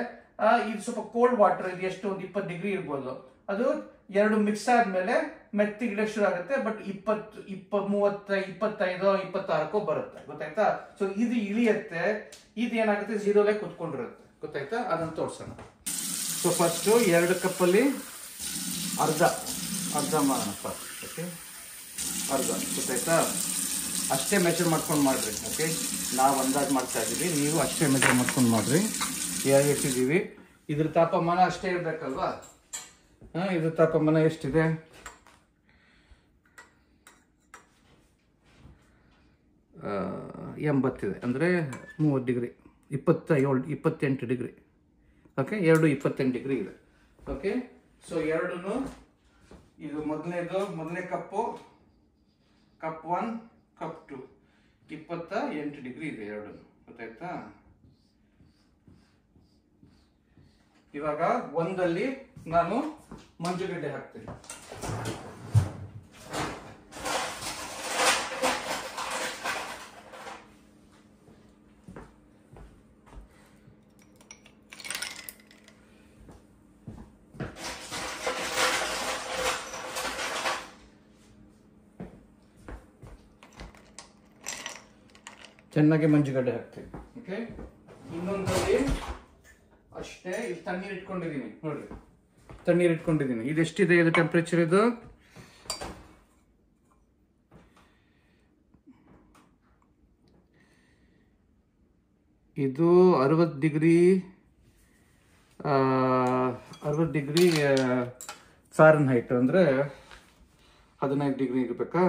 S1: ಇದು ಸ್ವಲ್ಪ ಕೋಲ್ಡ್ ವಾಟರ್, ಇದು ಎಷ್ಟು ಒಂದು 20 ಡಿಗ್ರಿ ಇರ್ಬೋದು. ಅದು ಎರಡು ಮಿಕ್ಸ್ ಆದ್ಮೇಲೆ ಮೆತ್ತಿಗೆ ಶುರು ಆಗುತ್ತೆ. ಬಟ್ 20, 30, 25, 26 ಬರುತ್ತೆ. ಗೊತ್ತಾಯ್ತಾ? ಸೊ ಇದು ಇಳಿಯುತ್ತೆ, ಇದು ಏನಾಗುತ್ತೆ ಝೀರೋಲೇ ಕೂತ್ಕೊಂಡಿರುತ್ತೆ. ಗೊತ್ತಾಯ್ತಾ? ಅದನ್ನು ತೋರ್ಸೋಣ. ಸೊ ಫಸ್ಟ್ 2 ಕಪ್ಪಲ್ಲಿ ಅರ್ಧ ಮಾಡೋಣಪ್ಪ. ಓಕೆ, ಅರ್ಧ. ಗೊತ್ತಾಯ್ತಾ? ಅಷ್ಟೇ ಮೆಜರ್ ಮಾಡ್ಕೊಂಡು ಮಾಡ್ರಿ. ಓಕೆ, ನಾವು ಅಂದಾಜು ಮಾಡ್ತಾ ಇದ್ದೀವಿ, ನೀವು ಅಷ್ಟೇ ಮೆಜರ್ ಮಾಡ್ಕೊಂಡು ಮಾಡ್ರಿ. ಹೇಗೆ ಇಟ್ಟಿದ್ದೀವಿ, ಇದ್ರ ತಾಪಮಾನ ಅಷ್ಟೇ ಇರಬೇಕಲ್ವಾ? ಇದ್ರ ತಾಪಮಾನ ಎಷ್ಟಿದೆ? 80 ಇದೆ, ಅಂದರೆ 30 ಡಿಗ್ರಿ, 28 ಡಿಗ್ರಿ. ಓಕೆ, 28 ಡಿಗ್ರಿ ಇದೆ. ಓಕೆ, ಸೊ ಎರಡೂ ಇದು ಮೊದಲನೇ ಕಪ್ಪು, ಕಪ್ 1, ಕಪ್ 2, 28 ಡಿಗ್ರಿ ಇದೆ ಎರಡು. ಗೊತ್ತಾಯ್ತಾ? ಇವಾಗ ಒಂದಲ್ಲಿ ನಾನು ಮಂಜುಗಡ್ಡೆ ಹಾಕ್ತೀನಿ. ಚೆನ್ನಾಗಿ ಮಂಜುಗಡ್ಡೆ ಹಾಕ್ತೀನಿ. ಓಕೆ, ಇನ್ನೊಂದಲ್ಲಿ ಅಷ್ಟೇ. ಇಲ್ಲಿ ತಣ್ಣೀರು ಇಟ್ಕೊಂಡಿದ್ದೀನಿ ನೋಡ್ರಿ, ತಣ್ಣೀರು ಇಟ್ಕೊಂಡಿದ್ದೀನಿ. ಇದೆಷ್ಟಿದೆ ಇದು ಟೆಂಪರೇಚರ್? ಇದು 60 ಡಿಗ್ರಿ ಫಾರೆನ್ಹೈಟ್, ಅಂದರೆ 15 ಡಿಗ್ರಿ ಇರಬೇಕಾ?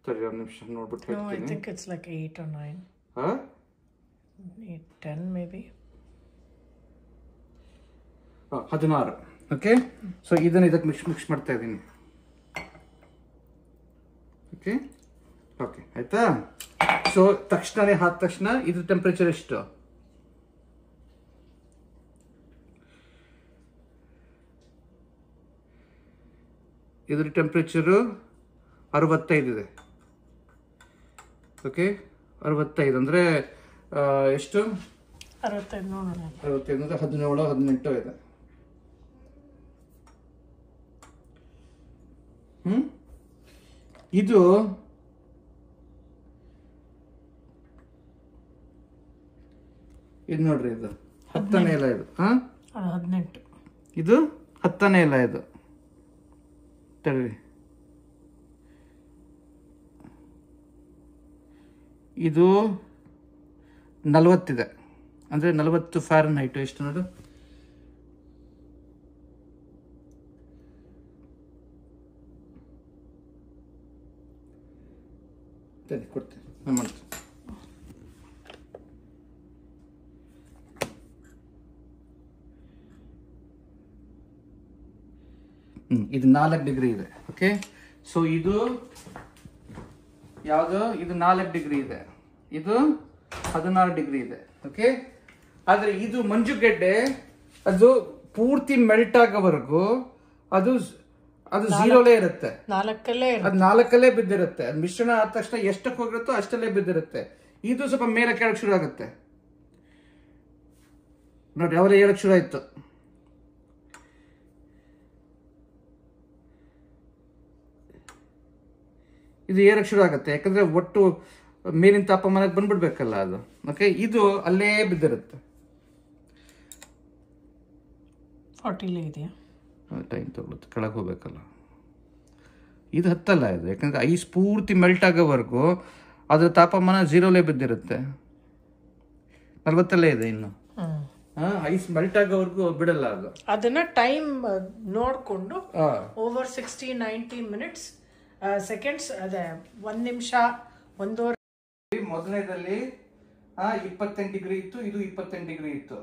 S1: ಸರಿ, ಒಂದು ನಿಮಿಷ ನೋಡ್ಬಿಟ್ಟು ಹೇಳ್ತೀನಿ.
S2: No, I think it's like 8 or 9. 8, 10 maybe.
S1: 16. Okay, so ಇದನ್ನು ಇದಕ್ಕೆ ಮಿಕ್ಸ್ ಮಾಡ್ತಾ ಇದ್ದೀನಿ. ಓಕೆ, ಓಕೆ ಆಯ್ತಾ? ಸೊ ತಕ್ಷಣನೇ ಹಾದ ತಕ್ಷಣ ಇದ್ರ ಟೆಂಪರೇಚರ್ ಎಷ್ಟು? ಇದ್ರ ಟೆಂಪರೇಚರು 65 ಇದೆ. ಓಕೆ, 65 ಅಂದರೆ ಎಷ್ಟು?
S2: 65 ನೋಡೋಣ.
S1: 65 ಅಂದರೆ 17, 18 ಇದೆ. ಇದು ನೋಡ್ರಿ, ಇದು 10ನೇ ಇಲ್ಲ. ಇದು
S2: 18.
S1: ಇದು 10ನೇ ಇಲ್ಲ. ಇದು ತಡ್ರಿ, ಇದು 40 ಇದೆ, ಅಂದರೆ 40 ಫಾರೆನ್ಹೈಟ್. ಎಷ್ಟು ನೋಡು? ಕೊಡ್ತೀನಿ, ನಾನು ಮಾಡ್ತೀನಿ. ಇದು 4 ಡಿಗ್ರಿ ಇದೆ. ಓಕೆ, ಸೊ ಇದು ಯಾವುದು? ಇದು 4 ಡಿಗ್ರಿ ಇದೆ, ಇದು 16 ಡಿಗ್ರಿ ಇದೆ. ಓಕೆ, ಆದ್ರೆ ಇದು ಮಂಜುಗಡ್ಡೆ ಅದು ಪೂರ್ತಿ ಮೆಲ್ಟ್ ಆಗೋವರೆಗೂ ಅದು ಝೀರೋಲೇ ಇರುತ್ತೆ. ಅದು 4 ಬಿದ್ದಿರುತ್ತೆ. ಅದು ಮಿಶ್ರಣ ಆದ ತಕ್ಷಣ ಎಷ್ಟಕ್ಕೆ ಹೋಗಿರುತ್ತೋ ಅಷ್ಟಲ್ಲೇ ಬಿದ್ದಿರುತ್ತೆ. ಇದು ಸ್ವಲ್ಪ ಮೇಲೆ ಕೆಳಗೆ ಶುರು ಆಗುತ್ತೆ ನೋಡಿ. ಅವರೇ ಹೇಳಕ್ ಶುರು ಆಯ್ತು. ಇದು ಏರಕ್ಕೆ ಶುರು ಆಗುತ್ತೆ, ಯಾಕಂದ್ರೆ ಒಟ್ಟು ಮೇಲಿನ ತಾಪಮಾನಕ್ಕೆ ಬಂದ್ಬಿಡ್ಬೇಕಲ್ಲ ಅದು. ಓಕೆ, ಇದು ಅಲ್ಲೇ ಬಿದ್ದಿರುತ್ತೆ.
S2: 40 ಇದೆಯಾ?
S1: ಟೈಮ್ ತಗೊಳುತ್ತೆ, ಕೆಳಗೆ ಹೋಗ್ಬೇಕಲ್ಲ. ಇದು ಹತ್ತಲ್ಲ ಇದು, ಯಾಕಂದ್ರೆ ಐಸ್ ಪೂರ್ತಿ ಮೆಲ್ಟ್ ಆಗೋವರೆಗೂ ಅದ್ರ ತಾಪಮಾನ ಝೀರೋಲೇ ಬಿದ್ದಿರುತ್ತೆ. 40 ಇದೆ ಇನ್ನು. ಐಸ್ ಮೆಲ್ಟ್ ಆಗೋವರೆಗೂ ಬಿಡಲ್ಲ ಅದು.
S2: ಅದನ್ನ ಟೈಮ್ ನೋಡ್ಕೊಂಡು ಓವರ್ 60-90 ಮಿನಿಟ್ಸ್ ಸೆಕೆಂಡ್ಸ್, ಅದೇ 1 ನಿಮಿಷ, 1
S1: ಮೊದಲನೇದಲ್ಲಿ 28 ಡಿಗ್ರಿ ಇತ್ತು, ಇದು 28 ಡಿಗ್ರಿ ಇತ್ತು.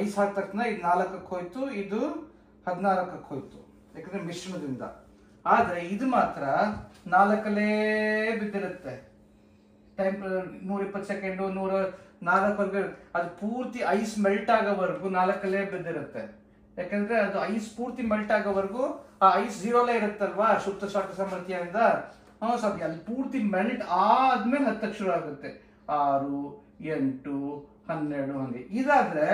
S1: ಐಸ್ ಹಾಕಿದ ತಕ್ಷಣ ಇದು 4ಕ್ಕೆ ಹೋಯ್ತು, ಇದು 16ಕ್ಕೆ ಹೋಯ್ತು, ಯಾಕಂದ್ರೆ ಮಿಶ್ರಣದಿಂದ. ಆದ್ರೆ ಇದು ಮಾತ್ರ 4 ಬಿದ್ದಿರುತ್ತೆ. ಟೈಮ್ 120 ಸೆಕೆಂಡು 104 ಅದು ಪೂರ್ತಿ ಐಸ್ ಮೆಲ್ಟ್ ಆಗೋವರೆಗೂ 4 ಬಿದ್ದಿರುತ್ತೆ. ಯಾಕಂದ್ರೆ ಅದು ಐಸ್ ಪೂರ್ತಿ ಮೆಲ್ಟ್ ಆಗೋವರೆಗೂ ಆ ಐಸ್ 0 ಇರುತ್ತಲ್ವಾ ಸುಪ್ತ ಶಾಖ ಸಾಮರ್ಥ್ಯದಿಂದ. ಸ್ವಲ್ಪ ಅಲ್ಲಿ ಪೂರ್ತಿ ಮೆಲ್ಟ್ ಆದ್ಮೇಲೆ ಹತ್ತಕ್ಕೆ ಶುರು ಆಗುತ್ತೆ. 6, 8, 12 ಹಂಗೆ. ಇದಾದ್ರೆ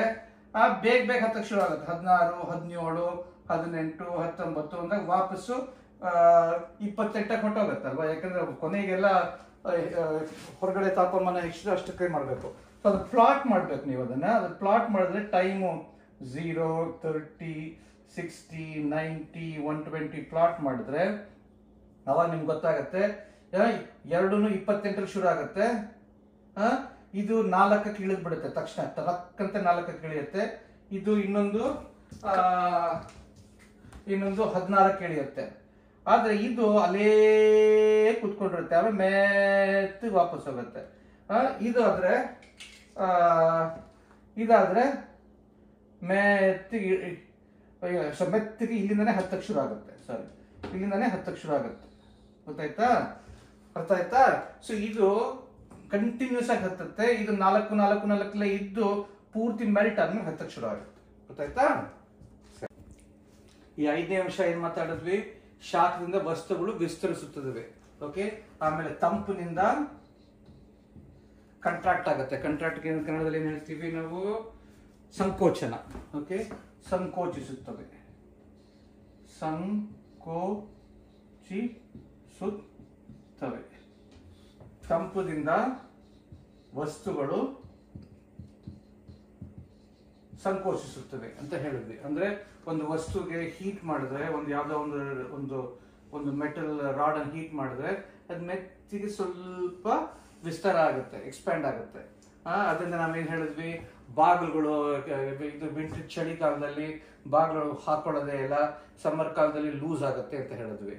S1: ಬೇಗ ಹತ್ತಕ್ಕೆ ಶುರು ಆಗುತ್ತೆ. 16, 17, 18, 19 ಅಂದಾಗ ವಾಪಸ್ಸು 28ಕ್ಕೆ ಹೊಟ್ಟೋಗುತ್ತಲ್ವಾ. ಯಾಕಂದ್ರೆ ಕೊನೆಗೆಲ್ಲ ಹೊರಗಡೆ ತಾಪಮಾನ ಎಷ್ಟು ಅಷ್ಟಕ್ಕೆ ಮಾಡಬೇಕು. ಸೊ ಅದು ಪ್ಲಾಟ್ ಮಾಡ್ಬೇಕು ನೀವು. ಅದು ಪ್ಲಾಟ್ ಮಾಡಿದ್ರೆ ಟೈಮು 0, 30, 60, 90, 120 ಪ್ಲಾಟ್ ಮಾಡಿದ್ರೆ ಅವಾಗ ನಿಮ್ಗೆ ಗೊತ್ತಾಗತ್ತೆ. 2 28 ಶುರು ಆಗುತ್ತೆ. ಇದು 4ಕ್ಕೆ ಇಳಿದ್ ಬಿಡುತ್ತೆ ತಕ್ಷಣ, ಟರಕ್ಕಂತೆ 4ಕ್ಕೆ ಇಳಿಯುತ್ತೆ. ಇದು ಇನ್ನೊಂದು 16ಕ್ಕೆ ಇಳಿಯುತ್ತೆ. ಆದ್ರೆ ಇದು ಅಲ್ಲೇ ಕುತ್ಕೊಂಡಿರುತ್ತೆ, ಆಮೇಲೆ ಮೆತ್ತಗೆ ವಾಪಸ್ ಹೋಗುತ್ತೆ. ಇದಾದ್ರೆ ಮೆತ್ತಗೆ ಇಲ್ಲಿಂದಾನೆ ಹತ್ತಕ್ಕೆ ಶುರು ಆಗುತ್ತೆ. ಇಲ್ಲಿಂದಾನೆ ಹತ್ತಕ್ಕೆ ಶುರು ಆಗುತ್ತೆ. ಗೊತ್ತಾಯ್ತಾ? ಅರ್ಥ ಆಯ್ತಾ? ಸೊ ಇದು ಕಂಟಿನ್ಯೂಸ್ ಆಗಿ ಹತ್ತುತ್ತೆ. ಇದು 4 ಇದ್ದು ಪೂರ್ತಿ ಮೆಲ್ಟ್ ಆದ್ಮೇಲೆ ಹತ್ತಕ್ಕೆ ಶುರು ಆಗುತ್ತೆ. ಗೊತ್ತಾಯ್ತಾ? ಈ 5ನೇ ಅಂಶ ಏನ್ ಮಾತಾಡಿದ್ವಿ? ಶಾಖದಿಂದ ವಸ್ತುಗಳು ವಿಸ್ತರಿಸುತ್ತವೆ. ಓಕೆ. ಆಮೇಲೆ ತಂಪಿನಿಂದ ಕಂಟ್ರಾಕ್ಟ್ ಆಗುತ್ತೆ. ಕಂಟ್ರಾಕ್ಟ್ ಕನ್ನಡದಲ್ಲಿ ಏನ್ ಹೇಳ್ತೀವಿ ನಾವು? ಸಂಕೋಚನ. ಓಕೆ. ಸಂಕೋಚಿಸುತ್ತವೆ. ಸಂಕೋಚಿಸುತ್ತವೆ. ತಂಪದಿಂದ ವಸ್ತುಗಳು ಸಂಕೋಚಿಸುತ್ತವೆ ಅಂತ ಹೇಳಿದ್ವಿ. ಅಂದ್ರೆ ಒಂದು ವಸ್ತುಗೆ ಹೀಟ್ ಮಾಡಿದ್ರೆ, ಯಾವ್ದೋ ಒಂದು ಮೆಟಲ್ ರಾಡ್ ಅನ್ನು ಹೀಟ್ ಮಾಡಿದ್ರೆ ಅದ್ ಮೆತ್ತಿಗೆ ಸ್ವಲ್ಪ ವಿಸ್ತಾರ ಆಗುತ್ತೆ, ಎಕ್ಸ್ಪ್ಯಾಂಡ್ ಆಗುತ್ತೆ. ಅದರಿಂದ ನಾವೇನ್ ಹೇಳಿದ್ವಿ? ಬಾಗಿಲುಗಳು, ಇದು ವಿಂಟರ್ ಚಳಿಗಾಲದಲ್ಲಿ ಬಾಗಿಲು ಹಾಕೊಳ್ಳೋದೇ ಇಲ್ಲ, ಸಮ್ಮರ್ ಕಾಲದಲ್ಲಿ ಲೂಸ್ ಆಗುತ್ತೆ ಅಂತ ಹೇಳಿದ್ವಿ.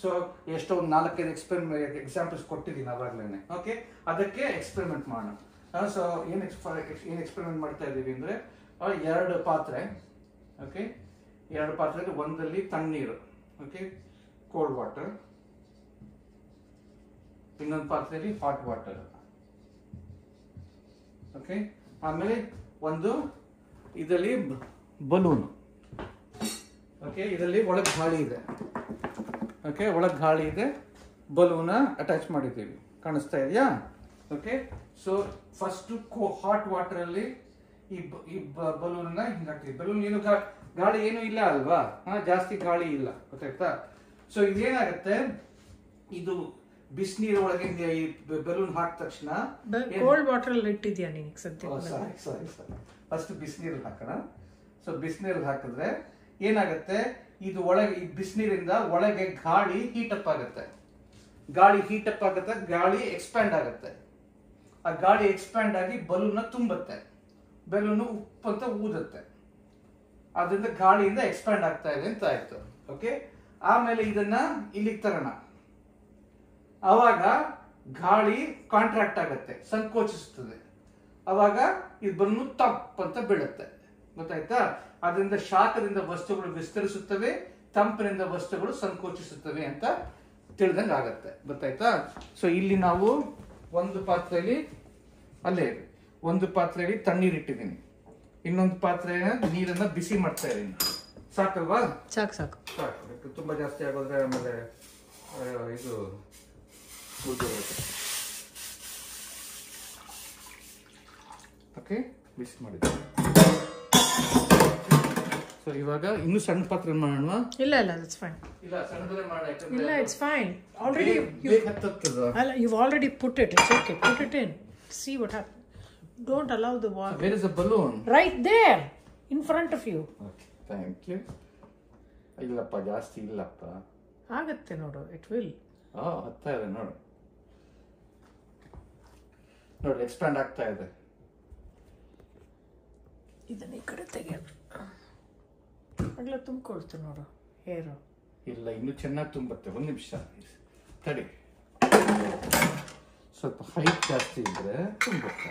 S1: ಸೊ ಎಷ್ಟೋ 4-5 ಎಕ್ಸಾಂಪಲ್ಸ್ ಕೊಟ್ಟಿದ್ದೀನಿ ಅವಾಗ್ಲೇನೆ. ಓಕೆ. ಅದಕ್ಕೆ ಎಕ್ಸ್ಪೆರಿಮೆಂಟ್ ಮಾಡೋಣ. ಸೊ ಏನ್ ಎಕ್ಸ್ಪೆರಿಮೆಂಟ್ ಮಾಡ್ತಾ ಇದೀವಿ ಅಂದ್ರೆ 2 ಪಾತ್ರೆ. ಓಕೆ. 2 ಪಾತ್ರೆ, ಒಂದಲ್ಲಿ ತಣ್ಣೀರು, ಓಕೆ, ಕೋಲ್ಡ್ ವಾಟರ್. ಇನ್ನೊಂದು ಪಾತ್ರೆಯಲ್ಲಿ ಹಾಟ್ ವಾಟರ್. ಓಕೆ. ಆಮೇಲೆ ಇದರಲ್ಲಿ ಬಲೂನ್. ಓಕೆ. ಇದರಲ್ಲಿ ಒಳಗೆ ಗಾಳಿ ಇದೆ. ಓಕೆ. ಒಳಗೆ ಗಾಳಿ ಇದೆ, ಬಲೂನ್ ಅಟ್ಯಾಚ್ ಮಾಡಿದ್ದೀವಿ. ಕಾಣಿಸ್ತಾ ಇದೆಯಾ? Okay. So first hot water ಅಲ್ಲಿ ಈ ಬಲೂನ್ ಹಿಂಗ್ ಹಾಕ್ತೀವಿ. ಬಲೂನ್ ಏನು ಗಾಳಿ ಏನು ಇಲ್ಲ ಅಲ್ವಾ? ಜಾಸ್ತಿ ಗಾಳಿ ಇಲ್ಲ. ಗೊತ್ತಾಯ್ತಾ? ಸೊ ಇದೇನಾಗುತ್ತೆ, ಇದು ಬಿಸಿನೀರ ಒಳಗೆ ಈ ಬಲೂನ್ ಹಾಕಿದ ತಕ್ಷಣ
S2: ಕೋಲ್ಡ್ ವಾಟರ್ ಅಲ್ಲಿ ಇಟ್ಟಿದ್ಯಾ ನೀನು?
S1: ಸಾರಿ ಫಸ್ಟ್ ಬಿಸಿನೀರಲ್ಲಿ ಹಾಕೋಣ. ಸೊ ಬಿಸಿನೀರಲ್ಲಿ ಹಾಕಿದ್ರೆ ಏನಾಗುತ್ತೆ, ಇದು ಒಳಗೆ ಈ ಬಿಸಿನೀರಿಂದ ಒಳಗೆ ಗಾಳಿ ಹೀಟಪ್ ಆಗುತ್ತೆ. ಗಾಳಿ ಎಕ್ಸ್ಪ್ಯಾಂಡ್ ಆಗುತ್ತೆ. ಆ ಗಾಳಿ ಎಕ್ಸ್ಪ್ಯಾಂಡ್ ಆಗಿ ಬಲೂನ್ ತುಂಬುತ್ತೆ. ಬಲೂನ್ ಉಪ್ಪಂತ ಊದುತ್ತೆ. ಅದರಿಂದ ಗಾಳಿಯಿಂದ ಎಕ್ಸ್ಪ್ಯಾಂಡ್ ಆಗ್ತಾ ಇದೆ ಅಂತ ಆಯ್ತು. ಓಕೆ. ಆಮೇಲೆ ಇದನ್ನ ಇಲ್ಲಿಗೆ ತರೋಣ. ಅವಾಗ ಗಾಳಿ ಕಾಂಟ್ರಾಕ್ಟ್ ಆಗುತ್ತೆ, ಸಂಕೋಚಿಸುತ್ತದೆ. ಅವಾಗ ಇದು ಬಲೂನ್ ತಪ್ ಅಂತ ಬೀಳುತ್ತೆ. ಗೊತ್ತಾಯ್ತಾ? ಅದರಿಂದ ಶಾಖದಿಂದ ವಸ್ತುಗಳು ವಿಸ್ತರಿಸುತ್ತವೆ, ತಂಪಿನಿಂದ ವಸ್ತುಗಳು ಸಂಕೋಚಿಸುತ್ತವೆ ಅಂತ ತಿಳಿದಂಗೆ ಆಗತ್ತೆ. ಗೊತ್ತಾಯ್ತಾ? ಸೊ ಇಲ್ಲಿ ನಾವು ಒಂದು ಪಾತ್ರೆಯಲ್ಲಿ ತಣ್ಣೀರು ಇಟ್ಟಿದ್ದೀನಿ, ಇನ್ನೊಂದು ಪಾತ್ರೆ ನೀರನ್ನ ಬಿಸಿ ಮಾಡ್ತಾ ಇದ್ದೀನಿ. ಸಾಕಲ್ವಾ?
S2: ಸಾಕು.
S1: ತುಂಬಾ ಜಾಸ್ತಿ ಆಗೋದ್ರೆ ಆಮೇಲೆ ಇದು ಓಕೆ. ಬಿಸಿ ಮಾಡಿದ್ದೀನಿ. ಸೊ ಇವಾಗ ಇನ್ನು ಸಣ್ಣ ಪಾತ್ರೆ ಮಾಡೋಣ.
S2: ಇಲ್ಲ that's fine.
S1: ಇಲ್ಲ ಸಣ್ಣದಲ್ಲೇ ಮಾಡೋಣ.
S2: ಇಲ್ಲ, it's fine. Already you've already put it. It's okay. Put it in. See what happens. Don't allow the water.
S1: Where is the balloon?
S2: Right there in front of you.
S1: Okay, thank you. ಇಲ್ಲಪ್ಪ, ಜಾಸ್ತಿ ಇಲ್ಲಪ್ಪ.
S2: ಆಗತ್ತೆ ನೋಡು, it will.
S1: ಹತ್ತಾ ಇದೆ ನೋಡು. Expand ಆಗ್ತಾ ಇದೆ.
S2: ಇದನ್ನ ಈ ಕಡೆ ತೆಗೆಯೋಣ. ಆಗ್ಲೇ ತುಂಬಿಕೊಳ್ತು ನೋಡು ಹೇರು.
S1: ಇಲ್ಲ, ಇನ್ನು ಚೆನ್ನಾಗಿ ತುಂಬುತ್ತೆ. 1 ನಿಮಿಷ ತಡಿ. ಸ್ವಲ್ಪ ಹೈಟ್ ಜಾಸ್ತಿ ಇದ್ರೆ ತುಂಬುತ್ತೆ.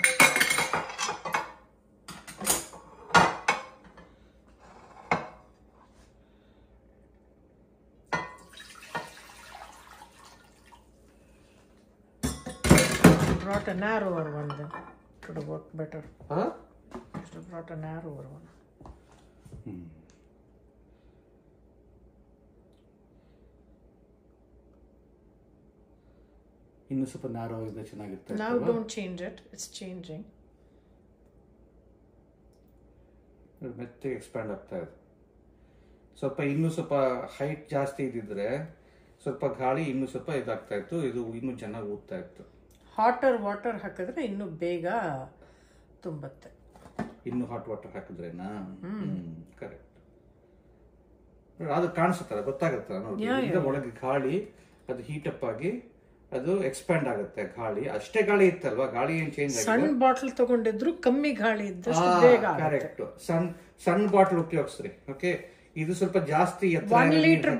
S2: brought a narrower one then. Could have worked better.
S1: Huh?
S2: Should have brought a narrower one.
S1: ಇನ್ನು ಸ್ವಲ್ಪ ನ್ಯಾರೋ ಇದ್ರೆ ಚೆನ್ನಾಗಿರುತ್ತೆ.
S2: Now don't change it. It's changing.
S1: ಮೆತ್ತಗೆ ಎಕ್ಸ್ಪ್ಯಾಂಡ್ ಆಗ್ತಾ ಇದೆ. ಸ್ವಲ್ಪ ಇನ್ನೂ ಸ್ವಲ್ಪ ಹೈಟ್ ಜಾಸ್ತಿ ಇದ್ದಿದ್ರೆ ಸ್ವಲ್ಪ ಗಾಳಿ ಇನ್ನೂ ಸ್ವಲ್ಪ ಇದಾಗ್ತಾ ಇತ್ತು, ಇದು ಇನ್ನೂ ಚೆನ್ನಾಗಿ ಊದ್ತಾ ಇತ್ತು.
S2: ಹಾಟರ್ ವಾಟರ್ ಹಾಕಿದ್ರೆ ಇನ್ನೂ ಬೇಗ ತುಂಬುತ್ತೆ.
S1: ಇನ್ನು ಹಾಟ್ ವಾಟರ್ ಹಾಕಿದ್ರೇನಾ? ಕರೆಕ್ಟ್. ಅದು ಕಾಣಿಸುತ್ತಲ್ಲ, ಗೊತ್ತಾಗುತ್ತಲ್ಲ ನೋಡಿ, ಒಳಗೆ ಗಾಳಿ ಅದು ಹೀಟ್ ಅಪ್ ಆಗಿ ಅದು ಎಕ್ಸ್ಪ್ಯಾಂಡ್ ಆಗುತ್ತೆ. ಗಾಳಿ ಅಷ್ಟೇ ಗಾಳಿ ಇತ್ತಲ್ವಾ, ಗಾಳಿ ಏನ್ ಚೇಂಜ್ ಆಗಿದೆ.
S2: ಸಣ್ಣ ಬಾಟಲ್ ತಗೊಂಡಿದ್ರು ಕಮ್ಮಿ ಗಾಳಿ ಇದ್ದಷ್ಟು ಬೇಗ.
S1: ಕರೆಕ್ಟ್. ಸಣ್ಣ ಬಾಟಲ್ ಉಪಯೋಗಿಸ್ರಿ. ಓಕೆ, ಇದು ಸ್ವಲ್ಪ ಜಾಸ್ತಿ
S2: 1 ಲೀಟರ್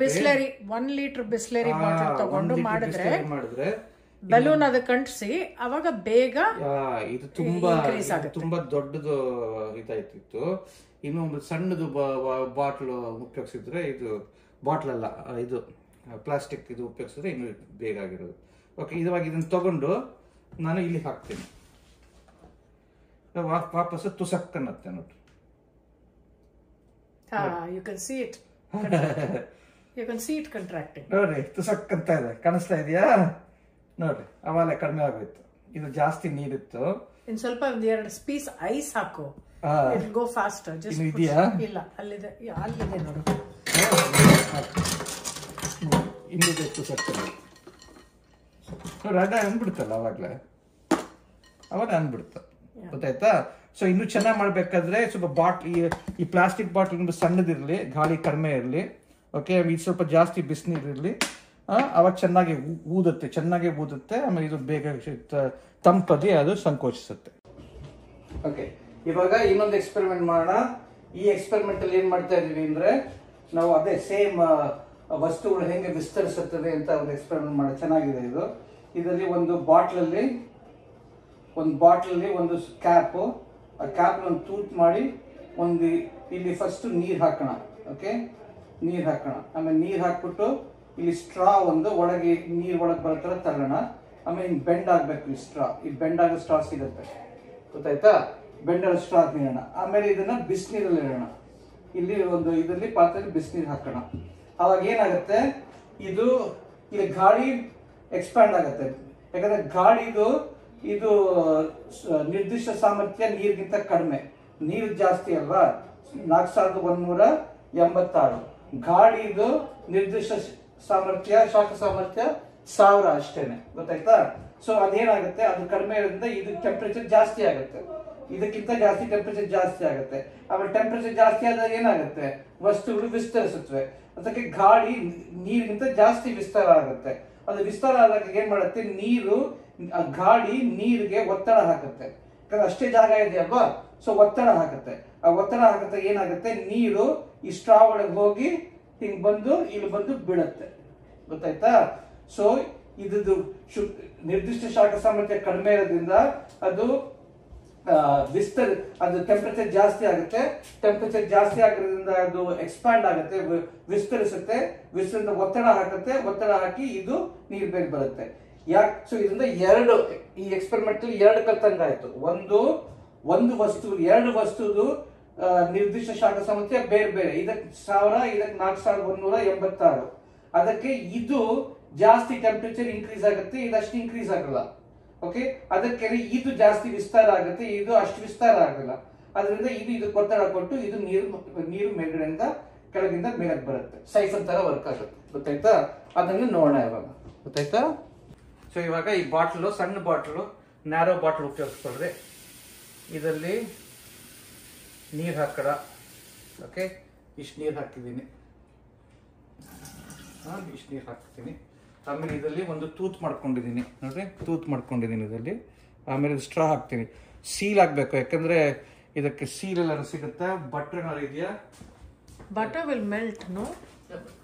S2: ಬಿಸ್ಲರಿ ಬಾಟಲ್ ತಗೊಂಡು ಮಾಡಿದ್ರೆ ಬಲೂನ್ ಅದಕ್ಕೆ ಅಂಟಿಸಿ ಅವಾಗ ಬೇಗ
S1: ಇದು ತುಂಬಾ ದೊಡ್ಡದು ಇದಾಯ್ತಿತ್ತು. ಇನ್ನು ಒಂದು ಸಣ್ಣದು ಬಾಟ್ಲ್ ಉಪಯೋಗಿಸಿದ್ರೆ, ಇದು ಬಾಟ್ಲ್ ಅಲ್ಲ, ಇದು ಪ್ಲಾಸ್ಟಿಕ್ ಇದು ಉಪಯೋಗಿಸಿದ್ರೆ ಇನ್ನು ಬೇಗ ಆಗಿರೋದು. ಓಕೆ, ಇವಾಗ ಇದನ್ನ ತಗೊಂಡು ನಾನು ಇಲ್ಲಿ ಹಾಕ್ತೀನಿ. ವಾಪಸ್ ತುಸಕ್ಕನ್ನತ್ತೆ ನೋಡಿ.
S2: You can see it. You can see it contracting.
S1: ನೋಡ್ರಿ, ತುಸಕ್ಕಂತ ಇದೆ, ಕಾಣಿಸ್ತಾ ಇದೆಯಾ? ನೋಡ್ರಿ, ಅವಾಗಲೇ ಕಡಿಮೆ ಆಗೋಯ್ತು. ಇದು ಜಾಸ್ತಿ ನೀರಿತ್ತು.
S2: ಇನ್ ಸ್ವಲ್ಪ ಒಂದ್ 2 ಪೀಸ್ ಐಸ್ ಹಾಕು. It'll go faster. Just
S1: ಇದೆಯಾ?
S2: ಇಲ್ಲ, ಅಲ್ಲಿದೆ ನೋಡು.
S1: ಇನ್ನಿದೆ ತುಸಕ್ಕಲ್ಲಿ. ನೋಡಿ, ಅನ್ಬಿಡ್ತಲ್ಲ ಅವಾಗ ಅನ್ಬಿಡ್ತ, ಗೊತ್ತಾಯ್ತಾ? ಸೊ ಇನ್ನು ಚೆನ್ನಾಗಿ ಮಾಡ್ಬೇಕಾದ್ರೆ ಸ್ವಲ್ಪ ಈ ಪ್ಲಾಸ್ಟಿಕ್ ಬಾಟ್ಲ್ ಸಣ್ಣದಿರಲಿ, ಗಾಳಿ ಕಡಿಮೆ ಇರಲಿ. ಓಕೆ, ಇದು ಸ್ವಲ್ಪ ಜಾಸ್ತಿ ಬಿಸಿನೀರಿರಲಿ, ಅವಾಗ ಚೆನ್ನಾಗಿ ಊದುತ್ತೆ. ಆಮೇಲೆ ಇದು ಬೇಗ ತಂಪದಿ ಅದು ಸಂಕೋಚಿಸುತ್ತೆ. ಓಕೆ, ಇವಾಗ ಇನ್ನೊಂದು ಎಕ್ಸ್ಪೆರಿಮೆಂಟ್ ಮಾಡೋಣ. ಈ ಎಕ್ಸ್ಪೆರಿಮೆಂಟ್ ಅಲ್ಲಿ ಏನ್ ಮಾಡ್ತಾ ಇದೀವಿ ಅಂದ್ರೆ, ನಾವು ಅದೇ ಸೇಮ್ ವಸ್ತುಗಳು ಹೆಂಗೆ ವಿಸ್ತರಿಸುತ್ತದೆ ಅಂತ ಒಂದು ಎಕ್ಸ್ಪೆರಿಮೆಂಟ್ ಮಾಡಿ. ಚೆನ್ನಾಗಿದೆ ಇದು. ಇದರಲ್ಲಿ ಒಂದು ಬಾಟ್ಲಲ್ಲಿ ಒಂದು ಕ್ಯಾಪ್, ಆ ಕ್ಯಾಪ್ ಒಂದು ತೂತ್ ಮಾಡಿ ಇಲ್ಲಿ ಫಸ್ಟ್ ನೀರು ಹಾಕೋಣ. ಓಕೆ, ನೀರು ಹಾಕೋಣ. ಆಮೇಲೆ ನೀರು ಹಾಕ್ಬಿಟ್ಟು ಇಲ್ಲಿ ಸ್ಟ್ರಾ ಒಳಗೆ ನೀರು ಒಳಗೆ ಬರೋ ಥರ ತಳ್ಳೋಣ. ಆಮೇಲೆ ಹಿಂಗೆ ಬೆಂಡ್ ಆಗಬೇಕು ಈ ಬೆಂಡ್ ಆಗೋ ಸ್ಟ್ರಾ ಸಿಗುತ್ತೆ, ಗೊತ್ತಾಯ್ತಾ? ಬೆಂಡ್ ಆಗೋ ಸ್ಟ್ರಾ ನೀಡೋಣ. ಆಮೇಲೆ ಇದನ್ನ ಬಿಸಿನೀರಲ್ಲಿ ಇಡೋಣ. ಇದರಲ್ಲಿ ಪಾತ್ರೆಯಲ್ಲಿ ಬಿಸಿನೀರು ಹಾಕೋಣ. ಅವಾಗ ಏನಾಗುತ್ತೆ, ಇಲ್ಲಿ ಗಾಳಿ ಎಕ್ಸ್ಪ್ಯಾಂಡ್ ಆಗುತ್ತೆ. ಯಾಕಂದ್ರೆ ಗಾಳಿದು ಇದು ನಿರ್ದಿಷ್ಟ ಸಾಮರ್ಥ್ಯ ನೀರಿಗಿಂತ ಕಡಿಮೆ. ನೀರು ಜಾಸ್ತಿ ಅಲ್ವಾ, 4186. ಗಾಳಿದು ನಿರ್ದಿಷ್ಟ ಸಾಮರ್ಥ್ಯ, ಶಾಖ ಸಾಮರ್ಥ್ಯ 1000 ಅಷ್ಟೇನೆ, ಗೊತ್ತಾಯ್ತಾ? ಸೊ ಅದೇನಾಗುತ್ತೆ, ಅದು ಕಡಿಮೆ ಇರೋದ್ರಿಂದ ಇದು ಟೆಂಪರೇಚರ್ ಜಾಸ್ತಿ ಆಗುತ್ತೆ. ಇದಕ್ಕಿಂತ ಜಾಸ್ತಿ ಟೆಂಪರೇಚರ್ ಜಾಸ್ತಿ ಆಗುತ್ತೆ. ಆಮೇಲೆ ಟೆಂಪರೇಚರ್ ಜಾಸ್ತಿ ಆದಾಗ ಏನಾಗುತ್ತೆ, ವಸ್ತುಗಳು ವಿಸ್ತರಿಸುತ್ತವೆ. ಅದಕ್ಕೆ ಗಾಳಿ ನೀರಿಗಿಂತ ಜಾಸ್ತಿ ವಿಸ್ತಾರ ಆಗುತ್ತೆ. ಅದು ವಿಸ್ತಾರ ಆದಾಗ ಏನ್ ಮಾಡುತ್ತೆ, ಗಾಳಿ ನೀರಿಗೆ ಒತ್ತಡ ಹಾಕುತ್ತೆ. ಯಾಕಂದ್ರೆ ಅಷ್ಟೇ ಜಾಗ ಇದೆ ಅಲ್ವಾ, ಸೊ ಒತ್ತಡ ಹಾಕುತ್ತೆ. ಆ ಒತ್ತಡ ಹಾಕುತ್ತೆ ಏನಾಗುತ್ತೆ, ನೀರು ಈ ಸ್ಟ್ರಾ ಒಳಗೆ ಹೋಗಿ ಹಿಂಗ್ ಇಲ್ಲಿ ಬಂದು ಬೀಳುತ್ತೆ, ಗೊತ್ತಾಯ್ತಾ? ಸೊ ಇದು ನಿರ್ದಿಷ್ಟ ಶಾಖ ಸಾಮರ್ಥ್ಯ ಕಡಿಮೆ ಇರೋದ್ರಿಂದ ಅದು ಟೆಂಪರೇಚರ್ ಜಾಸ್ತಿ ಆಗುತ್ತೆ. ಟೆಂಪರೇಚರ್ ಜಾಸ್ತಿ ಆಗೋದ್ರಿಂದ ಅದು ಎಕ್ಸ್ಪ್ಯಾಂಡ್ ಆಗುತ್ತೆ, ವಿಸ್ತರಿಸುತ್ತೆ. ಒತ್ತಡ ಹಾಕುತ್ತೆ. ಒತ್ತಡ ಹಾಕಿ ಇದು ನೀರು ಬೇಗ ಬರುತ್ತೆ. ಸೊ ಇದರಿಂದ ಈ ಎಕ್ಸ್ಪೆರಿಮೆಂಟ್ ಅಲ್ಲಿ 2 ಕಲ್ತಂಗಾಯ್ತು. ಒಂದು ವಸ್ತುದು ನಿರ್ದಿಷ್ಟ ಶಾಖ ಸಾಮರ್ಥ್ಯ ಬೇರೆ. ಇದಕ್ಕೆ 1000, ಇದಕ್ಕೆ 4186. ಅದಕ್ಕೆ ಇದು ಜಾಸ್ತಿ ಟೆಂಪರೇಚರ್ ಇನ್ಕ್ರೀಸ್ ಆಗುತ್ತೆ, ಇದಷ್ಟು ಇನ್ಕ್ರೀಸ್ ಆಗಲ್ಲ. ಓಕೆ, ಅದಕ್ಕೆ ಇದು ಜಾಸ್ತಿ ವಿಸ್ತಾರ ಆಗುತ್ತೆ, ಇದು ಅಷ್ಟು ವಿಸ್ತಾರ ಆಗಲ್ಲ. ಅದರಿಂದ ಇದಕ್ಕೆ ಒತ್ತಡ ಕೊಟ್ಟು ಇದು ನೀರು ಮೇಲ್ಗಡೆಯಿಂದ ಕೆಳಗಿಂದ ಮೇಲಕ್ಕೆ ಬರುತ್ತೆ. ಸೈಫನ್ ತರ ವರ್ಕ್ ಆಗುತ್ತೆ, ಗೊತ್ತಾಯ್ತಾ? ಅದನ್ನು ನೋಡೋಣ ಇವಾಗ, ಗೊತ್ತಾಯ್ತಾ? ಸೊ ಇವಾಗ ಈ ಬಾಟ್ಲು, ಸಣ್ಣ ಬಾಟ್ಲು, ನ್ಯಾರೋ ಬಾಟ್ಲ್ ಉಪಯೋಗಿಸ್ಕೊಳ್ರಿ. ಇದರಲ್ಲಿ ನೀರು ಹಾಕೋಣ. ಓಕೆ, ಇಷ್ಟು ನೀರು ಹಾಕಿದ್ದೀನಿ. ಇಷ್ಟು ನೀರು ಹಾಕ್ತೀನಿ. ಆಮೇಲೆ ಇದರಲ್ಲಿ ಒಂದು ತೂತ್ ಮಾಡ್ಕೊಂಡಿದ್ದೀನಿ, ನೋಡ್ರಿ, ತೂತ್ ಮಾಡ್ಕೊಂಡಿದ್ದೀನಿ ಇದರಲ್ಲಿ. ಆಮೇಲೆ ಸ್ಟ್ರಾ ಹಾಕ್ತೀನಿ. ಸೀಲ್ ಹಾಕ್ಬೇಕು, ಯಾಕಂದ್ರೆ ಇದಕ್ಕೆ ಸೀಲ್ ಎಲ್ಲ ಸಿಗುತ್ತೆ. ಬಟರ್ ಏನಾದ್ರು ಇದೆಯಾ?
S2: Butter will melt, no?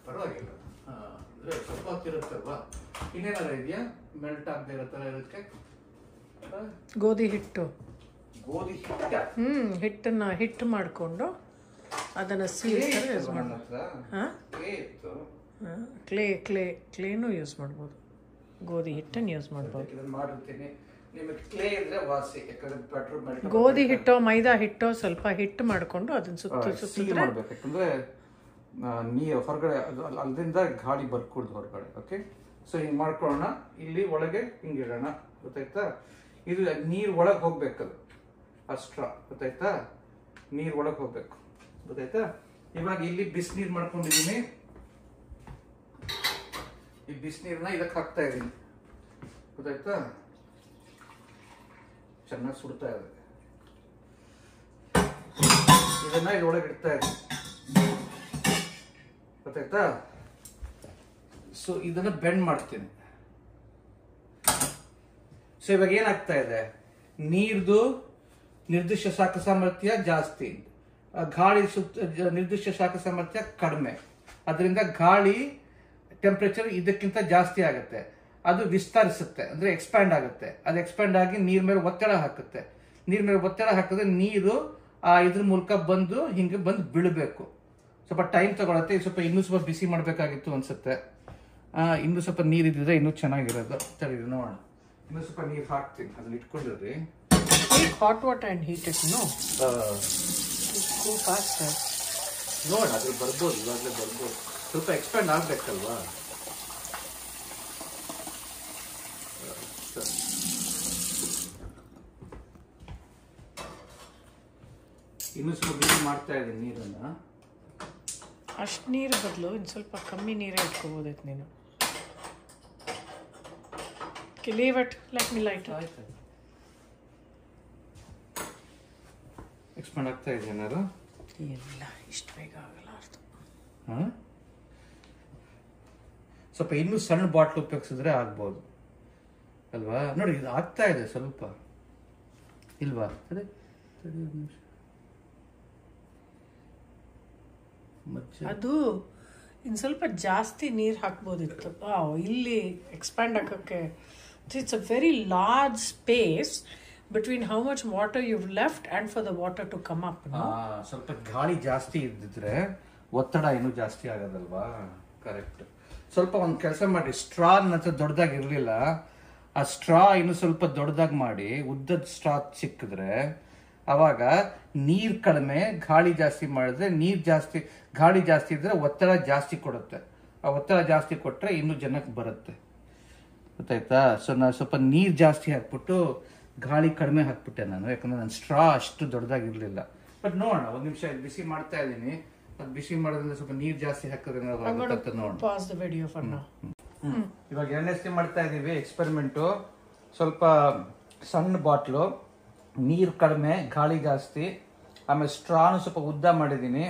S1: ಪರವಾಗಿಲ್ಲ, ಸ್ವಲ್ಪ ಹೊತ್ತಿರುತ್ತಲ್ವಾ. ಇನ್ನೇನಾದ್ರು ಇದೆಯಾ ಮೆಲ್ಟ್ ಆಗದೆ ಇರೋ ಥರ ಇದಕ್ಕೆ?
S2: ಗೋಧಿ ಹಿಟ್ಟು
S1: ಹಿಟ್ಟು
S2: ಮಾಡಿಕೊಂಡು ಅದನ್ನು ಸೀಲ್ ಯೂಸ್ ಮಾಡ್ಬೋದು. ಕ್ಲೇನೂ ಯೂಸ್ ಮಾಡ್ಬೋದು, ಗೋಧಿ ಹಿಟ್ಟನ್ನು ಯೂಸ್ ಮಾಡ್ಬೋದು.
S1: ಇದನ್ನು ಮಾಡಿರ್ತೀನಿ. ನಿಮಗೆ ಕ್ಲೇ ಇದ್ರೆ ವಾಸಿ, ಯಾಕಂದ್ರೆ ಬೆಟರ್
S2: ಗೋಧಿ ಹಿಟ್ಟೋ ಮೈದಾ ಹಿಟ್ಟೋ ಸ್ವಲ್ಪ ಹಿಟ್ಟು ಮಾಡ್ಕೊಂಡು ಅದನ್ನ
S1: ಸೀಲ್ ಮಾಡ್ಬೇಕು, ಯಾಕಂದ್ರೆ ನೀರು ಹೊರಗಡೆ ಅಲ್ಲಿಂದ ಗಾಳಿ ಬರ್ಕೊಡ್ದು ಹೊರಗಡೆ. ಓಕೆ, ಸೊ ಹಿಂಗೆ ಮಾಡ್ಕೊಳ್ಳೋಣ. ಇಲ್ಲಿ ಒಳಗೆ ಹಿಂಗಿಡೋಣ, ಗೊತ್ತಾಯ್ತಾ? ಇದು ನೀರು ಒಳಗೆ ಹೋಗ್ಬೇಕದು, ಅಷ್ಟ್ರ, ಗೊತ್ತಾಯ್ತಾ? ನೀರು ಒಳಗೆ ಹೋಗ್ಬೇಕು, ಗೊತ್ತಾಯ್ತಾ? ಇವಾಗ ಇಲ್ಲಿ ಬಿಸಿನೀರು ಮಾಡ್ಕೊಂಡಿದ್ದೀನಿ. ಈ ಬಿಸಿನೀರನ್ನ ಇದಕ್ಕೆ ಹಾಕ್ತಾ ಇದ್ದೀನಿ, ಗೊತ್ತಾಯ್ತಾ? ಚೆನ್ನಾಗಿ ಸುಡ್ತಾ ಇದೆ. ಇದನ್ನ ಇದರೊಳಗೆ ಇಡ್ತಾ ಇದ್ದೀನಿ, ಗೊತ್ತಾಯ್ತಾ? ಸೊ ಇದನ್ನ ಬೆಂಡ್ ಮಾಡ್ತೀನಿ. ಸೊ ಇವಾಗ ಏನಾಗ್ತಾ ಇದೆ, ನೀರ್ದು ನಿರ್ದಿಷ್ಟ ಶಾಖ ಸಾಮರ್ಥ್ಯ ಜಾಸ್ತಿ, ಗಾಳಿ ನಿರ್ದಿಷ್ಟ ಶಾಖ ಸಾಮರ್ಥ್ಯ ಕಡಿಮೆ. ಅದರಿಂದ ಗಾಳಿ ಟೆಂಪರೇಚರ್ ಇದಕ್ಕಿಂತ ಜಾಸ್ತಿ ಆಗುತ್ತೆ, ಅದು ವಿಸ್ತರಿಸುತ್ತೆ, ಅಂದ್ರೆ ಎಕ್ಸ್ಪ್ಯಾಂಡ್ ಆಗುತ್ತೆ. ಅದು ಎಕ್ಸ್ಪ್ಯಾಂಡ್ ಆಗಿ ನೀರ್ ಮೇಲೆ ಒತ್ತಡ ಹಾಕುತ್ತೆ. ನೀರ್ ಮೇಲೆ ಒತ್ತಡ ಹಾಕಿದ್ರೆ ನೀರು ಇದ್ರ ಮೂಲಕ ಬಂದು ಹಿಂಗೆ ಬಂದು ಬೀಳಬೇಕು. ಸ್ವಲ್ಪ ಟೈಮ್ ತಗೊಳತ್ತೆ. ಸ್ವಲ್ಪ ಇನ್ನೂ ಸ್ವಲ್ಪ ಬಿಸಿ ಮಾಡಬೇಕಾಗಿತ್ತು ಅನ್ಸುತ್ತೆ. ಇನ್ನೂ ಸ್ವಲ್ಪ ನೀರು ಇದ್ದಿದ್ರೆ ಇನ್ನೂ ಚೆನ್ನಾಗಿರೋದು. ಸರಿ, ನೋಡೋಣ. ಇನ್ನೂ ಸ್ವಲ್ಪ ನೀರು ಹಾಕ್ತೀನಿ, ಅದನ್ನ ಇಟ್ಕೊಂಡಿರ್ರಿ.
S2: Hot water and heat it no fast.
S1: ನೋಡ, ಅದ್ರ ಬರ್ಬೋದು, ಇವಾಗಲೇ ಬರ್ಬೋದು. ಸ್ವಲ್ಪ ಎಕ್ಸ್ಪ್ಯಾಂಡ್ ಆಗ್ಬೇಕಲ್ವಾ? ಇನ್ನೂ ಸ್ವಲ್ಪ ಬಿಸಿ ಮಾಡ್ತಾ ಇದ್ದೀನಿ ನೀರನ್ನ.
S2: ಅಷ್ಟು ನೀರು ಬದಲು ಇನ್ನು ಸ್ವಲ್ಪ ಕಮ್ಮಿ ನೀರೇ ಇಟ್ಕೋಬೋದೈತೆ ನೀನು. leave it, let me light it.
S1: ಆಯ್ತು, ಎಕ್ಸ್ಪ್ಯಾಂಡ್ ಆಗ್ತಾ ಇದೆ ಏನಾರು?
S2: ಇಲ್ಲ, ಇಷ್ಟು ಬೇಗ ಆಗಲಾರ್ದು.
S1: ಸ್ವಲ್ಪ ಇನ್ನೂ ಸಣ್ಣ ಬಾಟ್ಲ್ ಉಪಯೋಗಿಸಿದ್ರೆ ಆಗ್ಬೋದು ಅಲ್ವಾ? ನೋಡಿ, ಇದು ಆಗ್ತಾ ಇದೆ ಸ್ವಲ್ಪ, ಇಲ್ವಾ? ಸರಿ,
S2: ಅದು ಇನ್ನು ಸ್ವಲ್ಪ ಜಾಸ್ತಿ ನೀರು ಹಾಕ್ಬೋದಿತ್ತು. ಇಲ್ಲಿ ಎಕ್ಸ್ಪ್ಯಾಂಡ್ ಹಾಕೋಕ್ಕೆ it's a very large space between how much water you left and for the water to come up.
S1: ಸ್ವಲ್ಪ ಗಾಳಿ ಜಾಸ್ತಿ ಇದ್ದಿದ್ರೆ ಒತ್ತಡ ಇನ್ನೂ ಜಾಸ್ತಿ ಆಗೋದಲ್ವಾ? ಕರೆಕ್ಟ್. ಸ್ವಲ್ಪ ಒಂದು ಕೆಲಸ ಮಾಡಿ, ಸ್ಟ್ರಾ ನಂತರ ದೊಡ್ಡದಾಗಿರ್ಲಿಲ್ಲ, ಆ ಸ್ಟ್ರಾ ಇನ್ನು ಸ್ವಲ್ಪ ದೊಡ್ಡದಾಗಿ ಮಾಡಿ, ಉದ್ದದ ಸ್ಟ್ರಾ ಸಿಕ್ಕಿದ್ರೆ ಅವಾಗ ನೀರ್ ಕಡಿಮೆ, ಗಾಳಿ ಜಾಸ್ತಿ ಮಾಡಿದ್ರೆ ಗಾಳಿ ಜಾಸ್ತಿ ಇದ್ರೆ ಒತ್ತಡ ಜಾಸ್ತಿ ಕೊಡುತ್ತೆ. ಆ ಒತ್ತಡ ಜಾಸ್ತಿ ಕೊಟ್ರೆ ಇನ್ನೂ ಜನಕ್ಕೆ ಬರುತ್ತೆ, ಗೊತ್ತಾಯ್ತಾ? ಸೊ ನಾನು ಸ್ವಲ್ಪ ನೀರ್ ಜಾಸ್ತಿ ಹಾಕ್ಬಿಟ್ಟು ಗಾಳಿ ಕಡಿಮೆ ಹಾಕ್ಬಿಟ್ಟೆ ನಾನು, ಯಾಕಂದ್ರೆ ನನ್ನ ಸ್ಟ್ರಾ ಅಷ್ಟು ದೊಡ್ಡದಾಗಿರ್ಲಿಲ್ಲ. ಬಟ್ ನೋಡೋಣ, ಒಂದ್ ನಿಮಿಷ ಬಿಸಿ ಮಾಡ್ತಾ ಇದ್ದೀನಿ. ಅದು ಬಿಸಿ ಮಾಡೋದ್ರಿಂದ ಸ್ವಲ್ಪ ನೀರ್ ಜಾಸ್ತಿ ಹಾಕಿದ್ರೆ ನೋಡೋಣ. ಇವಾಗ ಎರಡನೇ ಮಾಡ್ತಾ ಇದೀವಿ ಎಕ್ಸ್ಪೆರಿಮೆಂಟು. ಸ್ವಲ್ಪ ಸಣ್ಣ ಬಾಟ್ಲು, ನೀರು ಕಡಿಮೆ, ಗಾಳಿ ಜಾಸ್ತಿ, ಆಮೇಲೆ ಸ್ಟ್ರಾನು ಸ್ವಲ್ಪ ಉದ್ದ ಮಾಡಿದ್ದೀನಿ,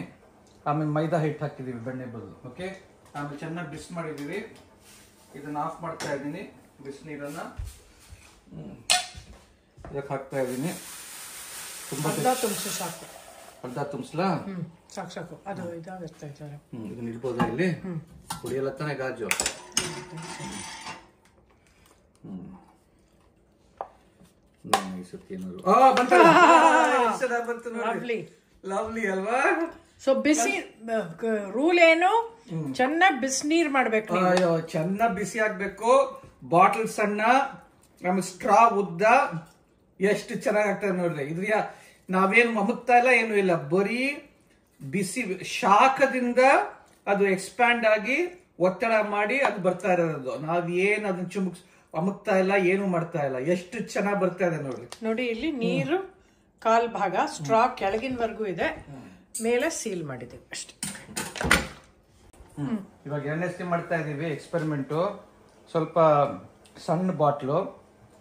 S1: ಆಮೇಲೆ ಮೈದಾ ಹಿಟ್ಟು ಹಾಕಿದೀವಿ ಬೆಣ್ಣೆ ಬದಲು. ಓಕೆ, ಆಮೇಲೆ ಚೆನ್ನಾಗಿ ಬಿಸಿ ಮಾಡಿದೀವಿ. ಇದನ್ನ ಆಫ್ ಮಾಡ್ತಾ ಇದ್ದೀನಿ, ಬಿಸಿನೀರನ್ನ ಇದಕ್ಕೆ ಹಾಕ್ತಾ ಇದ್ದೀನಿ.
S2: ಸಾಕು,
S1: ಅರ್ಧ ತುಂಬಿಸ್ಲಾ?
S2: ಸಾಕು ಸಾಕು, ಅದು ಇದಾಗುತ್ತೆ.
S1: ಇದನ್ನ ಇಡ್ಬೋದಾ ಇಲ್ಲಿ? ಕುಡಿಯಲ್ಲ ತಾನೆ ಗಾಜು? ಲವ್ಲಿ ಅಲ್ವಾ?
S2: ಸೊ ಬಿಸಿ ರೂಲ್ ಏನು, ಚೆನ್ನಾಗಿ ಬಿಸಿನೀರ್ ಮಾಡ್ಬೇಕು.
S1: ಅಯ್ಯೋ, ಚೆನ್ನಾಗಿ ಬಿಸಿ ಆಗ್ಬೇಕು. ಬಾಟಲ್ ಸಣ್ಣ, ಆಮೇಲೆ ಸ್ಟ್ರಾ ಉದ್ದ, ಎಷ್ಟು ಚೆನ್ನಾಗಿ ಆಗ್ತದೆ ನೋಡ್ರಿ. ಇದ್ರ ನಾವೇನು ಅಮುಕ್ತಾ ಇಲ್ಲ, ಏನು ಇಲ್ಲ, ಬರೀ ಬಿಸಿ ಶಾಖದಿಂದ ಅದು ಎಕ್ಸ್ಪ್ಯಾಂಡ್ ಆಗಿ ಒತ್ತಡ ಮಾಡಿ ಅದು ಬರ್ತಾ ಇರೋದು. ನಾವೇನು ಅದನ್ನ ಅಮುಕ್ತಾ ಇಲ್ಲ, ಏನು ಮಾಡ್ತಾ ಇಲ್ಲ, ಎಷ್ಟು ಚೆನ್ನಾಗಿ ಬರ್ತಾ ಇದೆ ನೋಡ್ರಿ.
S2: ನೋಡಿ, ಇಲ್ಲಿ ನೀರು ಕಾಲ್ ಭಾಗ, ಸ್ಟ್ರಾ ಕೆಳಗಿನವರೆಗೂ ಇದೆ, ಮೇಲೆ ಸೀಲ್ ಮಾಡಿದ್ದೀವಿ ಅಷ್ಟೇ.
S1: ಇವಾಗ ಎರಡನೇ ಮಾಡ್ತಾ ಇದೀವಿ ಎಕ್ಸ್ಪೆರಿಮೆಂಟು. ಸ್ವಲ್ಪ ಸಣ್ಣ ಬಾಟ್ಲು,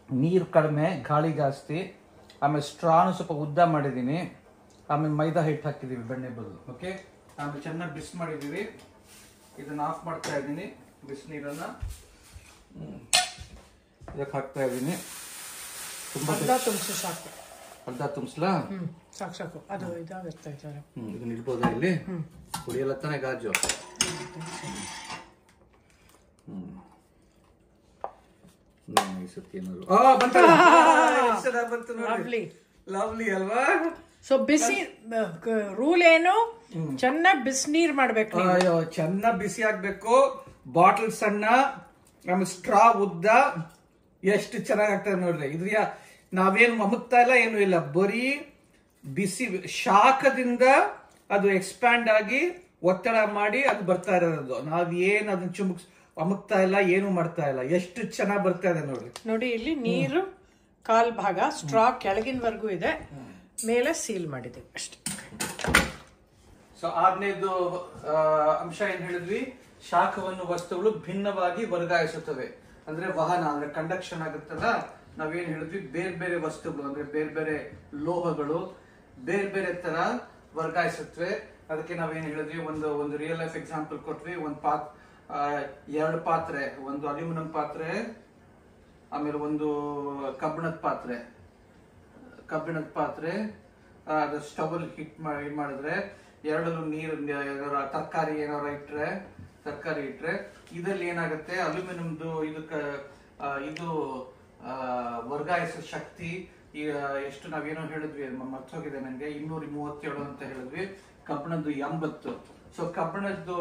S1: ನೀರು ಕಡಿಮೆ, ಗಾಳಿ ಜಾಸ್ತಿ, ಆಮೇಲೆ ಸ್ಟ್ರಾನು ಸ್ವಲ್ಪ ಉದ್ದ ಮಾಡಿದ್ದೀನಿ, ಆಮೇಲೆ ಮೈದಾ ಹಿಟ್ಟು ಹಾಕಿದೀವಿ ಬೆಣ್ಣೆ ಬದಲು. ಓಕೆ, ಆಮೇಲೆ ಚೆನ್ನಾಗಿ ಬಿಸಿ ಮಾಡಿದೀವಿ. ಇದನ್ನ ಆಫ್ ಮಾಡ್ತಾ ಇದ್ದೀನಿ, ಬಿಸಿನೀರನ್ನ ಇದಕ್ಕೆ ಹಾಕ್ತಾ ಇದ್ದೀನಿ.
S2: ಅರ್ಧ ತುಂಬಿಸಿ ಸಾಕು.
S1: ಅರ್ಧ ತುಂಬಿಸ್ಲಾ?
S2: ಸಾಕು ಸಾಕು, ಅದು ಇದಾಗುತ್ತೆ.
S1: ಇದನ್ನ ಇಡ್ಬೋದಾ ಇಲ್ಲಿ? ಕುಡಿಯಲ್ಲ ತಾನೆ ಗಾಜು? ಲವ್ಲಿ ಅಲ್ವಾ?
S2: ಸೊ ಬಿಸಿ ರೂಲ್ ಏನು, ಚೆನ್ನಾಗಿ ಬಿಸಿನೀರ್ ಮಾಡ್ಬೇಕು.
S1: ಅಯ್ಯೋ, ಚೆನ್ನಾಗಿ ಬಿಸಿ ಆಗ್ಬೇಕು. ಬಾಟಲ್ ಸಣ್ಣ, ಆಮೇಲೆ ಸ್ಟ್ರಾ ಉದ್ದ, ಎಷ್ಟು ಚೆನ್ನಾಗಿ ಆಗ್ತದೆ ನೋಡ್ರಿ. ಇದ್ರ ನಾವೇನು ಅಮುಕ್ತಾ ಇಲ್ಲ, ಏನು ಇಲ್ಲ, ಬರೀ ಬಿಸಿ ಶಾಖದಿಂದ ಅದು ಎಕ್ಸ್ಪ್ಯಾಂಡ್ ಆಗಿ ಒತ್ತಡ ಮಾಡಿ ಅದು ಬರ್ತಾ ಇರೋದು. ನಾವ್ ಏನ್ ಅದನ್ನ ಅಮುಕ್ತಾ ಇಲ್ಲ, ಏನು ಮಾಡ್ತಾ ಇಲ್ಲ. ಎಷ್ಟು ಚೆನ್ನಾಗಿ ಬರ್ತಾ ಇದೆ ನೋಡ್ರಿ.
S2: ನೋಡಿ ಇಲ್ಲಿ ನೀರು ಕಾಲ್ ಭಾಗ ಸ್ಟ್ರಾ ಕೆಳಗಿನವರೆಗೂ ಇದೆ, ಮೇಲೆ ಸೀಲ್ ಮಾಡಿದ್ದೀವಿ ಅಷ್ಟೇ.
S1: ಸೊ ಆರನೇದು ಅಂಶ ಏನ್ ಹೇಳಿದ್ವಿ, ಶಾಖವನ್ನು ವಸ್ತುಗಳು ಭಿನ್ನವಾಗಿ ವರ್ಗಾಯಿಸುತ್ತವೆ. ಅಂದ್ರೆ ವಹನ ಅಂದ್ರೆ ಕಂಡಕ್ಷನ್ ಆಗುತ್ತಲ್ಲ, ನಾವೇನ್ ಹೇಳಿದ್ವಿ, ಬೇರೆ ಬೇರೆ ವಸ್ತುಗಳು ಅಂದ್ರೆ ಬೇರೆ ಬೇರೆ ಲೋಹಗಳು ಬೇರೆ ಬೇರೆ ತರ ವರ್ಗಾಯಿಸುತ್ತವೆ. ಅದಕ್ಕೆ ನಾವೇನ್ ಹೇಳಿದ್ವಿ, ಒಂದು ರಿಯಲ್ ಲೈಫ್ ಎಕ್ಸಾಂಪಲ್ ಕೊಟ್ವಿ. ಎರಡು ಪಾತ್ರೆ, ಒಂದು ಅಲ್ಯೂಮಿನಿಯಂ ಪಾತ್ರೆ, ಆಮೇಲೆ ಒಂದು ಕಬ್ಬಿಣದ ಪಾತ್ರೆ ಅದು ಸ್ಟವ್ ಅಲ್ಲಿ ಹಿಟ್ ಮಾಡಿದ್ರೆ ಎರಡಲ್ಲೂ ನೀರು, ತರಕಾರಿ ಇಟ್ರೆ ಇದ್ರಲ್ಲಿ ಏನಾಗುತ್ತೆ, ಅಲ್ಯೂಮಿನಿಯಂದು ಇದು ವರ್ಗಾಯಿಸೋ ಶಕ್ತಿ ಎಷ್ಟು ನಾವೇನೋ ಹೇಳಿದ್ವಿ, ಮರ್ತೋಗಿದೆ ನಂಗೆ, 237 ಅಂತ ಹೇಳಿದ್ವಿ. ಕಬ್ಬಿಣದ್ದು 80. ಸೊ ಕಬ್ಬಿಣದ್ದು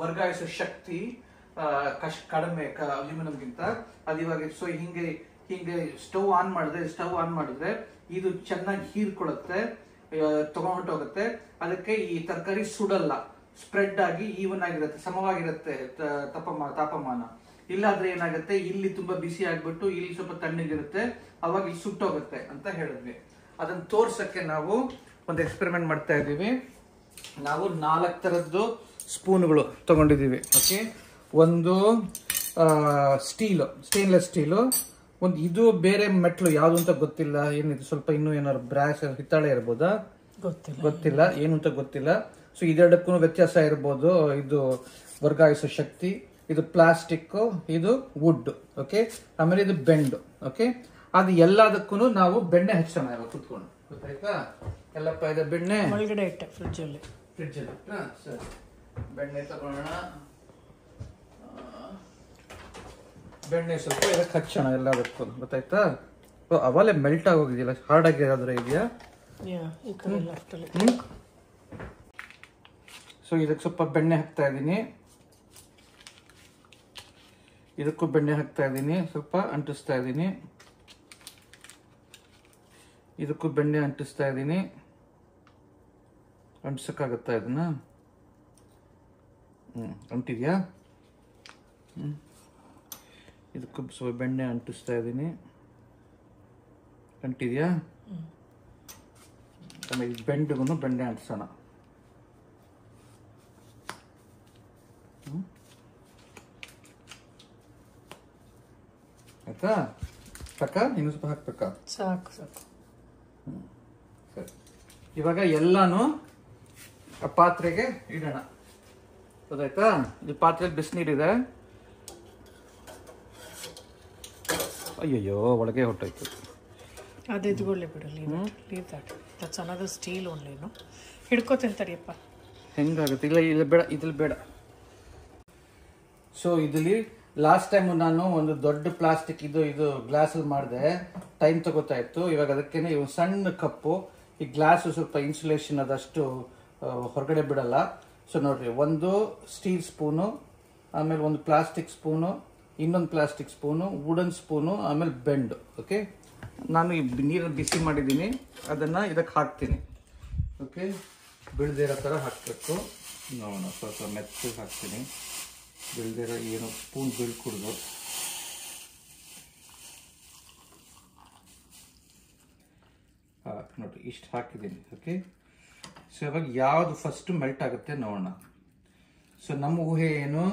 S1: ವರ್ಗಾಯಿಸೋ ಶಕ್ತಿ ಕಡಿಮೆ ಅಲ್ಯೂಮಿನಿಯಂಗಿಂತ. ಅದು ಇವಾಗ ಸೊ ಹಿಂಗೆ ಸ್ಟವ್ ಆನ್ ಮಾಡಿದ್ರೆ ಇದು ಚೆನ್ನಾಗಿ ಹೀರ್ಕೊಳ್ಳುತ್ತೆ, ತಗೊಂಡೋಗುತ್ತೆ. ಅದಕ್ಕೆ ಈ ತರಕಾರಿ ಸುಡಲ್ಲ, ಸ್ಪ್ರೆಡ್ ಆಗಿ ಈವನ್ ಆಗಿರುತ್ತೆ, ಸಮವಾಗಿರುತ್ತೆ ತಾಪಮಾನ. ಇಲ್ಲಾದ್ರೆ ಏನಾಗುತ್ತೆ, ಇಲ್ಲಿ ತುಂಬಾ ಬಿಸಿ ಆಗ್ಬಿಟ್ಟು ಇಲ್ಲಿ ಸ್ವಲ್ಪ ತಣ್ಣಗಿರುತ್ತೆ, ಅವಾಗ ಇಲ್ಲಿ ಸುಟ್ಟೋಗುತ್ತೆ ಅಂತ ಹೇಳಿದ್ವಿ. ಅದನ್ನ ತೋರ್ಸಕ್ಕೆ ನಾವು ಒಂದು ಎಕ್ಸ್ಪೆರಿಮೆಂಟ್ ಮಾಡ್ತಾ ಇದ್ದೀವಿ. ನಾವು 4 ತರದ್ದು ಸ್ಪೂನ್ಗಳು ತಗೊಂಡಿದ್ದೀವಿ. ಓಕೆ, ಒಂದು ಸ್ಟೇನ್ಲೆಸ್ ಸ್ಟೀಲು, ಒಂದು ಇದು ಬೇರೆ ಮೆಟ್ಲು ಯಾವ್ದು ಅಂತ ಗೊತ್ತಿಲ್ಲ, ಏನಿದೆ ಸ್ವಲ್ಪ ಇನ್ನೂ ಏನಾದ್ರು ಬ್ರಾಸ್ ಹಿತ್ತಾಳೆ ಇರ್ಬೋದಾ ಗೊತ್ತಿಲ್ಲ, ಏನು ಅಂತ ಗೊತ್ತಿಲ್ಲ. ಸೊ ಇದೆರಡಕ್ಕೂ ವ್ಯತ್ಯಾಸ ಇರ್ಬೋದು, ಇದು ವರ್ಗಾಯಿಸೋ ಶಕ್ತಿ. ಇದು ಪ್ಲಾಸ್ಟಿಕ್, ಇದು ವುಡ್. ಓಕೆ, ಆಮೇಲೆ ಇದು ಬೆಂಡ್. ಓಕೆ, ಅದು ಎಲ್ಲದಕ್ಕೂ ನಾವು ಬೆಣ್ಣೆ ಹಚ್ಚೋಣ ಇವಾಗ ಕುತ್ಕೊಂಡು, ಗೊತ್ತಾಯ್ತಾ? ಎಲ್ಲಪ್ಪ ಇದೆ ಬೆಣ್ಣೆ
S2: ಒಳಗಡೆ ಇಟ್ಟೆ ಫ್ರಿಡ್ಜ್ ಅಲ್ಲಿ.
S1: ಸರಿ, ಬೆಣ್ಣೆ ತಗೊಳ್ಳೋಣ. ಬೆಣ್ಣೆ ಸ್ವಲ್ಪ ಇದಕ್ಕೆ ಹಚ್ಚೋಣ ಎಲ್ಲದಕ್ಕೂ, ಗೊತ್ತಾಯ್ತಾ? ಅವಲೇ ಮೆಲ್ಟ್ ಆಗೋಗಿದೆಯಲ್ಲ, ಹಾರ್ಡ್ ಆಗಿರೋದ್ರೆ ಇದೆಯಾ? ಸೊ ಇದಕ್ಕೆ ಸ್ವಲ್ಪ ಬೆಣ್ಣೆ ಹಾಕ್ತಾ ಇದ್ದೀನಿ, ಇದಕ್ಕೂ ಬೆಣ್ಣೆ ಹಾಕ್ತಾ ಇದ್ದೀನಿ, ಸ್ವಲ್ಪ ಅಂಟಿಸ್ತಾ ಇದ್ದೀನಿ, ಇದಕ್ಕೂ ಬೆಣ್ಣೆ ಅಂಟಿಸ್ತಾ ಇದ್ದೀನಿ. ಅಂಟಿಸಕ್ಕಾಗತ್ತಾ ಇದನ್ನ? ಅಂಟಿದ್ಯಾ? ಇದಕ್ಕೂ ಸ್ವಲ್ಪ ಬೆಣ್ಣೆ ಅಂಟಿಸ್ತಾ ಇದ್ದೀನಿ, ಅಂಟಿದ್ಯಾ? ಆಮೇಲೆ ಬೆಂಡ್ಗೂ ಬೆಣ್ಣೆ ಅಂಟಿಸೋಣ. ಆಯ್ತಾ? ಸಾಕ? ಇನ್ನು ಸ್ವಲ್ಪ ಹಾಕ್ಬೇಕಾ?
S2: ಸಾಕು.
S1: ಸರಿ, ಇವಾಗ ಎಲ್ಲಾನು ಪಾತ್ರೆಗೆ ಇಡೋಣ, ಗೊತ್ತಾಯ್ತಾ? ಈ ಪಾತ್ರೆಯಲ್ಲಿ ಬಿಸಿನೀರಿದೆ. ಅಯ್ಯಯ್ಯೋ, ಒಳಗೆ ಹೊಟ್ಟೋಯ್ತು.
S2: ಅದು ಇದ್ಕೊಳ್ಳಿ ಬಿಡು, leave that's another steel only. ಹಿಡ್ಕೋತೀನಿ ತಡಿಯಪ್ಪ.
S1: ಹೆಂಗಾಗುತ್ತೆ? ಇಲ್ಲ ಬೇಡ, ಇದ್ರಲ್ಲಿ ಬೇಡ. ಸೊ ಇದ್ರಲ್ಲಿ ಲಾಸ್ಟ್ ಟೈಮ್ ನಾನು ಒಂದು ದೊಡ್ಡ ಪ್ಲಾಸ್ಟಿಕ್ ಇದು ಗ್ಲಾಸ್ ಅಲ್ಲಿ ಮಾಡಿದೆ, ಟೈಮ್ ತಗೋತಾ ಇತ್ತು. ಇವಾಗ ಅದಕ್ಕೇನೆ ಇವ್ ಸಣ್ಣ ಕಪ್ಪು. ಈ ಗ್ಲಾಸ್ ಸ್ವಲ್ಪ ಇನ್ಸುಲೇಷನ್ ಅದಷ್ಟು ಹೊರಗಡೆ ಬಿಡಲ್ಲ. ಸೊ ನೋಡ್ರಿ, ಒಂದು ಸ್ಟೀಲ್ ಸ್ಪೂನು, ಆಮೇಲೆ ಒಂದು ಪ್ಲಾಸ್ಟಿಕ್ ಸ್ಪೂನು, ಇನ್ನೊಂದು ಪ್ಲಾಸ್ಟಿಕ್ ಸ್ಪೂನು, ವುಡನ್ ಸ್ಪೂನು, ಆಮೇಲೆ ಬೆಂಡ್. ಓಕೆ, ನಾನು ಈ ನೀರನ್ನು ಬಿಸಿ ಮಾಡಿದ್ದೀನಿ, ಅದನ್ನ ಇದಕ್ಕೆ ಹಾಕ್ತೀನಿ. ಓಕೆ, ಬೀಳ್ದಿರೋ ಥರ ಹಾಕಬೇಕು. ನೋಡೋಣ, ಸ್ವಲ್ಪ ಮೆತ್ತಗೆ ಹಾಕ್ತೀನಿ. ಬೀಳ್ದಿರೋ ಏನು ಸ್ಪೂನ್ ಬೀಳ್ಕೂಡ್ದು. ನೋಡ್ರಿ, ಇಷ್ಟು ಹಾಕಿದ್ದೀನಿ. ಓಕೆ, ಸೊ ಇವಾಗ ಯಾವುದು ಫಸ್ಟ್ ಮೆಲ್ಟ್ ಆಗುತ್ತೆ ನೋಡೋಣ. ಸೊ ನಮ್ಮ ಊಹೆ ಏನು?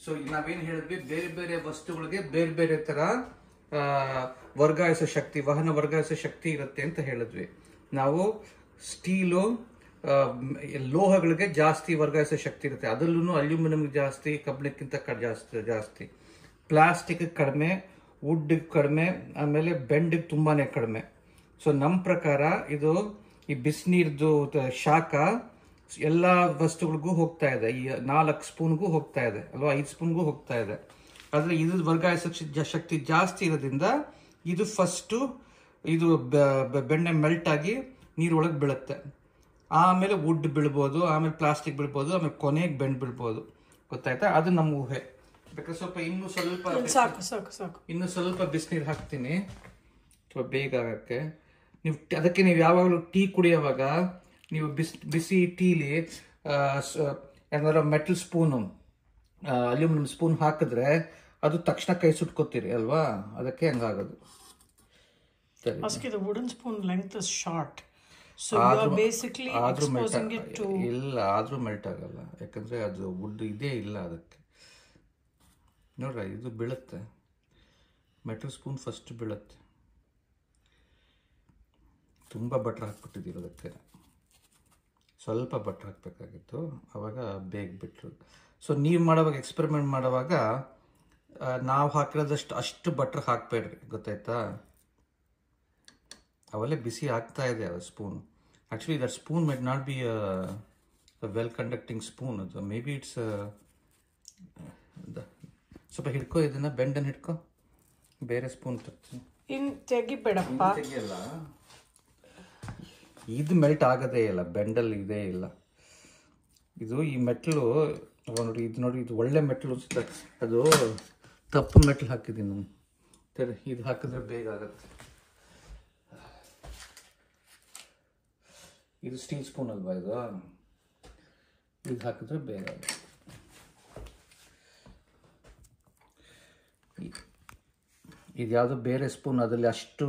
S1: ಸೊ ನಾವೇನು ಹೇಳಿದ್ವಿ, ಬೇರೆ ಬೇರೆ ವಸ್ತುಗಳಿಗೆ ಬೇರೆ ಬೇರೆ ತರ ವರ್ಗಾಯಿಸೋ ಶಕ್ತಿ, ವಹನ ವರ್ಗಾಯಿಸೋ ಶಕ್ತಿ ಇರುತ್ತೆ ಅಂತ ಹೇಳಿದ್ವಿ ನಾವು. ಸ್ಟೀಲು, ಲೋಹಗಳಿಗೆ ಜಾಸ್ತಿ ವರ್ಗಾಯಿಸೋ ಶಕ್ತಿ ಇರುತ್ತೆ, ಅದರಲ್ಲೂ ಅಲ್ಯೂಮಿನಿಯಂಗೆ ಜಾಸ್ತಿ, ಕಬ್ಬಿಣಕ್ಕಿಂತ ಜಾಸ್ತಿ. ಪ್ಲಾಸ್ಟಿಕ್ ಕಡಿಮೆ, ವುಡ್ ಕಡಿಮೆ, ಆಮೇಲೆ ಬೆಂಡ್ ತುಂಬಾನೇ ಕಡಿಮೆ. ಸೊ ನಮ್ಮ ಪ್ರಕಾರ ಇದು ಈ ಬಿಸಿನೀರ್ದು ಶಾಖ ಎಲ್ಲ ವಸ್ತುಗಳಿಗೂ ಹೋಗ್ತಾ ಇದೆ. ಈ 4 ಸ್ಪೂನ್ಗೂ ಹೋಗ್ತಾ ಇದೆ ಅಲ್ವಾ, 5 ಸ್ಪೂನ್ಗೂ ಹೋಗ್ತಾ ಇದೆ. ಆದ್ರೆ ಇದು ವರ್ಗಾಯಿಸೋ ಶಕ್ತಿ ಜಾಸ್ತಿ ಇರೋದ್ರಿಂದ ಇದು ಫಸ್ಟು ಇದು ಬೆಣ್ಣೆ ಮೆಲ್ಟ್ ಆಗಿ ನೀರೊಳಗೆ ಬೀಳುತ್ತೆ. ಆಮೇಲೆ ವುಡ್ ಬೀಳ್ಬೋದು, ಆಮೇಲೆ ಪ್ಲಾಸ್ಟಿಕ್ ಬೀಳ್ಬೋದು, ಆಮೇಲೆ ಕೊನೆಗೆ ಬೆಂಡ್ ಬೀಳ್ಬೋದು. ಗೊತ್ತಾಯ್ತಾ? ಅದು ನಮ್ಮ ಊಹೆ. ಬೇಕಾದ್ರೆ ಸ್ವಲ್ಪ ಇನ್ನೂ ಸ್ವಲ್ಪ
S2: ಸಾಕು ಸಾಕು ಸಾಕು.
S1: ಇನ್ನೂ ಸ್ವಲ್ಪ ಬಿಸಿನೀರು ಹಾಕ್ತೀನಿ ಸ್ವಲ್ಪ ಬೇಗ ಆಗಕ್ಕೆ. ನೀವು ಅದಕ್ಕೆ ನೀವು ಯಾವಾಗಲೂ ಟೀ ಕುಡಿಯೋವಾಗ ನೀವು ಬಿಸಿ ಟೀಲಿ ಏನಾದ್ರು ಮೆಟಲ್ ಸ್ಪೂನು ಅಲ್ಯೂಮಿನಿಯಂ ಸ್ಪೂನ್ ಹಾಕಿದ್ರೆ ಅದು ತಕ್ಷಣ ಕೈ ಸುಟ್ಕೋತೀರಿ ಅಲ್ವಾ, ಅದಕ್ಕೆ ಹಂಗಾಗೋದು.
S2: The wooden spoon length is short, so you are basically exposing it to.
S1: ಇಲ್ಲ ಆದ್ರೂ ಮೆಲ್ಟ್ ಆಗಲ್ಲ, ಯಾಕಂದ್ರೆ ಅದು ವುಡ್ ಇದೇ ಇಲ್ಲ ಅದಕ್ಕೆ. ನೋಡ್ರ ಇದು ಬೀಳುತ್ತೆ, ಮೆಟಲ್ ಸ್ಪೂನ್ ಫಸ್ಟ್ ಬೀಳುತ್ತೆ. ತುಂಬ ಬಟ್ರ್ ಹಾಕ್ಬಿಟ್ಟಿದ್ದೀವಿ ಅದಕ್ಕೆ, ಸ್ವಲ್ಪ ಬಟ್ರ್ ಹಾಕಬೇಕಾಗಿತ್ತು, ಅವಾಗ ಬೇಗ ಬಿಟ್ಟರು. ಸೊ ನೀವು ಮಾಡುವಾಗ ಎಕ್ಸ್ಪೆರಿಮೆಂಟ್ ಮಾಡುವಾಗ ನಾವು ಹಾಕಿರೋದಷ್ಟು ಅಷ್ಟು ಬಟ್ರ್ ಹಾಕಬೇಡ್ರಿ, ಗೊತ್ತಾಯ್ತಾ? ಅವೆಲ್ಲ ಬಿಸಿ ಆಗ್ತಾ ಇದೆ ಅದು spoon. Actually that spoon met not be well conducting spoon. ಅದು ಮೇ ಬಿ ಇಟ್ಸ್ ಸ್ವಲ್ಪ ಹಿಡ್ಕೋ, ಇದನ್ನ ಬೆಂಡನ್ನು ಹಿಡ್ಕೋ, ಬೇರೆ ಸ್ಪೂನ್ ತರ್ತೀನಿ.
S2: ತೆಗಿಬೇಡಪ್ಪ,
S1: ತೆಗಿಯಲ್ಲ, ಇದು ಮೆಲ್ಟ್ ಆಗೋದೇ ಇಲ್ಲ, ಬೆಂಡಲ್ಲಿ ಇದೇ ಇಲ್ಲ ಇದು. ಈ ಮೆಟ್ಲು ನೋಡಿ, ಇದು ನೋಡಿ, ಇದು ಒಳ್ಳೆ ಮೆಟ್ಲು ಅನ್ಸುತ್ತೆ. ಅದು ತಪ್ಪು ಮೆಟ್ಲು ಹಾಕಿದ್ದೀನಿ ನಾನು. ಇದು ಹಾಕಿದ್ರೆ ಬೇಗ ಆಗುತ್ತೆ. ಇದು ಸ್ಟೀಲ್ ಸ್ಪೂನ್ ಅಲ್ವಾ ಇದು, ಇದು ಹಾಕಿದ್ರೆ ಬೇಗ ಆಗುತ್ತೆ. ಇದು ಯಾವುದೋ ಬೇರೆ ಸ್ಪೂನ್, ಅದರಲ್ಲಿ ಅಷ್ಟು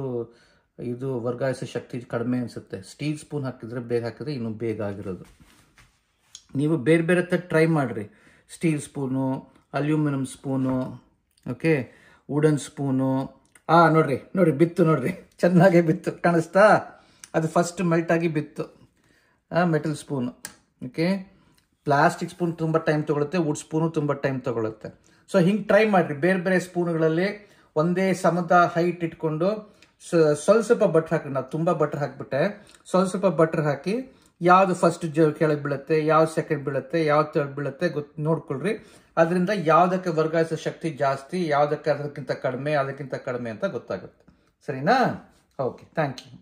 S1: ಇದು ವರ್ಗಾಯಿಸೋ ಶಕ್ತಿ ಕಡಿಮೆ ಅನಿಸುತ್ತೆ. ಸ್ಟೀಲ್ ಸ್ಪೂನ್ ಹಾಕಿದ್ರೆ ಬೇಗ, ಹಾಕಿದ್ರೆ ಇನ್ನೂ ಬೇಗ ಆಗಿರೋದು. ನೀವು ಬೇರೆ ಬೇರೆ ಥರ ಟ್ರೈ ಮಾಡಿರಿ. Steel spoon, aluminium spoon, okay, wooden spoon. ನೋಡ್ರಿ ನೋಡ್ರಿ, ಬಿತ್ತು ನೋಡ್ರಿ, ಚೆನ್ನಾಗೇ ಬಿತ್ತು, ಕಾಣಿಸ್ತಾ? ಅದು ಫಸ್ಟ್ ಮೆಲ್ಟ್ ಆಗಿ ಬಿತ್ತು. Metal spoon, okay. Plastic spoon ತುಂಬ ಟೈಮ್ ತೊಗೊಳುತ್ತೆ, ವುಡ್ ಸ್ಪೂನು ತುಂಬ ಟೈಮ್ ತೊಗೊಳುತ್ತೆ. ಸೊ ಹಿಂಗೆ ಟ್ರೈ ಮಾಡಿರಿ. ಬೇರೆ ಬೇರೆ ಸ್ಪೂನ್ಗಳಲ್ಲಿ ಒಂದೇ ಸಮದ ಹೈಟ್ ಇಟ್ಕೊಂಡು ಸ್ವಲ್ಪ ಬಟ್ರ್ ಹಾಕಿ. ನಾವು ತುಂಬ ಬಟ್ರ್ ಹಾಕಿಬಿಟ್ಟೆ, ಸ್ವಲ್ಪ ಬಟ್ರ್ ಹಾಕಿ ಯಾವುದು ಫಸ್ಟ್ ಕೆಳಗೆ ಬೀಳುತ್ತೆ, ಯಾವ್ದು ಸೆಕೆಂಡ್ ಬೀಳುತ್ತೆ, ಯಾವ್ದು ಥರ್ಡ್ ಬೀಳುತ್ತೆ ನೋಡ್ಕೊಳ್ರಿ. ಅದರಿಂದ ಯಾವುದಕ್ಕೆ ವರ್ಗಾಯಿಸೋ ಶಕ್ತಿ ಜಾಸ್ತಿ, ಯಾವುದಕ್ಕೆ ಅದಕ್ಕಿಂತ ಕಡಿಮೆ ಅಂತ ಗೊತ್ತಾಗುತ್ತೆ. ಸರಿನಾ? Okay, thank you.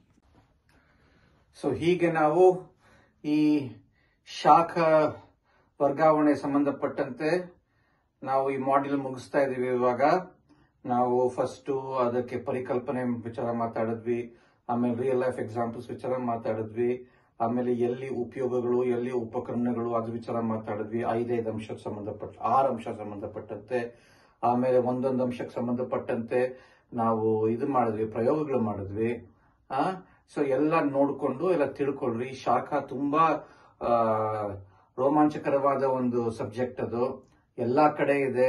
S1: ಸೊ ಹೀಗೆ ನಾವು ಈ ಶಾಖ ವರ್ಗಾವಣೆ ಸಂಬಂಧಪಟ್ಟಂತೆ ನಾವು ಈ ಮಾಡ್ಯೂಲ್ ಮುಗಿಸ್ತಾ ಇದ್ದೀವಿ. ಇವಾಗ ನಾವು ಫಸ್ಟು ಅದಕ್ಕೆ ಪರಿಕಲ್ಪನೆ ವಿಚಾರ ಮಾತಾಡಿದ್ವಿ, ಆಮೇಲೆ ರಿಯಲ್ ಲೈಫ್ ಎಕ್ಸಾಂಪಲ್ಸ್ ವಿಚಾರ ಮಾತಾಡಿದ್ವಿ, ಆಮೇಲೆ ಎಲ್ಲಿ ಉಪಯೋಗಗಳು, ಎಲ್ಲಿ ಉಪಕರಣಗಳು, ಅದು ವಿಚಾರ ಮಾತಾಡಿದ್ವಿ. 5 ಅಂಶಕ್ಕೆ ಸಂಬಂಧಪಟ್ಟ 6 ಅಂಶ ಸಂಬಂಧಪಟ್ಟಂತೆ. ಆಮೇಲೆ ಒಂದೊಂದು ಅಂಶಕ್ಕೆ ಸಂಬಂಧಪಟ್ಟಂತೆ ನಾವು ಇದು ಮಾಡಿದ್ವಿ, ಪ್ರಯೋಗಗಳು ಮಾಡಿದ್ವಿ. ಸೊ ಎಲ್ಲ ನೋಡ್ಕೊಂಡು ಎಲ್ಲ ತಿಳ್ಕೊಳ್ರಿ. ಶಾಖ ತುಂಬಾ ರೋಮಾಂಚಕರವಾದ ಒಂದು ಸಬ್ಜೆಕ್ಟ್. ಅದು ಎಲ್ಲಾ ಕಡೆ ಇದೆ.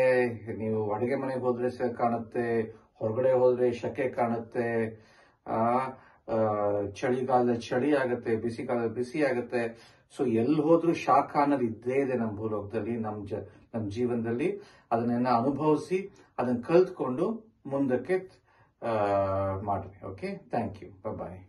S1: ನೀವು ಅಡುಗೆ ಮನೆಗೆ ಹೋದ್ರೆ ಕಾಣುತ್ತೆ, ಹೊರಗಡೆ ಹೋದ್ರೆ ಶಕೆ ಕಾಣುತ್ತೆ, ಚಳಿಗಾಲದಲ್ಲಿ ಚಳಿ ಆಗುತ್ತೆ, ಬಿಸಿ ಕಾಲದಲ್ಲಿ ಬಿಸಿ ಆಗುತ್ತೆ. ಸೊ ಎಲ್ಲಿ ಹೋದ್ರೂ ಶಾಖ ಅನ್ನೋದು ಇದ್ದೇ ಇದೆ ನಮ್ಮ ಭೂಲೋಕದಲ್ಲಿ, ನಮ್ಮ ಜೀವನದಲ್ಲಿ. ಅದನ್ನೆಲ್ಲ ಅನುಭವಿಸಿ, ಅದನ್ನ ಕಲ್ತ್ಕೊಂಡು ಮುಂದಕ್ಕೆ ಮಾಡ್ರಿ. Okay, thank you, bye.